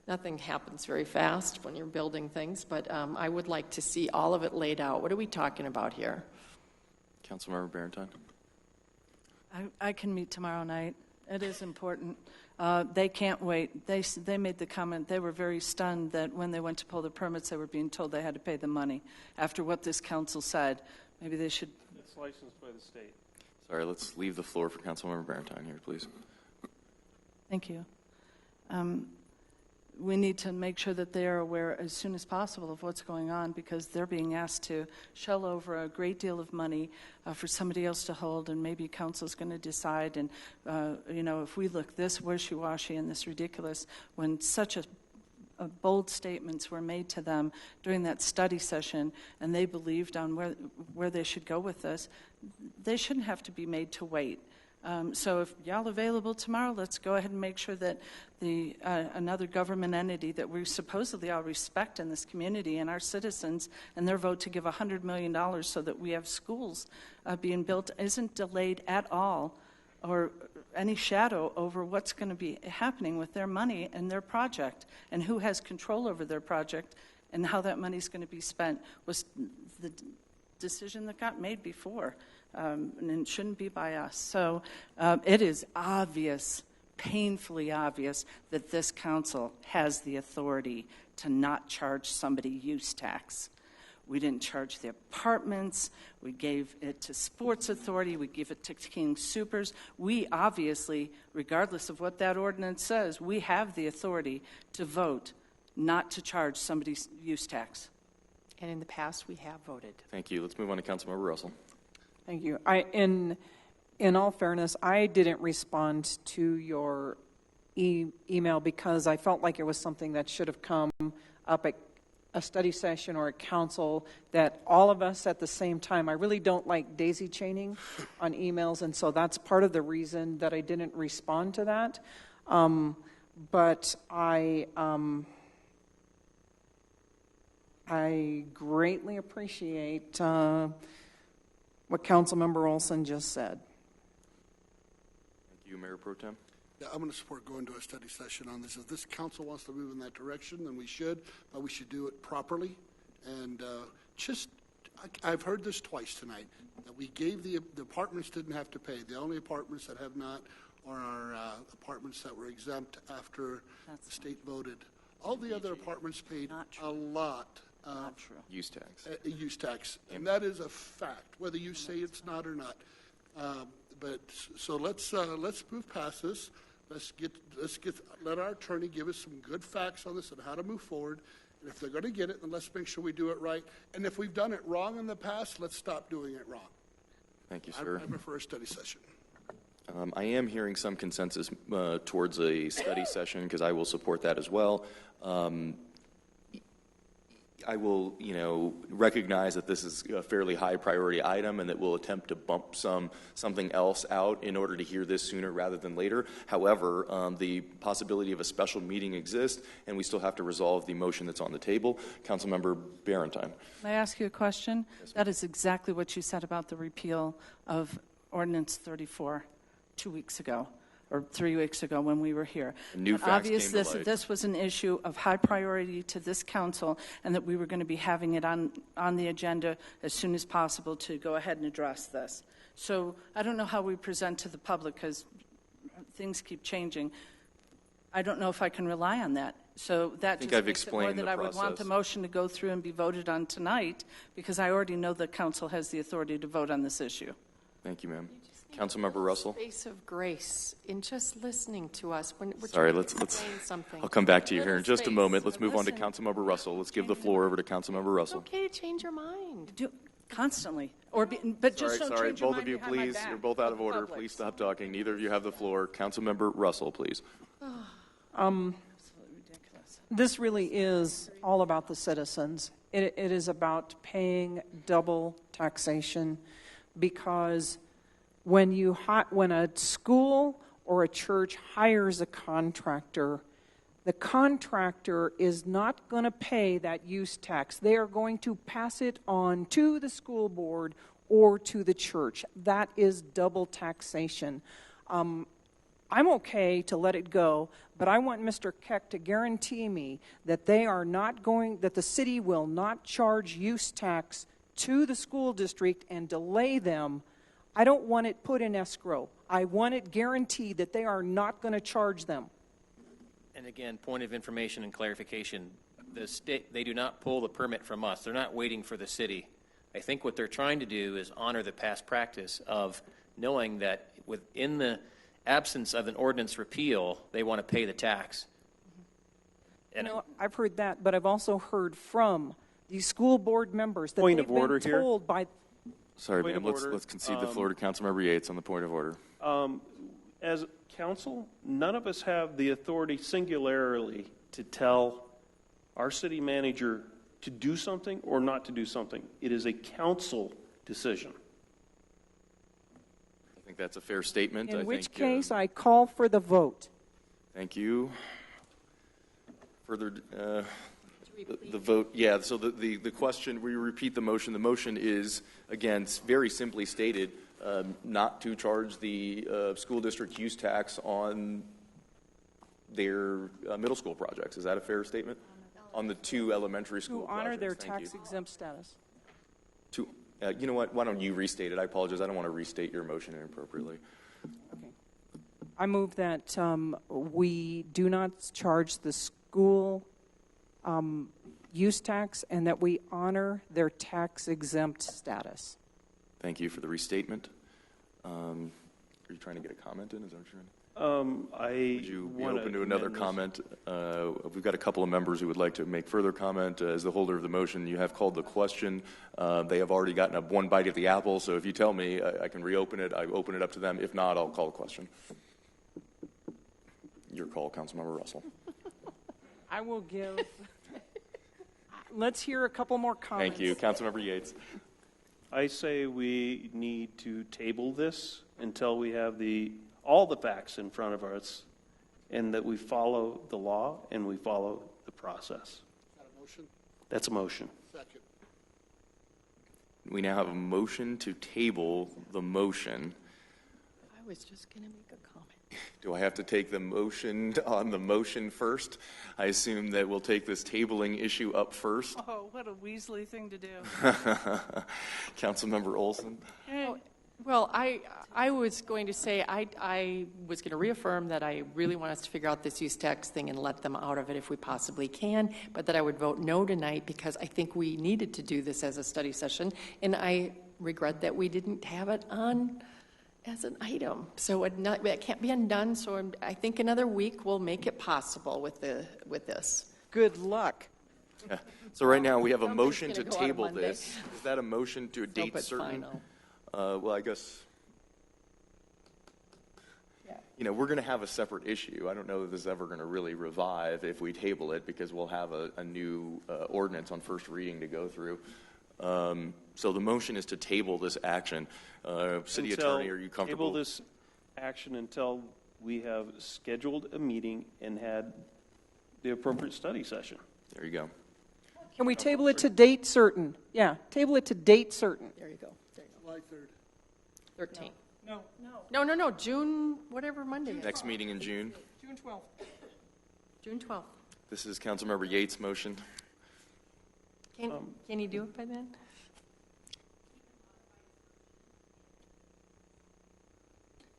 nothing happens very fast when you're building things. But I would like to see all of it laid out. What are we talking about here? Councilmember Barentine. I can meet tomorrow night. It is important. They can't wait. They made the comment, they were very stunned that when they went to pull the permits, they were being told they had to pay the money. After what this council said, maybe they should... It's licensed by the state. Sorry, let's leave the floor for Councilmember Barentine here, please. Thank you. We need to make sure that they are aware as soon as possible of what's going on, because they're being asked to shell over a great deal of money for somebody else to hold, and maybe council's going to decide. And, if we look this wishy-washy and this ridiculous, when such a bold statements were made to them during that study session, and they believed on where they should go with this, they shouldn't have to be made to wait. So if y'all available tomorrow, let's go ahead and make sure that another government entity that we supposedly all respect in this community and our citizens, and their vote to give $100 million so that we have schools being built isn't delayed at all, or any shadow over what's going to be happening with their money and their project, and who has control over their project and how that money is going to be spent, was the decision that got made before. And it shouldn't be by us. So it is obvious, painfully obvious, that this council has the authority to not charge somebody use tax. We didn't charge the apartments. We gave it to Sports Authority. We gave it to King Supers. We obviously, regardless of what that ordinance says, we have the authority to vote not to charge somebody's use tax. And in the past, we have voted. Thank you. Let's move on to Councilmember Russell. Thank you. In all fairness, I didn't respond to your email because I felt like it was something that should have come up at a study session or a council, that all of us at the same time. I really don't like daisy chaining on emails, and so that's part of the reason that I didn't respond to that. But I greatly appreciate what Councilmember Olson just said. Thank you, Mayor Pro Tem. Yeah, I'm going to support going to a study session on this. If this council wants to move in that direction, then we should, but we should do it properly. And I've heard this twice tonight, that we gave the apartments didn't have to pay. The only apartments that have not are our apartments that were exempt after the state voted. All the other apartments paid a lot. Use tax. Use tax, and that is a fact, whether you say it's not or not. So let's move past this. Let our attorney give us some good facts on this and how to move forward. And if they're going to get it, then let's make sure we do it right. And if we've done it wrong in the past, let's stop doing it wrong. Thank you, sir. I prefer a study session. I am hearing some consensus towards a study session, because I will support that as well. I will, recognize that this is a fairly high priority item, and that we'll attempt to bump something else out in order to hear this sooner rather than later. However, the possibility of a special meeting exists, and we still have to resolve the motion that's on the table. Councilmember Barentine. May I ask you a question? Yes, that is exactly what you said about the repeal of Ordinance 34 2 weeks ago. Or 3 weeks ago when we were here. New facts came to light. This was an issue of high priority to this council, and that we were going to be having it on the agenda as soon as possible to go ahead and address this. So I don't know how we present to the public, because things keep changing. I don't know if I can rely on that. So that just makes it more that I would want the motion to go through and be voted on tonight, because I already know the council has the authority to vote on this issue. Thank you, ma'am. Councilmember Russell. Space of grace in just listening to us when we're Sorry, trying to explain something. I'll come back to you here in just a moment. Let's move on to Councilmember Russell. Let's give the floor over to Councilmember Russell. It's okay to change your mind. Constantly. But just don't sorry, change your both mind of you, behind my please. back. You're both out of order. Please stop talking. Neither of you have the floor. Councilmember Russell, please. Absolutely ridiculous. This really is all about the citizens. It is about paying double taxation because when a school or a church hires a contractor, the contractor is not going to pay that use tax. They are going to pass it on to the school board or to the church. That is double taxation. I'm okay to let it go, but I want Mr. Keck to guarantee me that that the city will not charge use tax to the school district and delay them. I don't want it put in escrow. I want it guaranteed that they are not going to charge them. And again, point of information and clarification, the state, they do not pull the permit from us. They're not waiting for the city. I think what they're trying to do is honor the past practice of knowing that within the absence of an ordinance repeal, they want to pay the tax. And I've heard that, but I've also heard from these school board members that Point they've of order been here. told by... Sorry, Point ma'am, of order. let's concede the floor to Councilmember Yates on the point of order. As council, none of us have the authority singularly to tell our city manager to do something or not to do something. It is a council decision. I think that's a fair statement. In which case, I call for the vote. Thank you. Further, the vote, yeah, so the question, we repeat the motion. The motion is, again, very simply stated, not to charge the school district use tax on their middle school projects. Is that a fair statement? On the two elementary school To honor projects. their Thank you. tax-exempt status. You know what? Why don't you restate it? I apologize. I don't want to restate your motion inappropriately. I move that we do not charge the school use tax and that we honor their tax-exempt status. Thank you for the restatement. Are you trying to get a comment in? Is that what you're trying to? Would you be open to another comment? We've got a couple of members who would like to make further comment. As the holder of the motion, you have called the question. They have already gotten one bite at the apple, so if you tell me, I can reopen it. I open it up to them. If not, I'll call the question. Your call, Councilmember Russell. I will give... Let's hear a couple more comments. Thank you. Councilmember Yates. I say we need to table this until we have all the facts in front of us and that we follow the law and we follow the process. Is that a motion? That's a motion. Second. We now have a motion to table the motion. I was just going to make a comment. Do I have to take the motion on the motion first? I assume that we'll take this tabling issue up first. Oh, what a Weasley thing to do. Councilmember Olson. Well, I was going to say I was going to reaffirm that I really want us to figure out this use tax thing and let them out of it if we possibly can, but that I would vote no tonight because I think we needed to do this as a study session, and I regret that we didn't have it on as an item. So it can't be undone, so I think another week will make it possible with this. Good luck. Yeah. So right now we have a Something's motion gonna to go out table Monday. this. Is that a motion to a date it's certain? final. Well, I guess, we're going to have a separate issue. I don't know that this is ever going to really revive if we table it because we'll have a new ordinance on first reading to go through. So the motion is to table this action. City Attorney, are you comfortable? Table this action until we have scheduled a meeting and had the appropriate study session. There you go. Can we table it to date certain? Yeah, table it to date certain. There you go. July 3rd. 13. No, June, whatever Monday is. Next meeting in June. June 12th. June 12th. This is Councilmember Yates' motion. Can you do it by then?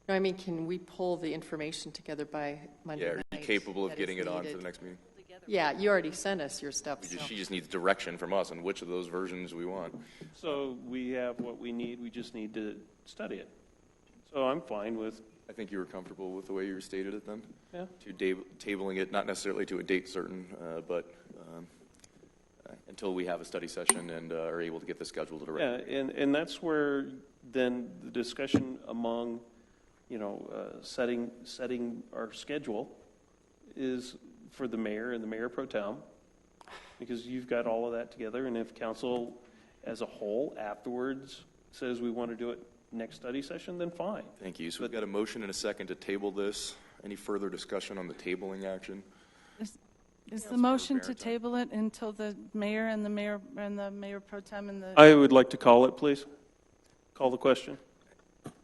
No, I mean, can we pull the information together by Monday night? Yeah, are you capable of that getting is it on needed? for the next meeting? Yeah, you already sent us your stuff. She just needs direction from us on which of those versions we want. So we have what we need. We just need to study it. So I'm fine with. I think you were comfortable with the way you stated it then? Yeah. To tabling it, not necessarily to a date certain, but until we have a study session and are able to get this scheduled at a regular meeting. And that's where then the discussion among, setting our schedule is for the mayor and the mayor pro tem, because you've got all of that together, and if council as a whole afterwards says we want to do it next study session, then fine. Thank you. So we've got a motion and a second to table this. Any further discussion on the tabling action? Is the motion to table it until the mayor and the mayor pro tem and the... I would like to call it, please. Call the question.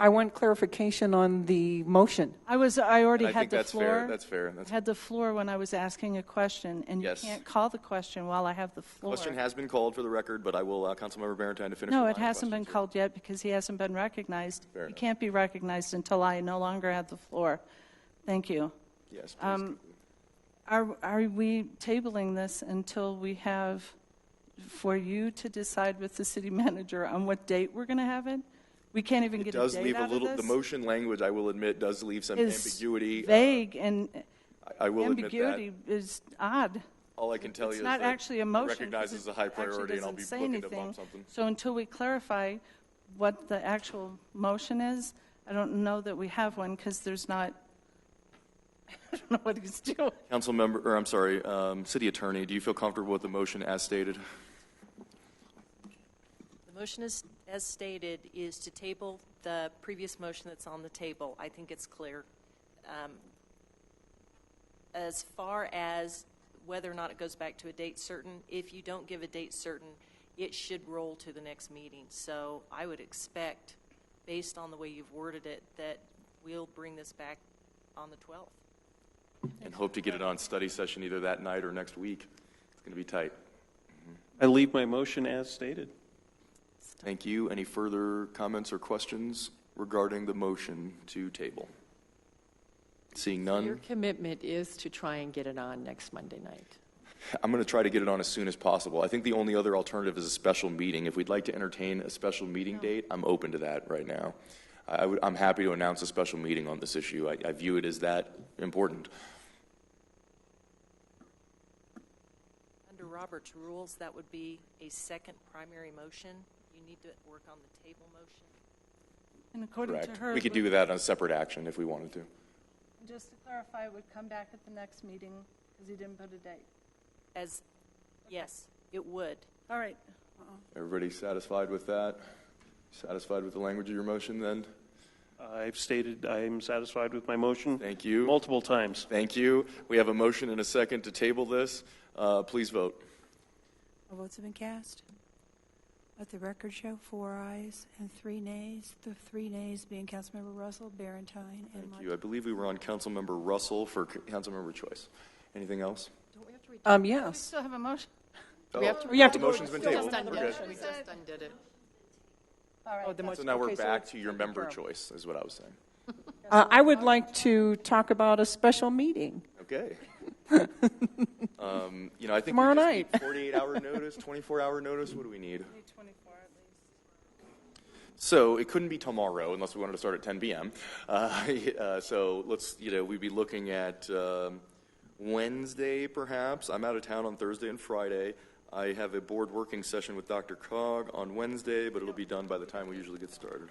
I want clarification on the motion. I already I had think the that's floor. fair. That's fair. That's Had the floor when I was asking a question, and Yes. you can't call the question while I have the floor. Question has been called for the record, but I will allow Councilmember Barentine to finish. No, the it line of hasn't been questions. called yet because he hasn't been recognized. Fair He enough. can't be recognized until I no longer have the floor. Thank you. Yes, please. Are we tabling this until we have, for you to decide with the city manager on what date we're going to have it? We can't even It get does a date leave a out little. of The this? motion language, I will admit, does leave some Is ambiguity. vague, and I will admit ambiguity that. is odd. All I can tell It's you is not that actually a I motion. recognize because it's a high it actually priority, and I'll be doesn't say looking to anything. bump something. So until we clarify what the actual motion is, I don't know that we have one because there's not. I don't know what he's doing. City Attorney, do you feel comfortable with the motion as stated? The motion is, as stated, is to table the previous motion that's on the table. I think it's clear. As far as whether or not it goes back to a date certain, if you don't give a date certain, it should roll to the next meeting. So I would expect, based on the way you've worded it, that we'll bring this back on the 12th. And hope to get it on study session either that night or next week. It's going to be tight. I leave my motion as stated. Thank you. Any further comments or questions regarding the motion to table? Seeing none. Your commitment is to try and get it on next Monday night. I'm going to try to get it on as soon as possible. I think the only other alternative is a special meeting. If we'd like to entertain a special meeting date, I'm open to that right now. I'm happy to announce a special meeting on this issue. I view it as that important. Under Robert's rules, that would be a second primary motion. You need to work on the table motion. And according Correct. to her, We could do that on a separate action if we wanted to. Just to clarify, it would come back at the next meeting because he didn't put a date. Yes, it would. All right. Everybody satisfied with that? Satisfied with the language of your motion then? I've stated I am satisfied with my motion. Thank you. Multiple times. Thank you. We have a motion and a second to table this. Please vote. All votes have been cast. Let the record show 4 ayes and 3 nays. The 3 nays being Councilmember Russell, Barentine, and Thank you. I believe we were on Councilmember Russell for Councilmember Choice. Anything else? We Yes. still have a motion. Oh, We have to the motion's been tabled. We just We're good. undid it. All right. So now we're back to your member choice, is what I was saying. I would like to talk about a special meeting. Okay. I think Tomorrow we just night. need 48-hour notice, 24-hour notice. What do we need? 24 at least. So it couldn't be tomorrow unless we wanted to start at 10 p.m. So let's, we'd be looking at Wednesday, perhaps. I'm out of town on Thursday and Friday. I have a board working session with Dr. Cog on Wednesday, but it'll be done by the time we usually get started.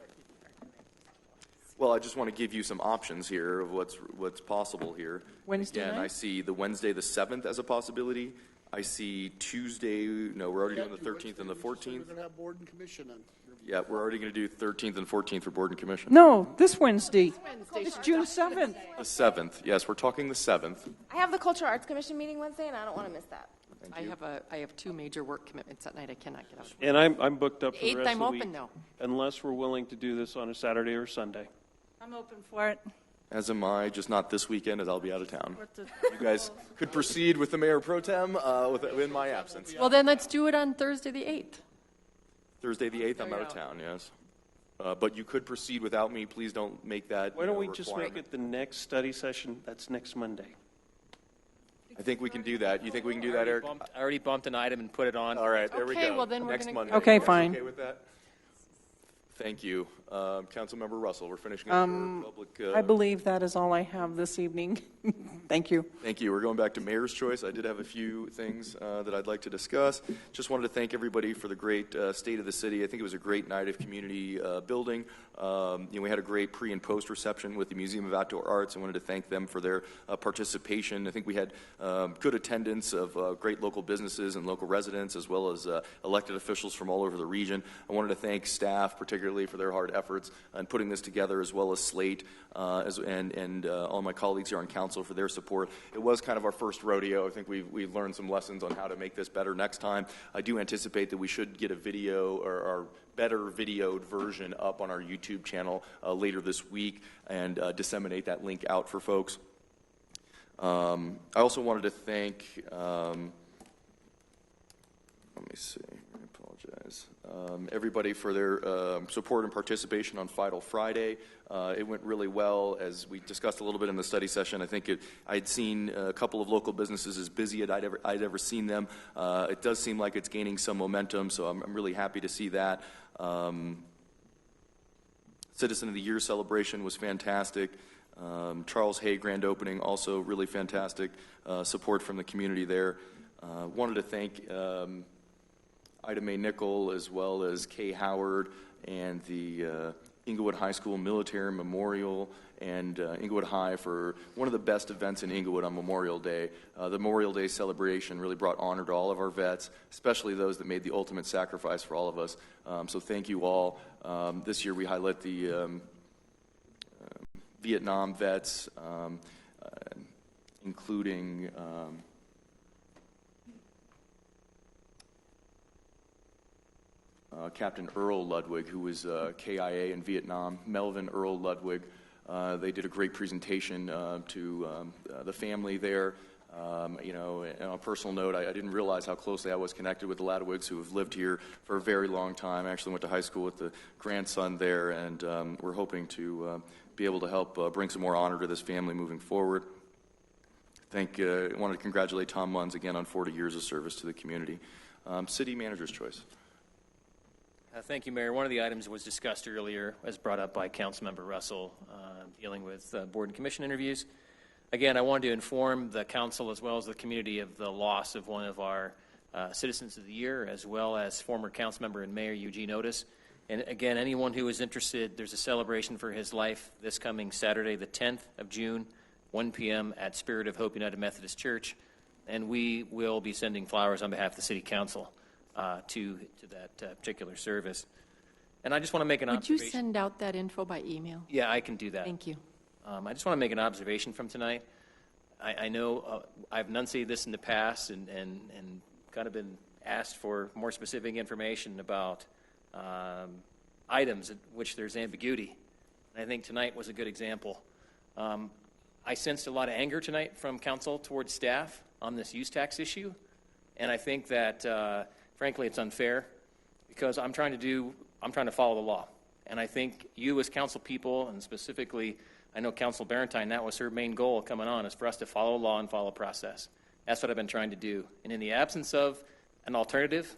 Well, I just want to give you some options here of what's possible here. Wednesday Again, night? I see the Wednesday the 7th as a possibility. I see Tuesday, no, we're already doing the 13th and the 14th. We're going to have board and commission on. Yeah, we're already going to do 13th and 14th for board and commission. No, this Wednesday. It's June 7th. The 7th, yes, we're talking the 7th. I have the Cultural Arts Commission meeting Wednesday, and I don't want to miss that. I have 2 major work commitments that night. I cannot get out. And I'm booked up for the 8th, rest I'm of the open week, now. unless we're willing to do this on a Saturday or Sunday. I'm open for it. As am I, just not this weekend as I'll be out of town. You guys could proceed with the mayor pro tem in my absence. Well, then let's do it on Thursday the 8th. Thursday the 8th, I'm out of town, yes. But you could proceed without me. Please don't make that Why don't we just requirement. make it the next study session? That's next Monday. I think we can do that. You think we can do that, Eric? I already bumped an item and put it on. All right, there we Okay, go. well, then we're Next gonna- Monday. Okay, You guys fine. Okay with that? Thank you. Councilmember Russell, we're finishing up your public... I believe that is all I have this evening. Thank you. Thank you. We're going back to Mayor's Choice. I did have a few things that I'd like to discuss. Just wanted to thank everybody for the great state of the city. I think it was a great night of community building. We had a great pre- and post-reception with the Museum of Outdoor Arts. I wanted to thank them for their participation. I think we had good attendance of great local businesses and local residents, as well as elected officials from all over the region. I wanted to thank staff, particularly for their hard efforts in putting this together, as well as Slate and all my colleagues here on council for their support. It was kind of our first rodeo. I think we've learned some lessons on how to make this better next time. I do anticipate that we should get a video or our better videoed version up on our YouTube channel later this week and disseminate that link out for folks. I also wanted to thank, let me see, I apologize, everybody for their support and participation on Final Friday. It went really well, as we discussed a little bit in the study session. I think I'd seen a couple of local businesses as busy as I'd ever seen them. It does seem like it's gaining some momentum, so I'm really happy to see that. Citizen of the Year celebration was fantastic. Charles Hay grand opening, also really fantastic support from the community there. Wanted to thank May Nicholl, as well as Kay Howard and the Englewood High School Military Memorial and Englewood High for one of the best events in Englewood on Memorial Day. The Memorial Day celebration really brought honor to all of our vets, especially those that made the ultimate sacrifice for all of us. So thank you all. This year we highlight the Vietnam vets, including Captain Earl Ludwig, who was KIA in Vietnam, Melvin Earl Ludwig. They did a great presentation to the family there. And on a personal note, I didn't realize how closely I was connected with the Ludwigs, who have lived here for a very long time. I actually went to high school with the grandson there, and we're hoping to be able to help bring some more honor to this family moving forward. I wanted to congratulate Tom Munns again on 40 years of service to the community. City Manager's Choice. Thank you, Mayor. One of the items was discussed earlier, as brought up by Councilmember Russell, dealing with board and commission interviews. Again, I wanted to inform the council as well as the community of the loss of one of our Citizens of the Year, as well as former councilmember and Mayor Eugene Otis. And again, anyone who is interested, there's a celebration for his life this coming Saturday, the 10th of June, 1 p.m. at Spirit of Hope United Methodist Church. And we will be sending flowers on behalf of the City Council to that particular service. And I just want to make an observation. Would you send out that info by email? Yeah, I can do that. Thank you. I just want to make an observation from tonight. I know I've enunciated this in the past and kind of been asked for more specific information about items in which there's ambiguity. And I think tonight was a good example. I sensed a lot of anger tonight from council towards staff on this use tax issue. And I think that, frankly, it's unfair because I'm trying to follow the law. And I think you as council people, and specifically, I know Council Barentine, that was her main goal coming on, is for us to follow law and follow process. That's what I've been trying to do. And in the absence of an alternative,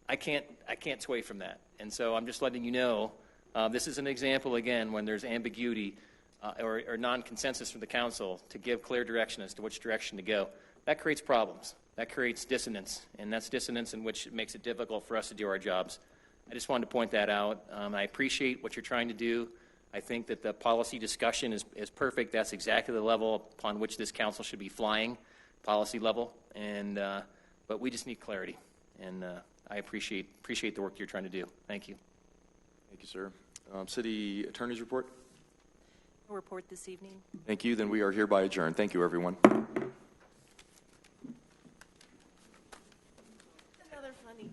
I can't sway from that. And so I'm just letting you know, this is an example, again, when there's ambiguity or non-consensus from the council to give clear direction as to which direction to go. That creates problems. That creates dissonance, and that's dissonance in which it makes it difficult for us to do our jobs. I just wanted to point that out. I appreciate what you're trying to do. I think that the policy discussion is perfect. That's exactly the level upon which this council should be flying, policy level. And but we just need clarity, and I appreciate the work you're trying to do. Thank you. Thank you, sir. City Attorney's report. No report this evening. Thank you. Then we are hereby adjourned. Thank you, everyone. Another funny.